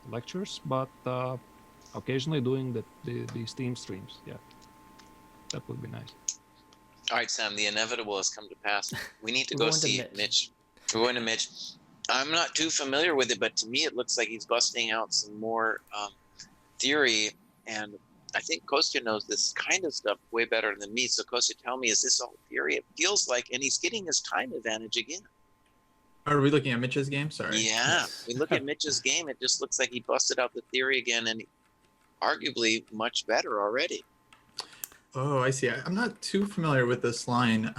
lectures, but occasionally doing these team streams. Yeah, that would be nice. All right, Sam, the inevitable has come to pass. We need to We're go going to see Mitch. Mitch. We're going to Mitch. I'm not too familiar with it, but to me, it looks like he's busting out some more theory. And I think Kostya knows this kind of stuff way better than me. So Kostya, tell me, is this all theory? It feels like, and he's getting his time advantage again. Are we looking at Mitch's game? Sorry. Yeah, we look at Mitch's game. It just looks like he busted out the theory again, and arguably much better already. Oh, I see. I'm not too familiar with this line,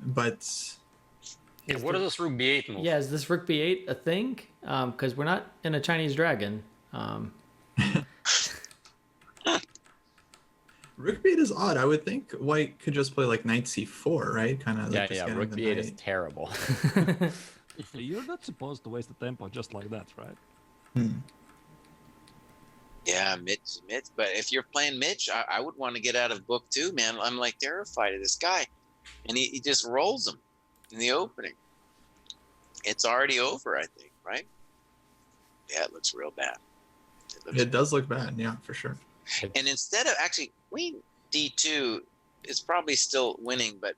but Yeah, what is this rook b8 move? Yeah, is this rook b8 a thing? Because we're not in a Chinese dragon. rook b8 is odd. I would think white could just play like knight c4, right? Kind of. Yeah, yeah. Rook b8 is terrible. You're not supposed to waste the tempo just like that, right? Yeah, Mitch. But if you're playing Mitch, I would want to get out of book 2, man. I'm like terrified of this guy. And he just rolls him in the opening. It's already over, I think, right? Yeah, it looks real bad. It does look bad, yeah, for sure. And instead of actually queen d2 is probably still winning, but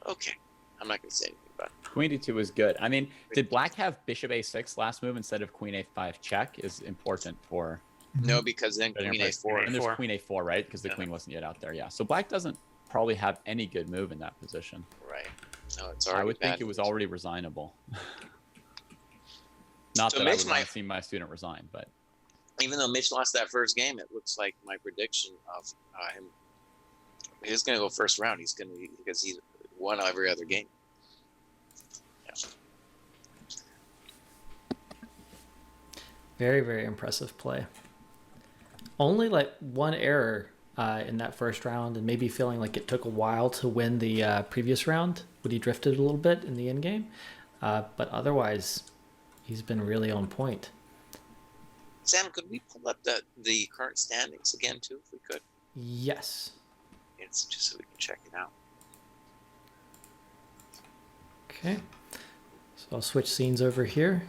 okay. I'm not going to say anything about it. Queen d2 was good. I mean, did black have bishop a6 last move instead of queen a5 check is important for... No, because then queen a4. And there's queen a4, right? Because the queen wasn't yet out there, yeah. So black doesn't probably have any good move in that position. Right. No, it's already I would bad. think it was already resignable. Not So that I Mitch would want might- to see my student resign, but... Even though Mitch lost that first game, it looks like my prediction of him. He's going to go first round. He's going to, because he's won every other game. Yeah. Very, very impressive play. Only like one error in that first round, and maybe feeling like it took a while to win the previous round when he drifted a little bit in the end game. But otherwise, he's been really on point. Sam, could we pull up the current standings again too, if we could? Yes. It's just so we can check it out. Okay. So I'll switch scenes over here.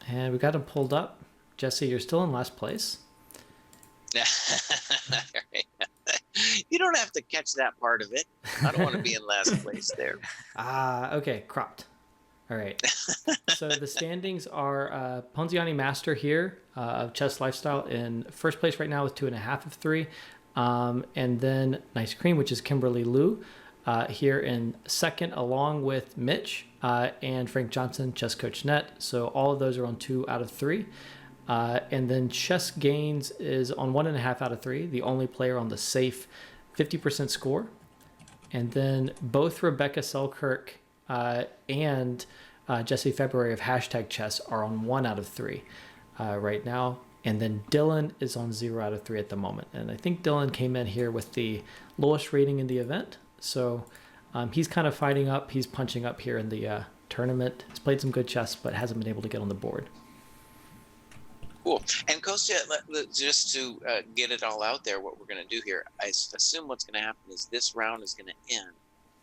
And we got him pulled up. Jesse, you're still in last place. You don't have to catch that part of it. I don't want to be in last place there. Okay, cropped. All right. So the standings are Ponziani Master here of Chess Lifestyle in first place right now with 2.5 of 3. And then Nice Cream, which is Kimberly Liu, here in second, along with Mitch and Frank Johnson, Chess Coach Net. So all of those are on 2 out of 3. And then Chess Gains is on 1.5 out of 3, the only player on the safe 50% score. And then both Rebecca Selkirk and Jesse February of Hashtag Chess are on 1 out of 3 right now. And then Dylan is on 0 out of 3 at the moment. And I think Dylan came in here with the lowest rating in the event. So he's kind of fighting up. He's punching up here in the tournament. He's played some good chess, but hasn't been able to get on the board. Cool. And Kostya, just to get it all out there, what we're going to do here, I assume what's going to happen is this round is going to end,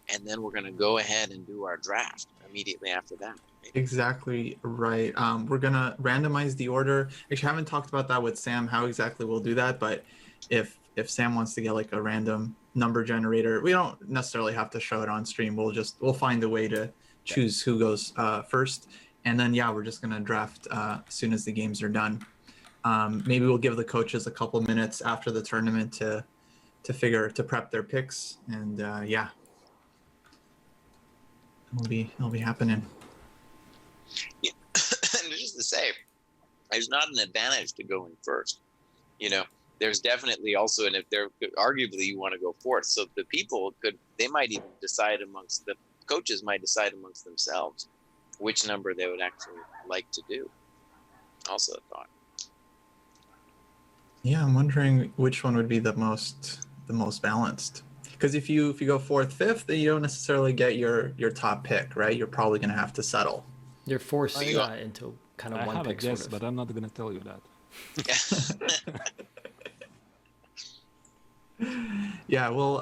and then we're going to go ahead and do our draft immediately after that. Maybe. Exactly right. We're going to randomize the order. Actually, I haven't talked about that with Sam, how exactly we'll do that, but if Sam wants to get like a random number generator, we don't necessarily have to show it on stream. We'll find a way to choose who goes first. And then, yeah, we're just going to draft as soon as the games are done. Maybe we'll give the coaches a couple minutes after the tournament to prep their picks. And yeah, it'll be happening. Yeah. And just to say, there's not an advantage to going first. You know, there's definitely also, and if they're arguably you want to go fourth. So the people they might even decide the coaches might decide amongst themselves which number they would actually like to do. Also a thought. Yeah, I'm wondering which one would be the most balanced. Because if you go fourth, fifth, then you don't necessarily get your top pick, right? You're probably going to have to settle. You're forced into kind of I one have a pick guess, sort of. but I'm not going to tell you that. Yeah, well,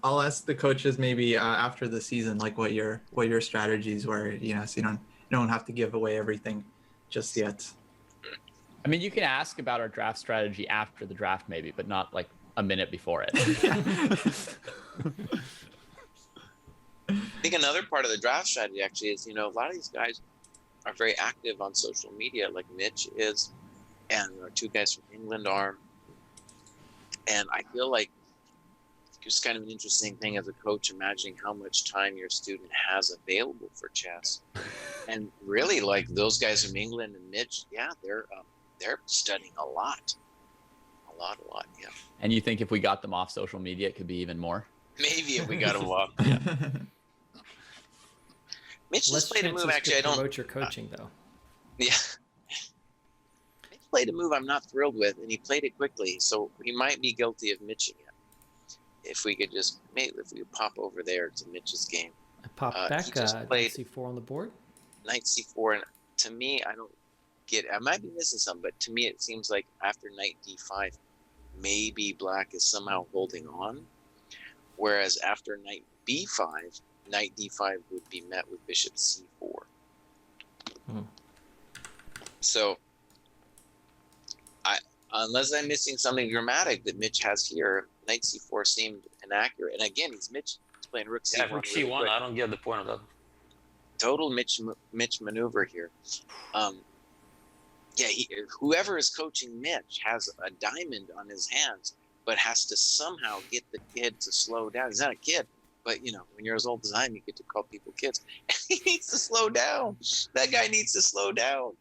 I'll ask the coaches maybe after the season, like what your strategies were, so you don't have to give away everything just yet. I mean, you can ask about our draft strategy after the draft, maybe, but not like a minute before it. I think another part of the draft strategy actually is, a lot of these guys are very active on social media, like Mitch is, and our two guys from England are. And I feel like it's kind of an interesting thing as a coach, imagining how much time your student has available for chess. And really, like those guys from England and Mitch, yeah, they're studying a lot, yeah. And you think if we got them off social media, it could be even more? Maybe if we got them off. Mitch just played a move. Actually, I don't promote your coaching though. Yeah. Mitch played a move I'm not thrilled with, and he played it quickly, so he might be guilty of mitching it. If we could pop over there to Mitch's game. I popped back. Knight C4 on the board. Knight C4, and to me, I don't get. I might be missing some, but to me, it seems like after Knight D5, maybe Black is somehow holding on, whereas after Knight B5. Knight D5 would be met with Bishop C4. So, unless I'm missing something dramatic that Mitch has here, Knight C4 seemed inaccurate. And again, Mitch is playing Rook C1. Yeah, Rook C1. Really, I don't get the point of that. Total Mitch maneuver here. Whoever is coaching Mitch has a diamond on his hands, but has to somehow get the kid to slow down. He's not a kid. But, when you're as old as I am, you get to call people kids. He needs to slow down. That guy needs to slow down.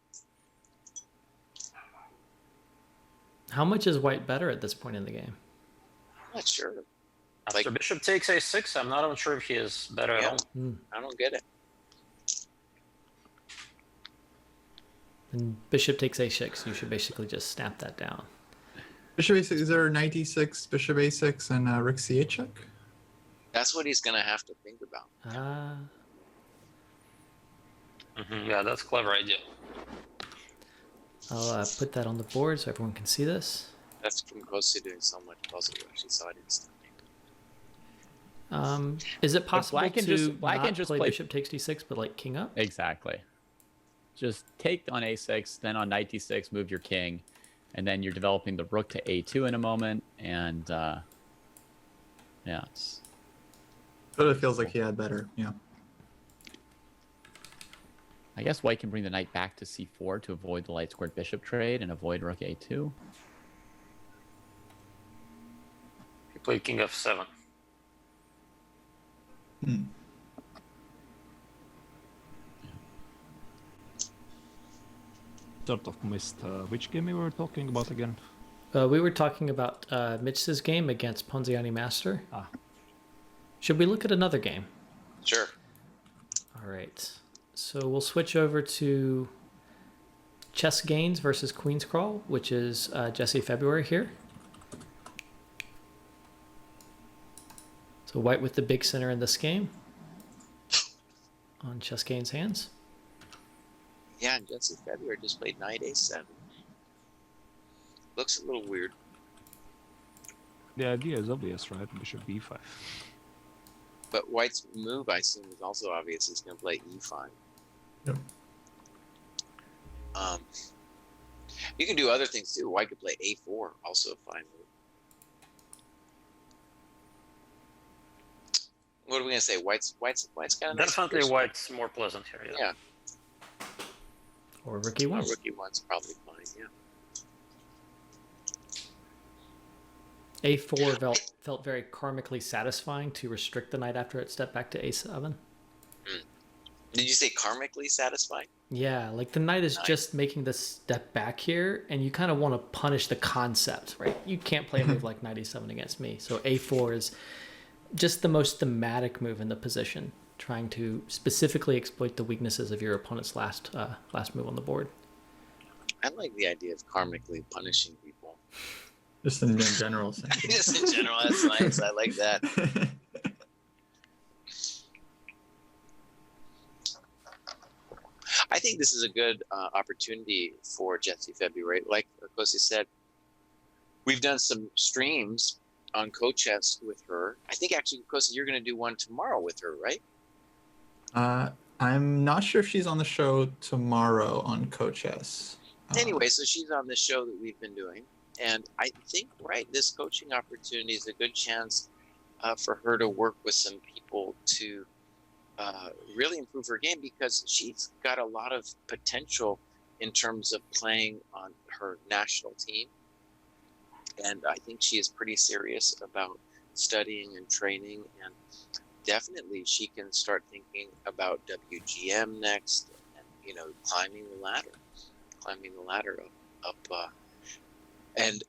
How much is White better at this point in the game? I'm not sure. After Bishop takes A6, I'm not even sure if he is better at all. I don't get it. And Bishop takes A6. You should basically just snap that down. Bishop A6, is there Knight E6, Bishop A6, and Rook C8 check? That's what he's going to have to think about. Yeah, that's a clever idea. I'll put that on the board so everyone can see this. That's from Kosi doing so much puzzle. You actually saw it instantly. Is it possible Black can to just play Bishop takes D6, but like King up? Exactly. Just take on A6, then on Knight D6, move your king, and then you're developing the Rook to A2 in a moment, and it's... But it feels like he had better, yeah. I guess White can bring the knight back to C4 to avoid the light squared bishop trade and avoid Rook A2. He played King F7. Sort of missed which game we were talking about again. We were talking about Mitch's game against Ponziani Master. Should we look at another game? Sure. All right. So we'll switch over to Chess Gains versus Queen's Crawl, which is Jesse February here. So White with the big center in this game on Chess Gains hands. Yeah, and Jesse February just played Knight A7. Looks a little weird. The idea is obvious, right? Bishop B5. But White's move, I assume, is also obvious. He's going to play E5. Yep. You can do other things too. White could play A4, also a fine move. What are we going to say? White's kind of Definitely nice. White's more pleasant here. Yeah. Or Rook E1. Rook E1's probably fine, yeah. A4 felt very karmically satisfying to restrict the knight after it stepped back to A7. Did you say karmically satisfying? Yeah, like the knight is just making this step back here, and you kind of want to punish the concept, right? You can't play a move like knight E7 against me. So A4 is just the most thematic move in the position, trying to specifically exploit the weaknesses of your opponent's last move on the board. I like the idea of karmically punishing people. Just in general. Just in general, that's nice. I like that. I think this is a good opportunity for Jesse February. Like Kosi said, we've done some streams on CoChess with her. I think actually, Kosi, you're going to do one tomorrow with her, right? I'm not sure if she's on the show tomorrow on CoChess. Anyway, so she's on this show that we've been doing, and I think this coaching opportunity is a good chance for her to work with some people to really improve her game, because she's got a lot of potential in terms of playing on her national team. And I think she is pretty serious about studying and training, and definitely she can start thinking about WGM next, and climbing the ladder up and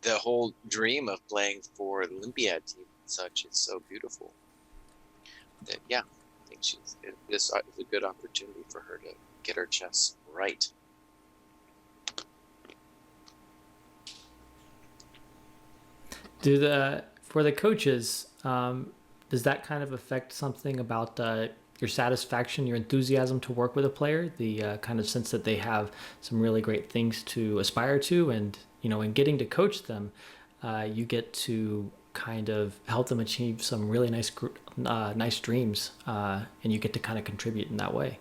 the whole dream of playing for the Olympiad team and such is so beautiful that I think this is a good opportunity for her to get her chess right. For the coaches, does that kind of affect something about your satisfaction, your enthusiasm to work with a player? The kind of sense that they have some really great things to aspire to, and in getting to coach them, you get to kind of help them achieve some really nice dreams, and you get to kind of contribute in that way.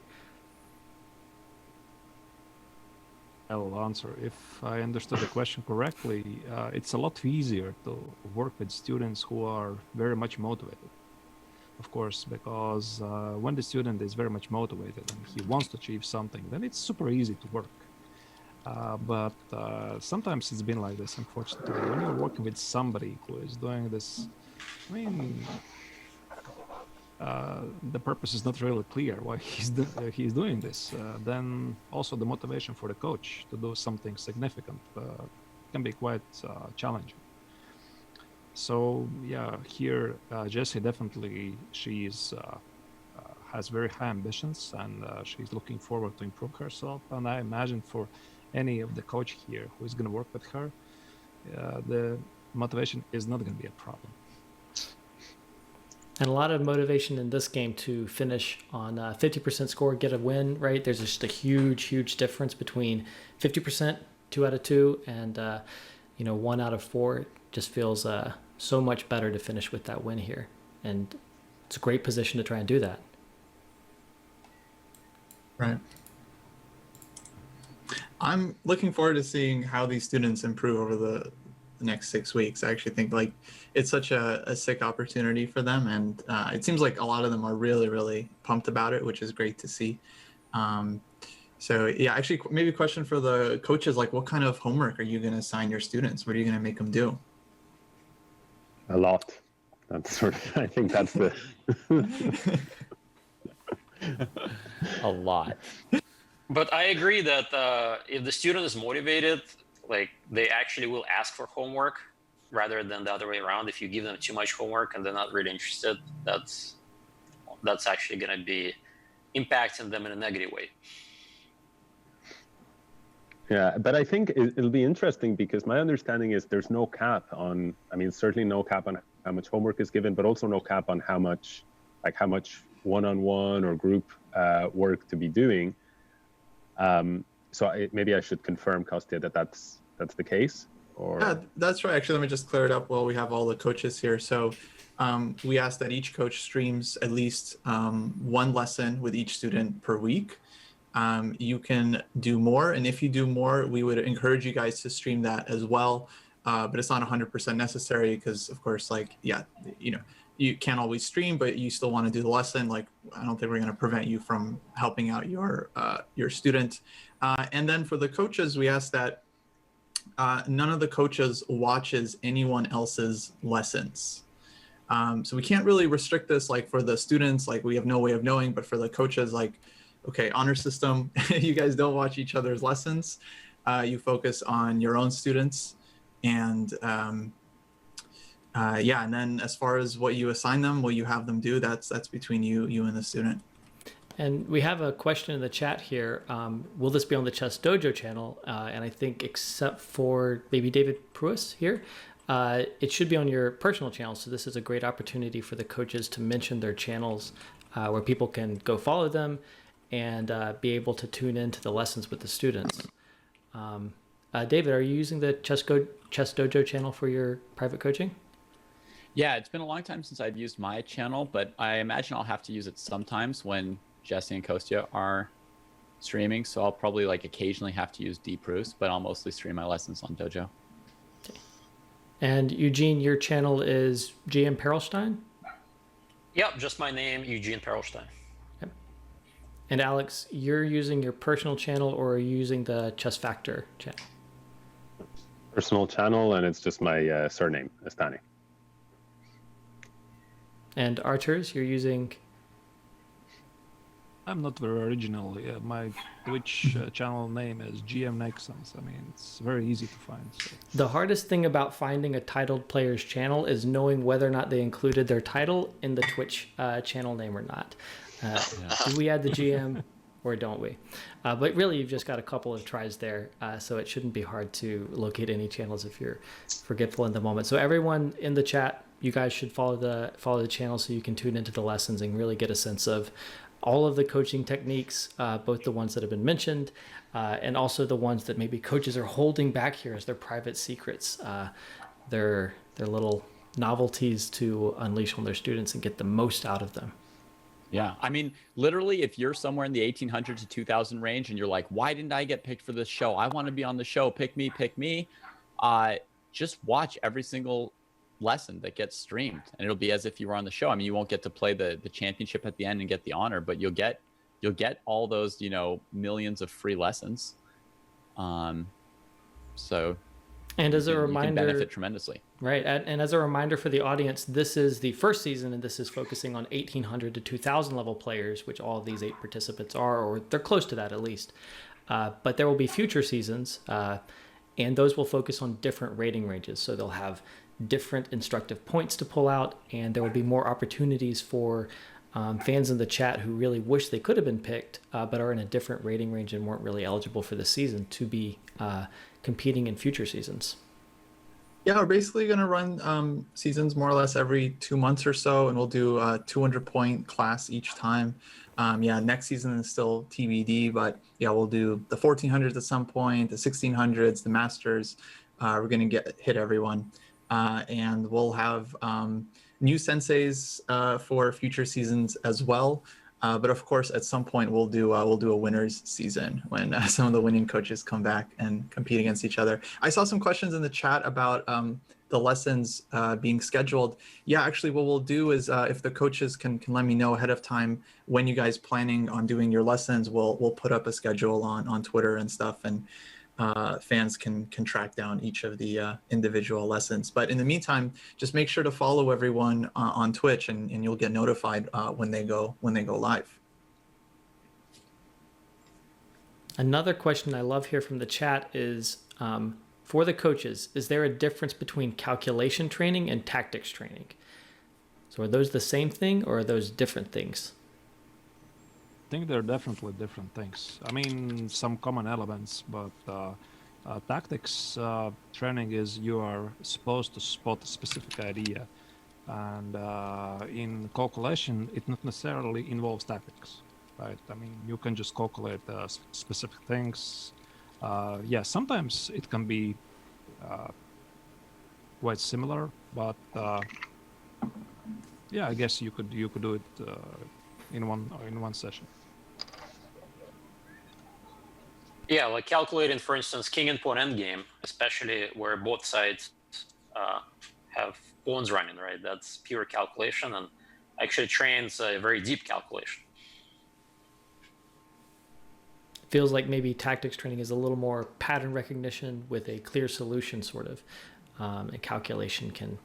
I'll answer. If I understood the question correctly, it's a lot easier to work with students who are very much motivated. Of course, because when the student is very much motivated and he wants to achieve something, then it's super easy to work. But sometimes it's been like this, unfortunately. When you're working with somebody who is doing this, the purpose is not really clear why he's doing this. Then also the motivation for the coach to do something significant can be quite challenging. So here Jessie definitely has very high ambitions, and she's looking forward to improve herself. And I imagine for any of the coach here who is going to work with her, the motivation is not going to be a problem. And a lot of motivation in this game to finish on 50% score, get a win, right? There's just a huge difference between 50%, 2 out of 2, and 1 out of 4. Just feels so much better to finish with that win here. And it's a great position to try and do that. Right. I'm looking forward to seeing how these students improve over the next 6 weeks. I actually think it's such a sick opportunity for them, and it seems like a lot of them are really pumped about it, which is great to see. So actually maybe a question for the coaches, what kind of homework are you going to assign your students? What are you going to make them do? A lot. That's I think that's the A lot. But I agree that if the student is motivated, they actually will ask for homework rather than the other way around. If you give them too much homework and they're not really interested, that's actually going to be impacting them in a negative way. Yeah, but I think it'll be interesting, because my understanding is there's no cap on, certainly no cap on how much homework is given, but also no cap on how much one-on-one or group work to be doing. So maybe I should confirm, Kostya, that's the case? Or... Yeah, that's right. Actually, let me just clear it up while we have all the coaches here. So we ask that each coach streams at least one lesson with each student per week. You can do more, and if you do more, we would encourage you guys to stream that as well. But it's not 100% necessary, because of course, you can't always stream, but you still want to do the lesson. I don't think we're going to prevent you from helping out your student. And then for the coaches, we ask that none of the coaches watches anyone else's lessons. So we can't really restrict this, for the students, we have no way of knowing, but for the coaches, okay, honor system, you guys don't watch each other's lessons. You focus on your own students. And and then as far as what you assign them, what you have them do, that's between you and the student. And we have a question in the chat here. Will this be on the ChessDojo channel? And I think except for maybe David Pruis here, it should be on your personal channel. So this is a great opportunity for the coaches to mention their channels where people can go follow them and be able to tune into the lessons with the students. David, are you using the ChessDojo channel for your private coaching? Yeah, it's been a long time since I've used my channel, but I imagine I'll have to use it sometimes when Jessie and Kostya are streaming, so I'll probably like occasionally have to use DProofs, but I'll mostly stream my lessons on Dojo. And Eugene, your channel is GM Perelstein? Yep, just my name, Eugene Perelstein. Yep. And Alex, you're using your personal channel or are you using the Chess Factor channel? Personal channel, and it's just my surname, Astani. And Arturs, you're using... I'm not very original. Yeah, my Twitch channel name is GM Nexons. I mean, it's very easy to find. So. The hardest thing about finding a titled player's channel is knowing whether or not they included their title in the Twitch channel name or not. Do we add the GM or don't we? But really, you've just got a couple of tries there, so it shouldn't be hard to locate any channels if you're forgetful in the moment. So everyone in the chat, you guys should follow the channel so you can tune into the lessons and really get a sense of all of the coaching techniques, both the ones that have been mentioned and also the ones that maybe coaches are holding back here as their private secrets, their little novelties to unleash on their students and get the most out of them. Yeah, I mean, literally, if you're somewhere in the 1800 to 2000 range and you're like, why didn't I get picked for this show? I want to be on the show. Pick me, pick me. Just watch every single lesson that gets streamed and it'll be as if you were on the show. I mean, you won't get to play the championship at the end and get the honor, but you'll get all those, millions of free lessons. So and as a reminder, you can benefit tremendously. Right. And as a reminder for the audience, this is the first season and this is focusing on 1800 to 2000 level players, which all of these 8 participants are, or they're close to that at least. But there will be future seasons and those will focus on different rating ranges. So they'll have different instructive points to pull out, and there will be more opportunities for fans in the chat who really wish they could have been picked, but are in a different rating range and weren't really eligible for the season to be competing in future seasons. Yeah, we're basically going to run seasons more or less every 2 months or so, and we'll do a 200-point class each time. Next season is still TBD, but yeah, we'll do the 1400s at some point, the 1600s, the Masters. We're going to hit everyone. And we'll have new senseis for future seasons as well. But of course, at some point, we'll do a winners season when some of the winning coaches come back and compete against each other. I saw some questions in the chat about the lessons being scheduled. Yeah, actually, what we'll do is if the coaches can let me know ahead of time when you guys planning on doing your lessons, we'll put up a schedule on Twitter and stuff, and fans can track down each of the individual lessons. But in the meantime, just make sure to follow everyone on Twitch, and you'll get notified when they go live. Another question I love here from the chat is, for the coaches, is there a difference between calculation training and tactics training? So are those the same thing or are those different things? I think they're definitely different things. I mean, some common elements, but tactics training is you are supposed to spot a specific idea, and in calculation, it not necessarily involves tactics, right? I mean, you can just calculate specific things. Sometimes it can be quite similar, but I guess you could do it in one session. Yeah, like calculating, for instance, king and pawn endgame, especially where both sides have pawns running, right? That's pure calculation and actually trains a very deep calculation. Feels like maybe tactics training is a little more pattern recognition with a clear solution, sort of. And calculation can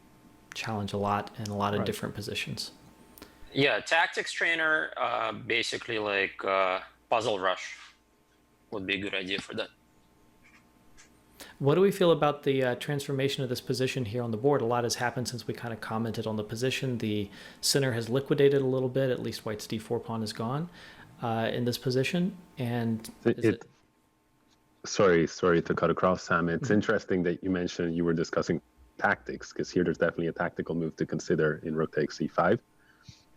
challenge a lot in a lot of different positions. Yeah, tactics trainer, basically like puzzle rush would be a good idea for that. What do we feel about the transformation of this position here on the board? A lot has happened since we kind of commented on the position. The center has liquidated a little bit. At least White's d4 pawn is gone in this position. And sorry to cut across, Sam. It's interesting that you mentioned you were discussing tactics, because here there's definitely a tactical move to consider in rook takes c5.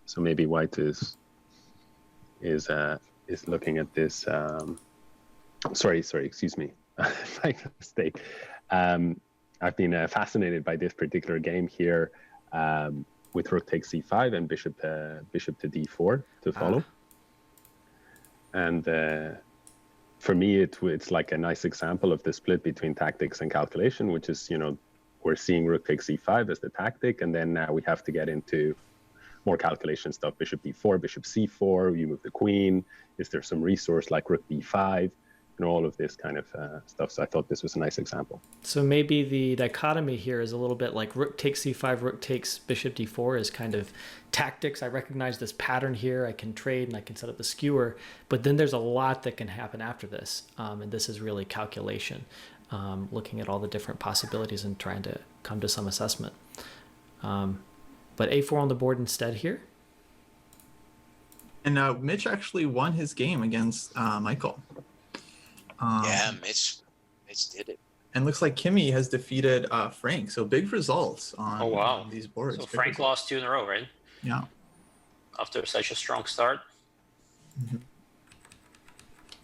So maybe White is looking at this. Sorry, excuse me. My mistake. I've been fascinated by this particular game here with rook takes c5 and bishop to d4 to follow. And for me, it's like a nice example of the split between tactics and calculation, which is, we're seeing rook takes c5 as the tactic, and then now we have to get into more calculation stuff. Bishop b4, bishop c4, you move the queen. Is there some resource like rook b5? All of this kind of stuff. So I thought this was a nice example. So maybe the dichotomy here is a little bit like rook takes c5, rook takes bishop d4 is kind of tactics. I recognize this pattern here. I can trade and I can set up the skewer. But then there's a lot that can happen after this. And this is really calculation, looking at all the different possibilities and trying to come to some assessment. But a4 on the board instead here. And Mitch actually won his game against Michael. Yeah, Mitch did it. And looks like Kimmy has defeated Frank. So big results on, on these boards. So Big Frank results. lost 2 in a row, right? Yeah. After such a strong start. Mm-hmm.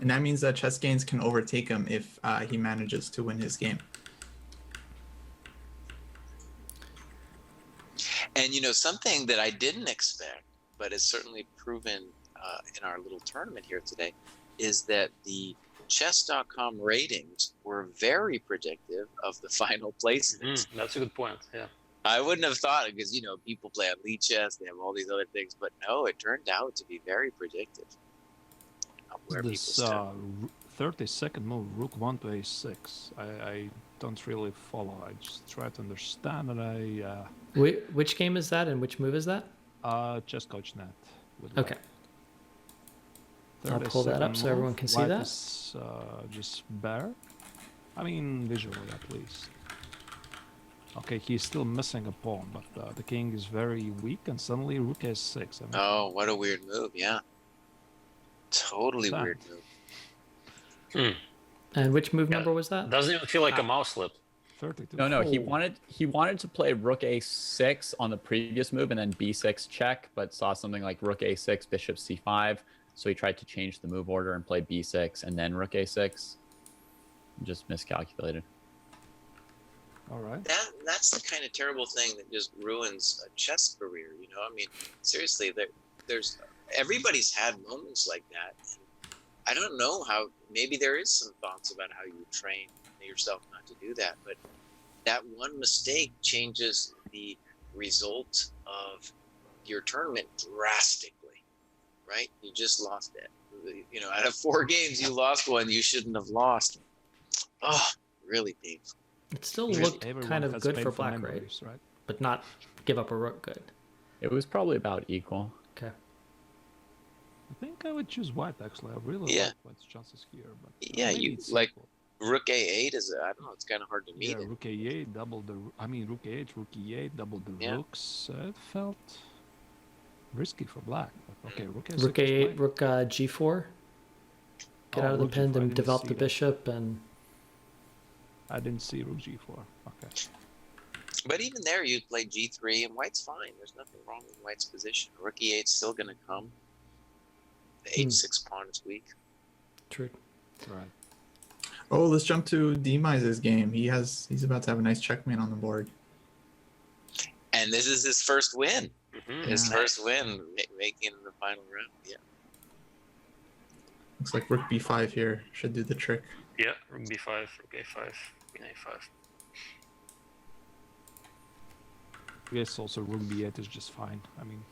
And that means that Chess Gains can overtake him if he manages to win his game. And something that I didn't expect, but is certainly proven in our little tournament here today, is that the chess.com ratings were very predictive of the final placements. That's a good point. Yeah. I wouldn't have thought it because, people play on lead chess, they have all these other things, but no, it turned out to be very predictive of where people This stood. 30-second move, rook 1 to a6. I don't really follow. I just try to understand, and Which game is that and which move is that? Chess Coach Net. Okay. I'll pull that up so everyone can see White that. Is, just bare. I mean, visually at least. Okay, he's still missing a pawn, but the king is very weak, and suddenly rook s6. I mean, Oh, what a weird move, yeah. Totally weird move. And which move number was that? Doesn't even feel like a mouse slip. 32. No, he wanted to play rook a6 on the previous move and then b6 check, but saw something like rook a6, bishop c5. So he tried to change the move order and play b6 and then rook a6. Just miscalculated. All right. That's the kind of terrible thing that just ruins a chess career. I mean, seriously, there's everybody's had moments like that. And I don't know how. Maybe there is some thoughts about how you train yourself not to do that, but that one mistake changes the result of your tournament drastically. Right? You just lost it. Out of 4 games, you lost one you shouldn't have lost. Oh, really painful. It still Really, looked everyone kind of has good for painful black, memories, right? But not give up a rook good. It was probably about equal. Okay. I think I would choose white, actually. I really like white's chances here. But Yeah, maybe you it's like equal. rook a8 is, I don't know, it's kind of hard to meet Yeah, it. rook a8, double the... I mean, rook a8, rook e8, double the Yeah. rooks. It felt risky for black. But okay, rook a6. Rook a8, rook g4. Get out of the rook pin G4, I and didn't develop see the that. bishop and... I didn't see rook g4. Okay. But even there, you'd play g3, and white's fine. There's nothing wrong with white's position. Rook e8's still going to come. The h6 pawn is weak. True. Right. Oh, let's jump to Demize's game. He's about to have a nice checkmate on the board. And this is his first win. His Yeah. first win, making it in the final round. Yeah. Looks like rook b5 here should do the trick. Yeah, rook b5, rook a5, queen a5. Yes, also rook b8 is just fine. I mean,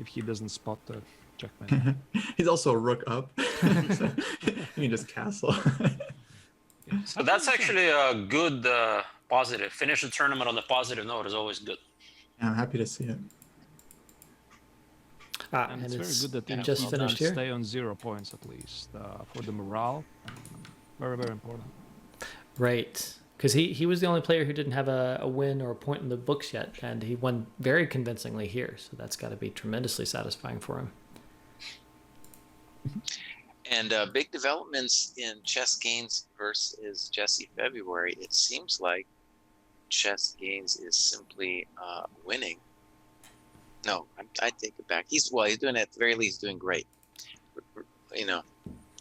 if he doesn't spot the checkmate. He's also a rook up. So you can just castle. So that's actually a good positive. Finish the tournament on a positive note is always good. Yeah, I'm happy to see it. And it's very good that you teams just will finished here. stay on 0 points at least for the morale. Very, very important. Right. Because he was the only player who didn't have a win or a point in the books yet, and he won very convincingly here. So that's got to be tremendously satisfying for him. And big developments in Chess Gains versus Jesse February. It seems like Chess Gains is simply winning. No, I take it back. He's doing at the very least doing great.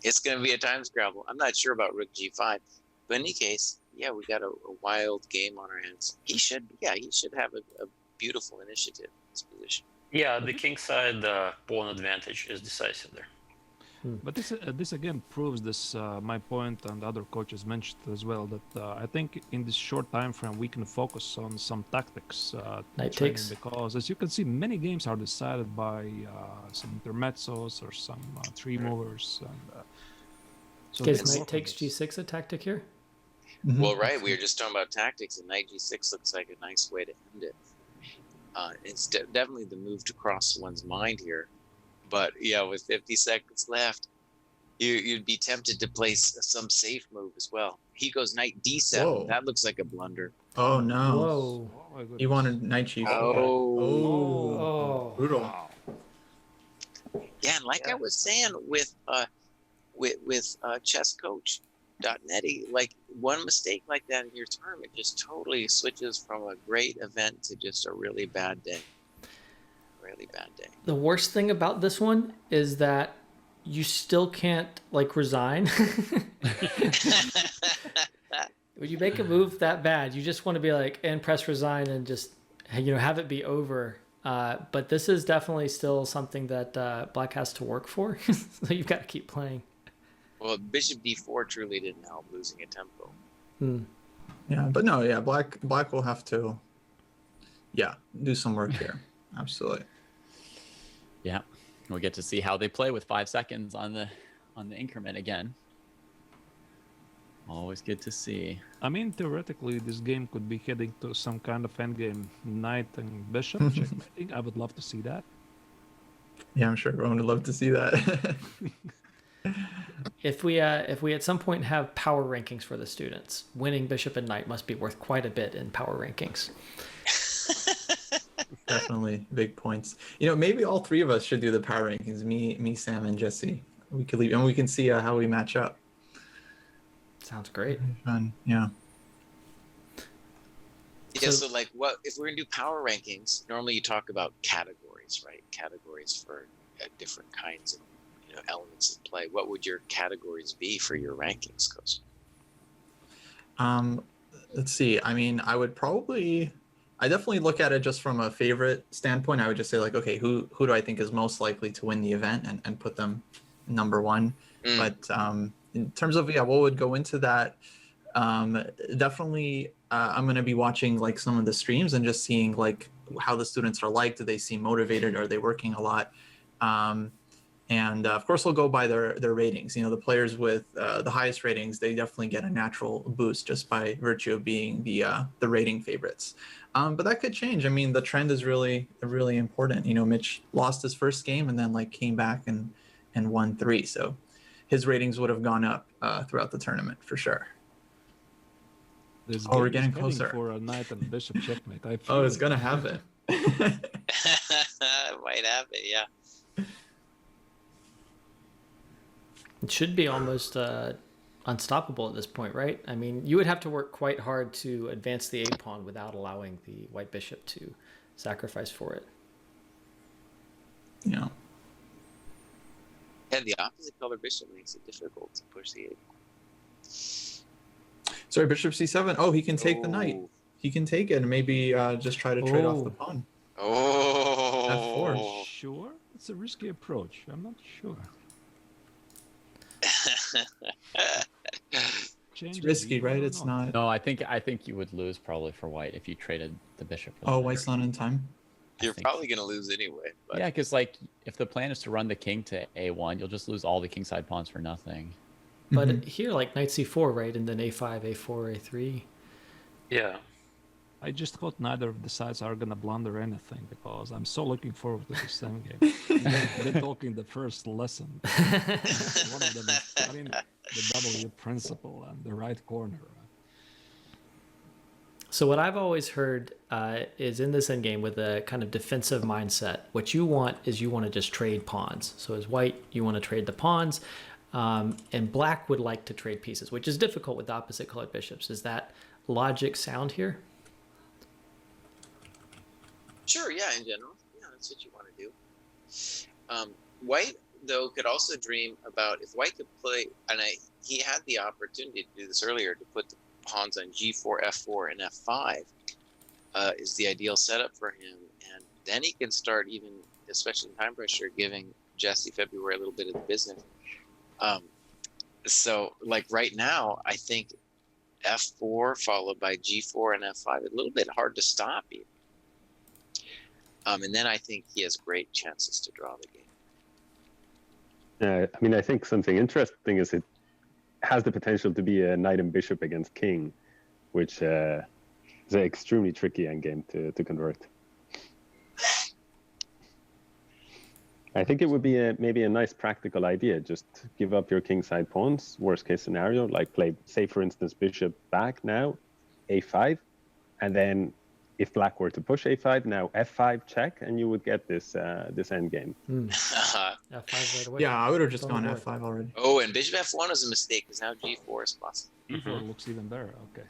It's going to be a time scramble. I'm not sure about rook g5, but in any case, yeah, we got a wild game on our hands. He should have a beautiful initiative in this position. Yeah, the king side pawn advantage is decisive there. But this again proves this my point, and other coaches mentioned as well, that I think in this short time frame we can focus on some tactics Knight training, takes. because as you can see, many games are decided by some intermezzos or some three movers. And, so Guess they can knight work on takes this. g6 a tactic here? Well, right. We were just talking about tactics, and knight g6 looks like a nice way to end it. It's definitely the move to cross one's mind here. But yeah, with 50 seconds left, you'd be tempted to place some safe move as well. He goes knight d7. Whoa. That looks like a blunder. Oh no. Whoa. Oh, my He goodness. wanted knight g4. Oh. Oh. Brutal. Wow. Yeah, and like I was saying with chesscoach.net, like one mistake like that in your term, it just totally switches from a great event to just a really bad day. Really bad day. The worst thing about this one is that you still can't like resign. When you make a move that bad, you just want to be like, and press resign and just, have it be over. But this is definitely still something that Black has to work for. So you've got to keep playing. Well, bishop d4 truly didn't help losing a tempo. Yeah, but no, yeah, black will have to, do some work here. Absolutely. Yeah, we'll get to see how they play with 5 seconds on the increment again. Always good to see. I mean, theoretically, this game could be heading to some kind of endgame knight and bishop checkmating. I would love to see that. Yeah, I'm sure everyone would love to see that. If we at some point have power rankings for the students, winning bishop and knight must be worth quite a bit in power rankings. Definitely big points. Maybe all three of us should do the power rankings. Me, Sam, and Jesse. We could leave, and we can see how we match up. Sounds great. Fun. Yeah. Yeah, so like what if we're gonna do power rankings, normally you talk about categories, right? Categories for different kinds of elements in play. What would your categories be for your rankings, Coach? Let's see. I mean, I definitely look at it just from a favorite standpoint. I would just say like, okay, who do I think is most likely to win the event and put them number one. But in terms of what would go into that, definitely I'm going to be watching like some of the streams and just seeing like how the students are like. Do they seem motivated? Are they working a lot? And of course, we'll go by their ratings. The players with the highest ratings, they definitely get a natural boost just by virtue of being the rating favorites. But that could change. I mean, the trend is really important. Mitch lost his first game and then like came back and won 3. So his ratings would have gone up throughout the tournament for sure. This We're game getting is closer. For a knight and bishop checkmate. I Oh, feel it's it. gonna happen. Might happen, yeah. It should be almost unstoppable at this point, right? I mean, you would have to work quite hard to advance the A pawn without allowing the white bishop to sacrifice for it. Yeah. And the opposite color bishop makes it difficult to push the 8 pawn. Sorry, bishop c7. Oh, he can take the knight. He can take it and maybe just try to trade off the pawn. Oh. F4. Sure? It's a risky approach. I'm not sure. It's risky, right? It's not. No, I think you would lose probably for white if you traded the bishop. For the Oh, knight. white's not in time. You're probably going to lose anyway. But Yeah, because like if the plan is to run the king to a1, you'll just lose all the kingside pawns for nothing. But here, like knight c4, right? And then a5, a4, a3. Yeah. I just hope neither of the sides are gonna blunder anything, because I'm so looking forward to this same game. They're talking the first lesson. One of them is, the W principle and the right corner. So what I've always heard is in this endgame with a kind of defensive mindset, what you want is you want to just trade pawns. So as white, you want to trade the pawns, and black would like to trade pieces, which is difficult with opposite colored bishops. Is that logic sound here? sure, yeah, in general. Yeah, that's what you want to do. White, though, could also dream about if white could play, and he had the opportunity to do this earlier, to put the pawns on g4, f4, and f5 is the ideal setup for him. And then he can start even, especially in time pressure, giving Jesse February a little bit of the business. So like right now, I think F4 followed by G4 and F5, a little bit hard to stop even. And then I think he has great chances to draw the game. I mean, I think something interesting is it has the potential to be a knight and bishop against king, which is an extremely tricky endgame to convert. I think it would be maybe a nice practical idea. Just give up your kingside pawns, worst case scenario, like play, say for instance, bishop back now, a5, and then if black were to push a5, now f5 check, and you would get this this endgame. F5 right away. Yeah, I would have just Don't gone avoid. F5 already. Oh, and bishop F1 is a mistake because now G4 is possible. E4 looks even better. Okay.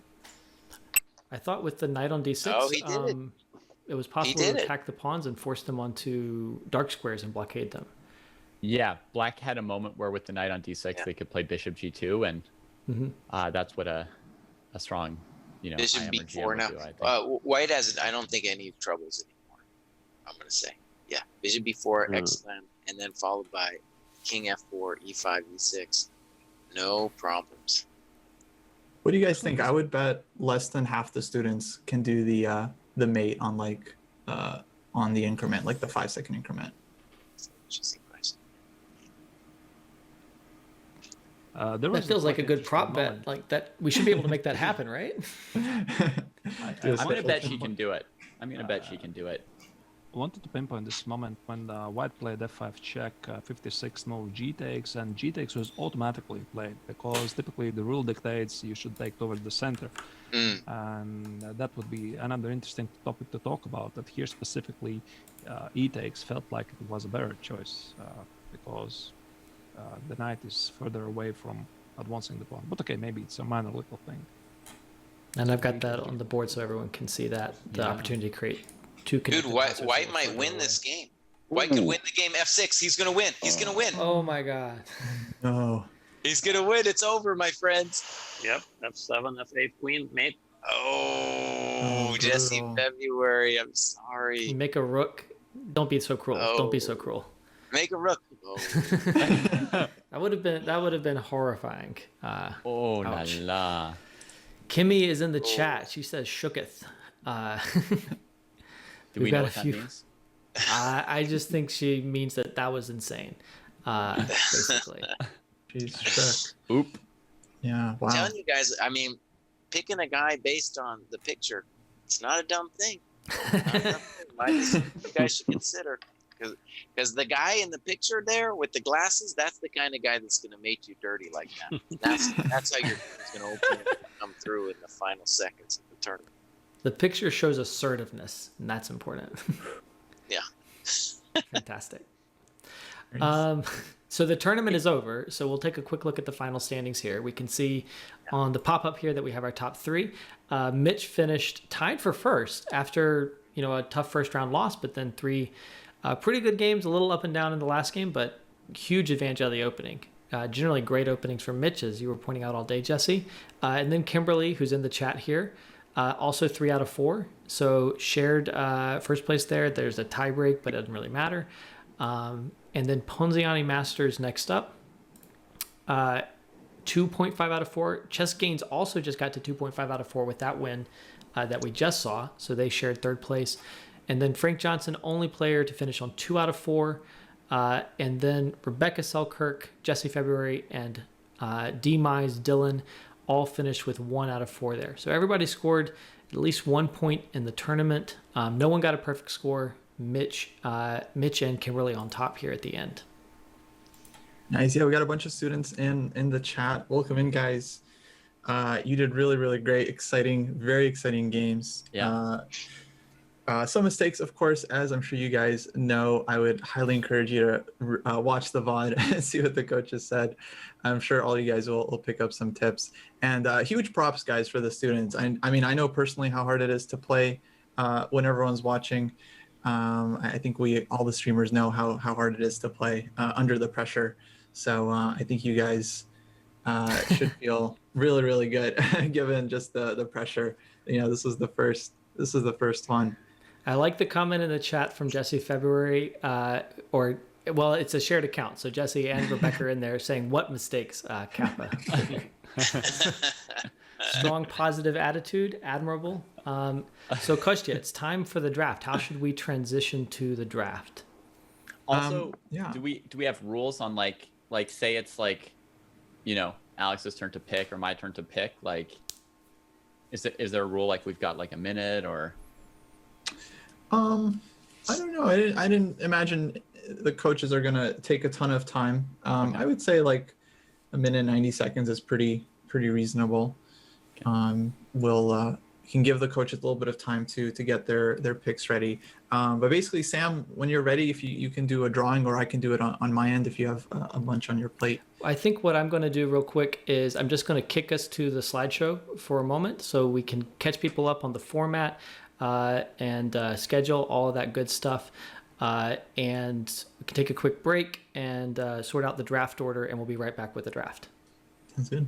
I thought with the knight on d6, Oh, he did it. It was possible did to it. attack the pawns and force them onto dark squares and blockade them. Yeah, black had a moment where with the knight on d6 they could play bishop g2, and that's what a strong, you know, Bishop IM or GM B4 would now. do, I think. White has, I don't think any troubles anymore. I'm going to say. Yeah, Bishop B4, excellent, and then followed by King F4, E5, E6. No problems. What do you guys think? I would bet less than half the students can do the mate on like on the increment, like the 5-second increment. Interesting question. That feels like a good prop bet. Like that, we should be able to make that happen, right? I'm going to bet she can do it. I'm going to bet she can do it. I wanted to pinpoint this moment when white played f5 check, 56 move g takes, and g takes was automatically played because typically the rule dictates you should take towards the center. And that would be another interesting topic to talk about, that here specifically e takes felt like it was a better choice because the knight is further away from advancing the pawn. But okay, maybe it's a minor little thing. And I've got that on the board so everyone can see that, the opportunity to create two Dude, connected pieces White might further win away. this game. White could win the game F6. He's going to win. He's going to win. Oh my god. No. He's going to win. It's over, my friends. Yep, F7, F8, queen, mate. Oh, Jesse brutal. February. I'm sorry. Make a rook. Don't be so cruel. Don't be so cruel. Make a rook. Oh. That would have been horrifying. Oh la Ouch. la. Kimmy is in the chat. She says shooketh. Do we We've know got what a that few- means? I just think she means that was insane. Basically. She's shook. Oop. Yeah. Wow. I'm telling you guys, I mean, picking a guy based on the picture, it's not a dumb thing. You guys should consider. Because the guy in the picture there with the glasses, that's the kind of guy that's going to make you dirty like that. That's how your game's going to ultimately come through in the final seconds of the tournament. The picture shows assertiveness, and that's important. Yeah. Fantastic. So the tournament is over. So we'll take a quick look at the final standings here. We can see on the pop-up here that we have our top three. Mitch finished tied for first after a tough first round loss, but then three pretty good games, a little up and down in the last game, but huge advantage out of the opening. Generally great openings from Mitch, as you were pointing out all day, Jesse. And then Kimberly, who's in the chat here, also 3 out of 4. So shared first place there. There's a tie break, but it doesn't really matter. And then Ponziani Masters next up. 2.5 out of 4. Chess Gains also just got to 2.5 out of 4 with that win that we just saw. So they shared third place. And then Frank Johnson, only player to finish on 2 out of 4. And then Rebecca Selkirk, Jesse February, and D. Mize Dylan all finished with 1 out of 4 there. So everybody scored at least 1 point in the tournament. No one got a perfect score. Mitch and Kimberly on top here at the end. Nice. Yeah, we got a bunch of students in the chat. Welcome in, guys. You did really, really great. Exciting, very exciting games. Yeah. Some mistakes, of course, as I'm sure you guys know. I would highly encourage you to watch the VOD and see what the coaches said. I'm sure all you guys will pick up some tips. And huge props, guys, for the students. I mean, I know personally how hard it is to play when everyone's watching. I think all the streamers know how hard it is to play under the pressure. So I think you guys should feel really, really good given just the pressure. This is the first one. I like the comment in the chat from Jesse February, or Well, it's a shared account, so Jesse and Rebecca are in there saying what mistakes, Kappa. Strong positive attitude, admirable. So Kostya, it's time for the draft. How should we transition to the draft? Also, yeah. do we have rules on like say it's like, you know, Alex's turn to pick or my turn to pick? Like, is there a rule like we've got like a minute or? I don't know. I didn't imagine the coaches are gonna take a ton of time. Okay. I would say like a minute 90 seconds is pretty reasonable. We'll can give the coaches a little bit of time to get their picks ready. But basically, Sam, when you're ready, if you can do a drawing, or I can do it on my end if you have a bunch on your plate. I think what I'm going to do real quick is I'm just going to kick us to the slideshow for a moment so we can catch people up on the format and schedule, all of that good stuff. And we can take a quick break and sort out the draft order, and we'll be right back with the draft. Sounds good.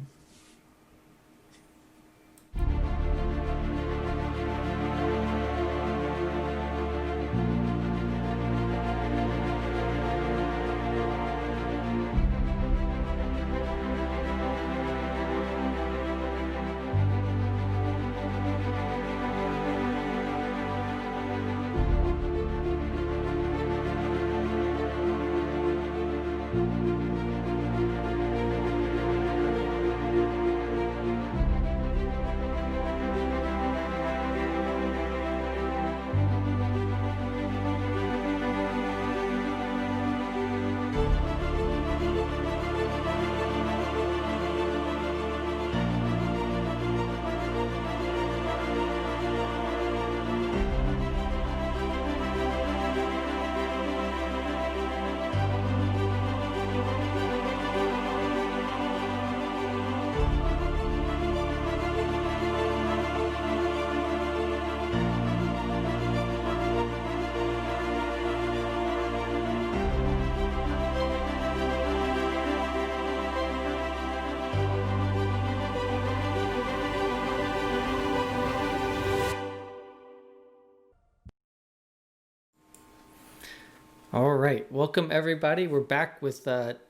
All right, welcome everybody. We're back with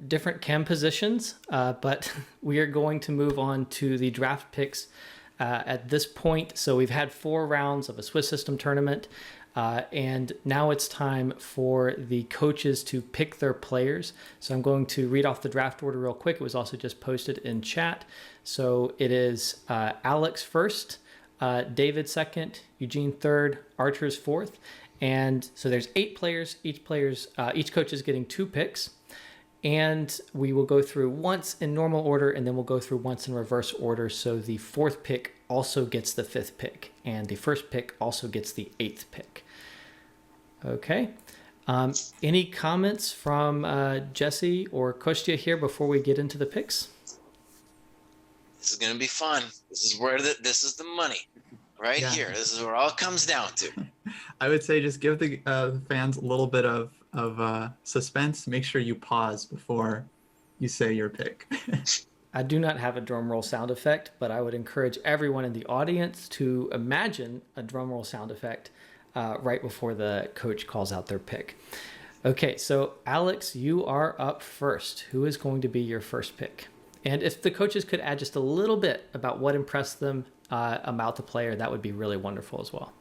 different chem positions, but we are going to move on to the draft picks at this point. So we've had 4 rounds of a Swiss system tournament, and now it's time for the coaches to pick their players. So I'm going to read off the draft order real quick. It was also just posted in chat. So it is Alex first, David second, Eugene third, Archer's fourth. And so there's 8 players. Each coach is getting 2 picks, and we will go through once in normal order, and then we'll go through once in reverse order. So the 4th pick also gets the 5th pick, and the 1st pick also gets the 8th pick. Okay. Any comments from Jesse or Kostya here before we get into the picks? This is gonna be fun. This is where this is the money, right here. This is where it all comes down to. I would say just give the fans a little bit of suspense. Make sure you pause before you say your pick. I do not have a drum roll sound effect, but I would encourage everyone in the audience to imagine a drum roll sound effect right before the coach calls out their pick. Okay, so Alex, you are up first. Who is going to be your first pick? And if the coaches could add just a little bit about what impressed them about the player, that would be really wonderful as well.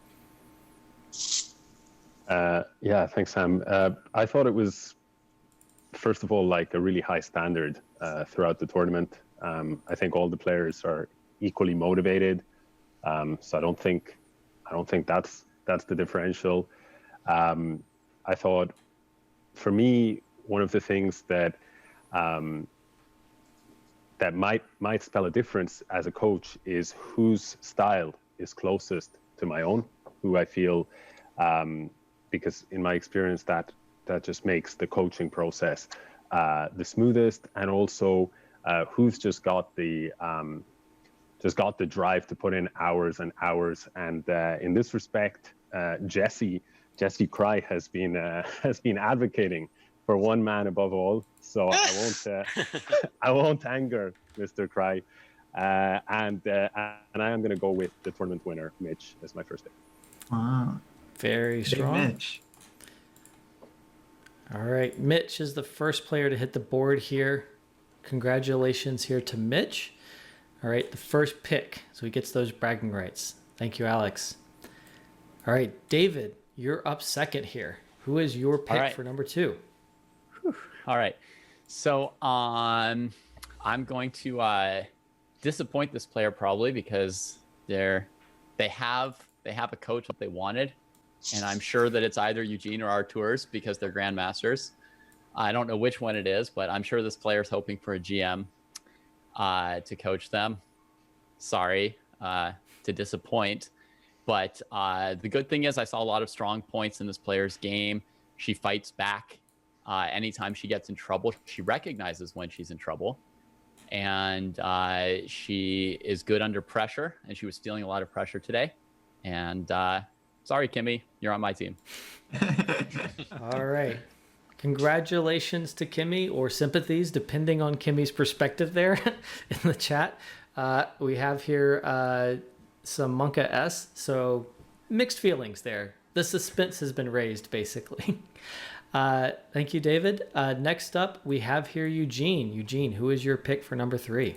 Yeah, thanks, Sam. I thought it was, first of all, like a really high standard throughout the tournament. I think all the players are equally motivated, so I don't think that's the differential. I thought, for me, one of the things that that might spell a difference as a coach is whose style is closest to my own, who I feel, because in my experience that just makes the coaching process the smoothest, and also who's just got the drive to put in hours and hours. And in this respect, Jesse Cry has been advocating for one man above all. So I won't anger Mr. Cry, and I am going to go with the tournament winner, Mitch, as my first pick. Wow. Very strong. Mitch. All right, Mitch is the first player to hit the board here. Congratulations here to Mitch. All right, the first pick, so he gets those bragging rights. Thank you, Alex. All right, David, you're up second here. Who is your pick for number 2? All right, so I'm going to disappoint this player probably because they have a coach that they wanted, and I'm sure that it's either Eugene or Artur's because they're grandmasters. I don't know which one it is, but I'm sure this player is hoping for a GM to coach them. Sorry to disappoint, but the good thing is I saw a lot of strong points in this player's game. She fights back anytime she gets in trouble. She recognizes when she's in trouble, and she is good under pressure, and she was feeling a lot of pressure today. And sorry, Kimmy, you're on my team. All right. Congratulations to Kimmy, or sympathies, depending on Kimmy's perspective there in the chat. We have here some Monka S, so mixed feelings there. The suspense has been raised, basically. Thank you, David. Next up, we have here Eugene. Eugene, who is your pick for number 3?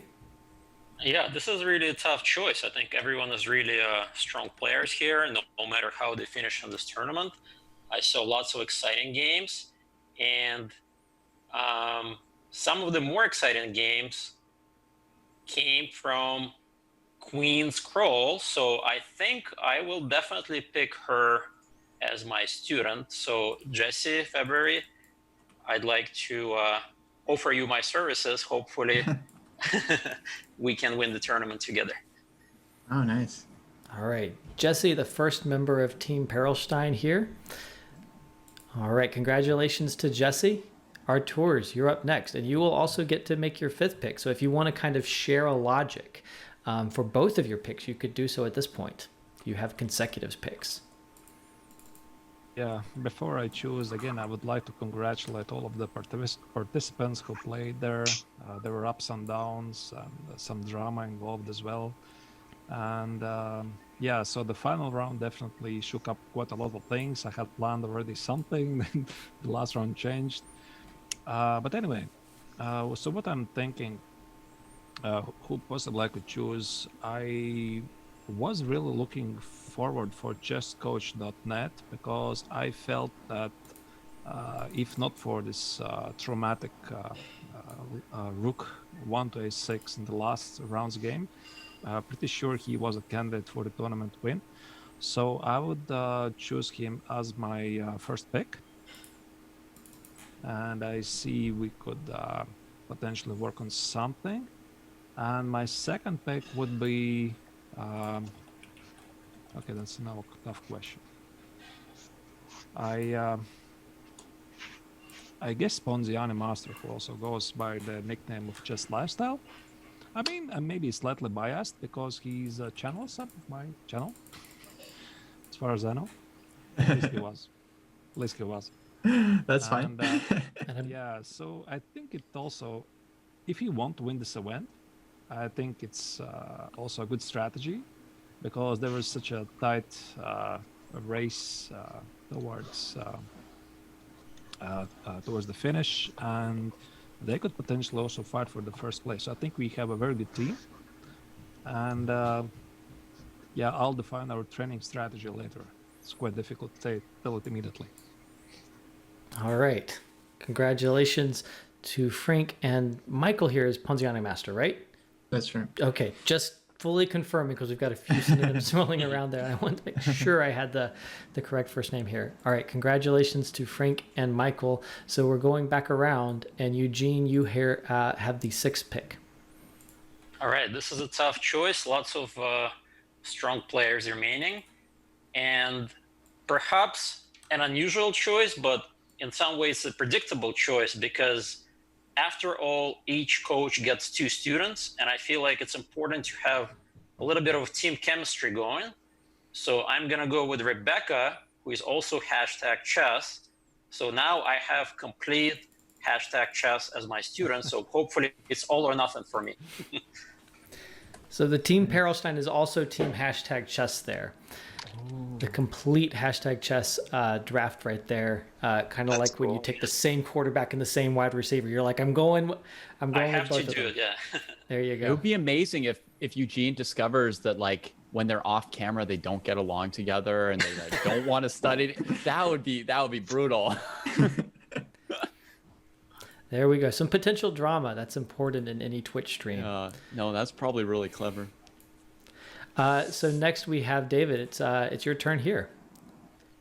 Yeah, this is really a tough choice. I think everyone is really strong players here, no matter how they finish in this tournament. I saw lots of exciting games, and some of the more exciting games came from Queen's Crawl, so I think I will definitely pick her as my student. So Jesse, February, I'd like to offer you my services. Hopefully we can win the tournament together. Oh, nice. All right. Jesse, the first member of Team Perelstein here. All right. Congratulations to Jesse. Arturs, you're up next, and you will also get to make your 5th pick. So if you want to kind of share a logic for both of your picks, you could do so at this point. You have consecutive picks. Yeah, before I choose, again, I would like to congratulate all of the participants who played there. There were ups and downs, and some drama involved as well. And yeah, so the final round definitely shook up quite a lot of things. I had planned already something, the last round changed. But anyway, so what I'm thinking, who possibly I could choose, I was really looking forward for chesscoach.net because I felt that if not for this traumatic rook 1 to a6 in the last round's game, pretty sure he was a candidate for the tournament win. So I would choose him as my first pick. And I see we could potentially work on something. And my second pick would be okay, that's now a tough question. I guess Ponziani Master, who also goes by the nickname of Chess Lifestyle. I mean, I may be slightly biased because he's a channel sub of my channel, as far as I know. At least he was. At least he was. That's fine. Yeah, so I think it also, if you want to win this event, I think it's also a good strategy because there was such a tight race towards the finish, and they could potentially also fight for the first place. So I think we have a very good team, and yeah, I'll define our training strategy later. It's quite difficult to tell it immediately. All right. Congratulations to Frank, and Michael here is Ponziani Master, right? That's right. Okay, just fully confirming because we've got a few synonyms swirling around there. I want to make sure I had the correct first name here. All right, congratulations to Frank and Michael. So we're going back around, and Eugene, you here have the 6th pick. All right, this is a tough choice. Lots of strong players remaining, and perhaps an unusual choice, but in some ways a predictable choice because after all, each coach gets 2 students, and I feel like it's important to have a little bit of team chemistry going. So I'm gonna go with Rebecca, who is also #chess. So now I have complete #chess as my student. So hopefully it's all or nothing for me. So the team Perelstein is also team #chess there. The complete #chess draft right there. Kind of like when you take the same quarterback and the same wide receiver. You're like, I'm going I with have both to of do them. it, yeah. There you It go. would be amazing if Eugene discovers that like when they're off camera they don't get along together and they like don't want to study. That would be brutal. There we go. Some potential drama. That's important in any Twitch stream. No, that's probably really clever. So next we have David. It's your turn here.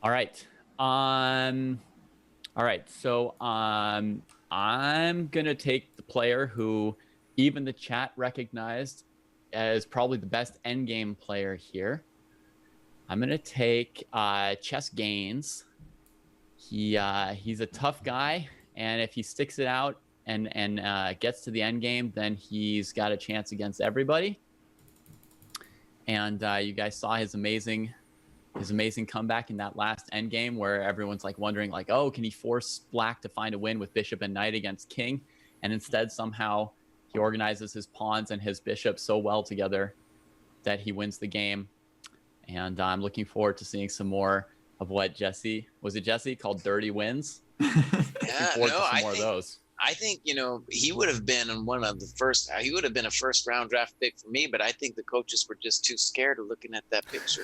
All right. All right. So I'm gonna take the player who even the chat recognized as probably the best endgame player here. I'm gonna take Chess Gaines. He's a tough guy, and if he sticks it out and gets to the endgame, then he's got a chance against everybody. And you guys saw his amazing comeback in that last endgame where everyone's like wondering like, oh, can he force Black to find a win with bishop and knight against king? And instead somehow he organizes his pawns and his bishop so well together that he wins the game. And I'm looking forward to seeing some more of what Jesse called Dirty Wins? Yeah, More of those. I think, he would have been in one of the first, he would have been a first round draft pick for me, but I think the coaches were just too scared of looking at that picture.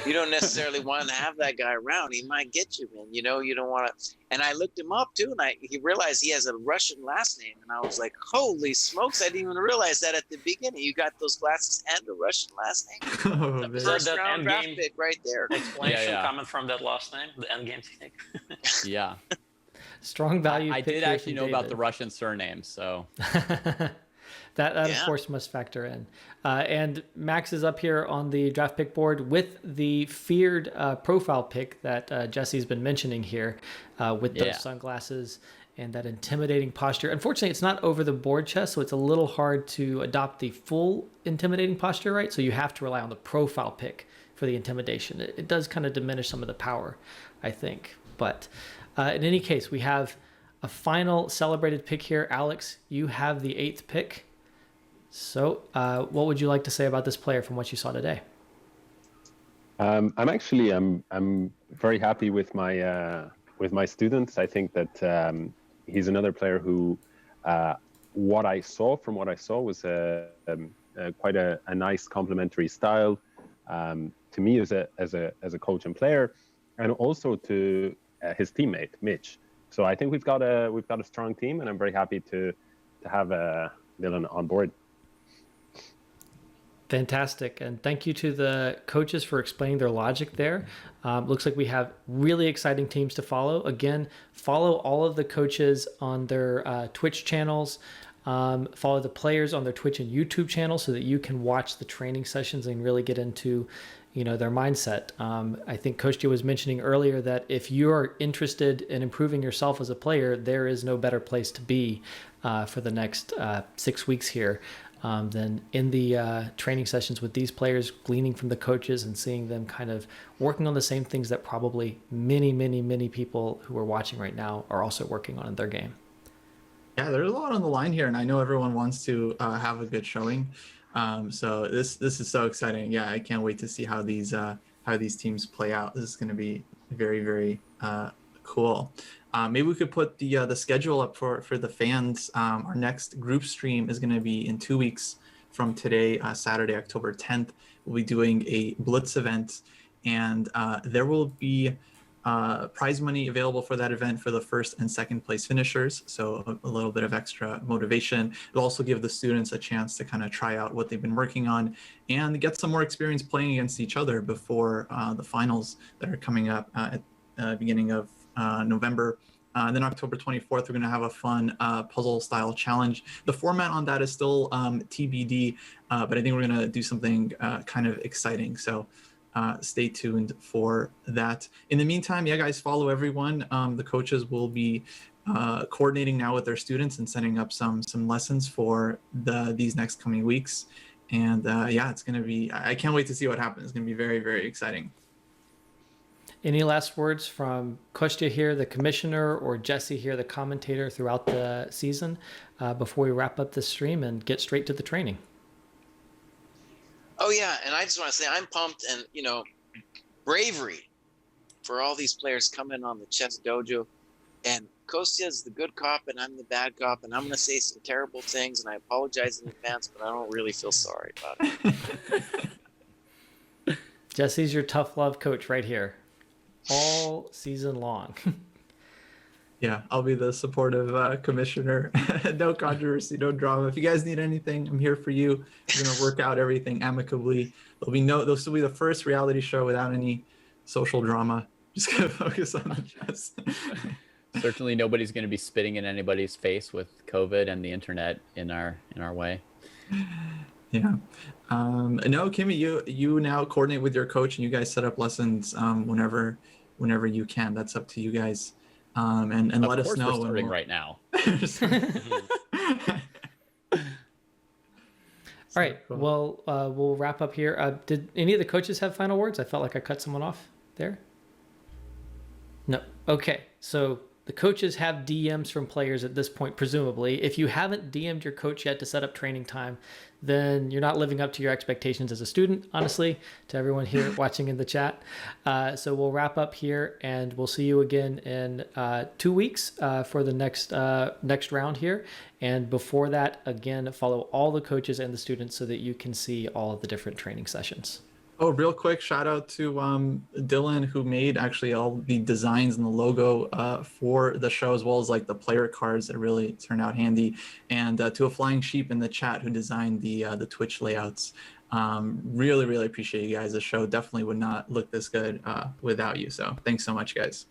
You don't necessarily want to have that guy around. He might get you, man. You don't want to. And I looked him up too, and he realized he has a Russian last name. And I was like, holy smokes, I didn't even realize that at the beginning. You got those glasses and a Russian last name. Oh, man. First that round draft endgame pick right there. Explanation Yeah. coming from that last name, the endgame technique. Yeah. Strong value. I pick did here actually from know about David. the Russian surname, so that of Yeah. course must factor in. And Max is up here on the draft pick board with the feared profile pick that Jesse's been mentioning here, with those sunglasses and that intimidating posture. Unfortunately, it's not over the board chess, so it's a little hard to adopt the full intimidating posture, right? So you have to rely on the profile pick for the intimidation. It does kind of diminish some of the power, I think. But in any case, we have a final celebrated pick here. Alex, you have the 8th pick. So what would you like to say about this player from what you saw today? I'm very happy with my students. I think that he's another player who, what I saw was quite a nice complementary style to me as a coach and player, and also to his teammate Mitch. So I think we've got a strong team, and I'm very happy to have Dylan on board. Fantastic. And thank you to the coaches for explaining their logic there. Looks like we have really exciting teams to follow. Again, follow all of the coaches on their Twitch channels. Follow the players on their Twitch and YouTube channels so that you can watch the training sessions and really get into their mindset. I think Coach G was mentioning earlier that if you're interested in improving yourself as a player, there is no better place to be for the next 6 weeks here than in the training sessions with these players, gleaning from the coaches and seeing them kind of working on the same things that probably many, many, many people who are watching right now are also working on in their game. Yeah, there's a lot on the line here, and I know everyone wants to have a good showing. So this is so exciting. Yeah, I can't wait to see how these teams play out. This is going to be very, very cool. Maybe we could put the schedule up for the fans. Our next group stream is going to be in 2 weeks from today, Saturday, October 10th. We'll be doing a blitz event, and there will be prize money available for that event for the first and second place finishers. So a little bit of extra motivation. It'll also give the students a chance to kind of try out what they've been working on and get some more experience playing against each other before the finals that are coming up at the beginning of November. Then October 24th, we're going to have a fun puzzle style challenge. The format on that is still TBD, but I think we're going to do something kind of exciting. So stay tuned for that. In the meantime, yeah, guys, follow everyone. The coaches will be coordinating now with their students and setting up some lessons for these next coming weeks. And yeah, it's going to be, I can't wait to see what happens. It's going to be very, very exciting. Any last words from Kostya here, the commissioner, or Jesse here, the commentator throughout the season, before we wrap up this stream and get straight to the training? Oh yeah, and I just want to say I'm pumped, and bravery for all these players coming on the chess dojo. And Kostya is the good cop, and I'm the bad cop, and I'm going to say some terrible things, and I apologize in advance, but I don't really feel sorry about it. Jesse's your tough love coach right here, all season long. Yeah, I'll be the supportive commissioner. No controversy, no drama. If you guys need anything, I'm here for you. We're gonna work out everything amicably. This will be the first reality show without any social drama. Just gonna focus on the chess. Certainly, nobody's going to be spitting in anybody's face with COVID and the internet in our way. Yeah. No, Kimmy, you now coordinate with your coach, and you guys set up lessons whenever you can. That's up to you guys. And let us know. We're starting right now. All right. Well, we'll wrap up here. Did any of the coaches have final words? I felt like I cut someone off there. No. Okay. So the coaches have DMs from players at this point, presumably. If you haven't DM'd your coach yet to set up training time, then you're not living up to your expectations as a student, honestly, to everyone here watching in the chat. So we'll wrap up here, and we'll see you again in 2 weeks for the next round here. And before that, again, follow all the coaches and the students so that you can see all of the different training sessions. Oh, real quick, shout out to Dylan, who made actually all the designs and the logo for the show, as well as like the player cards that really turned out handy. And to a Flying Sheep in the chat who designed the Twitch layouts. Really, really appreciate you guys. The show definitely would not look this good without you. So thanks so much, guys.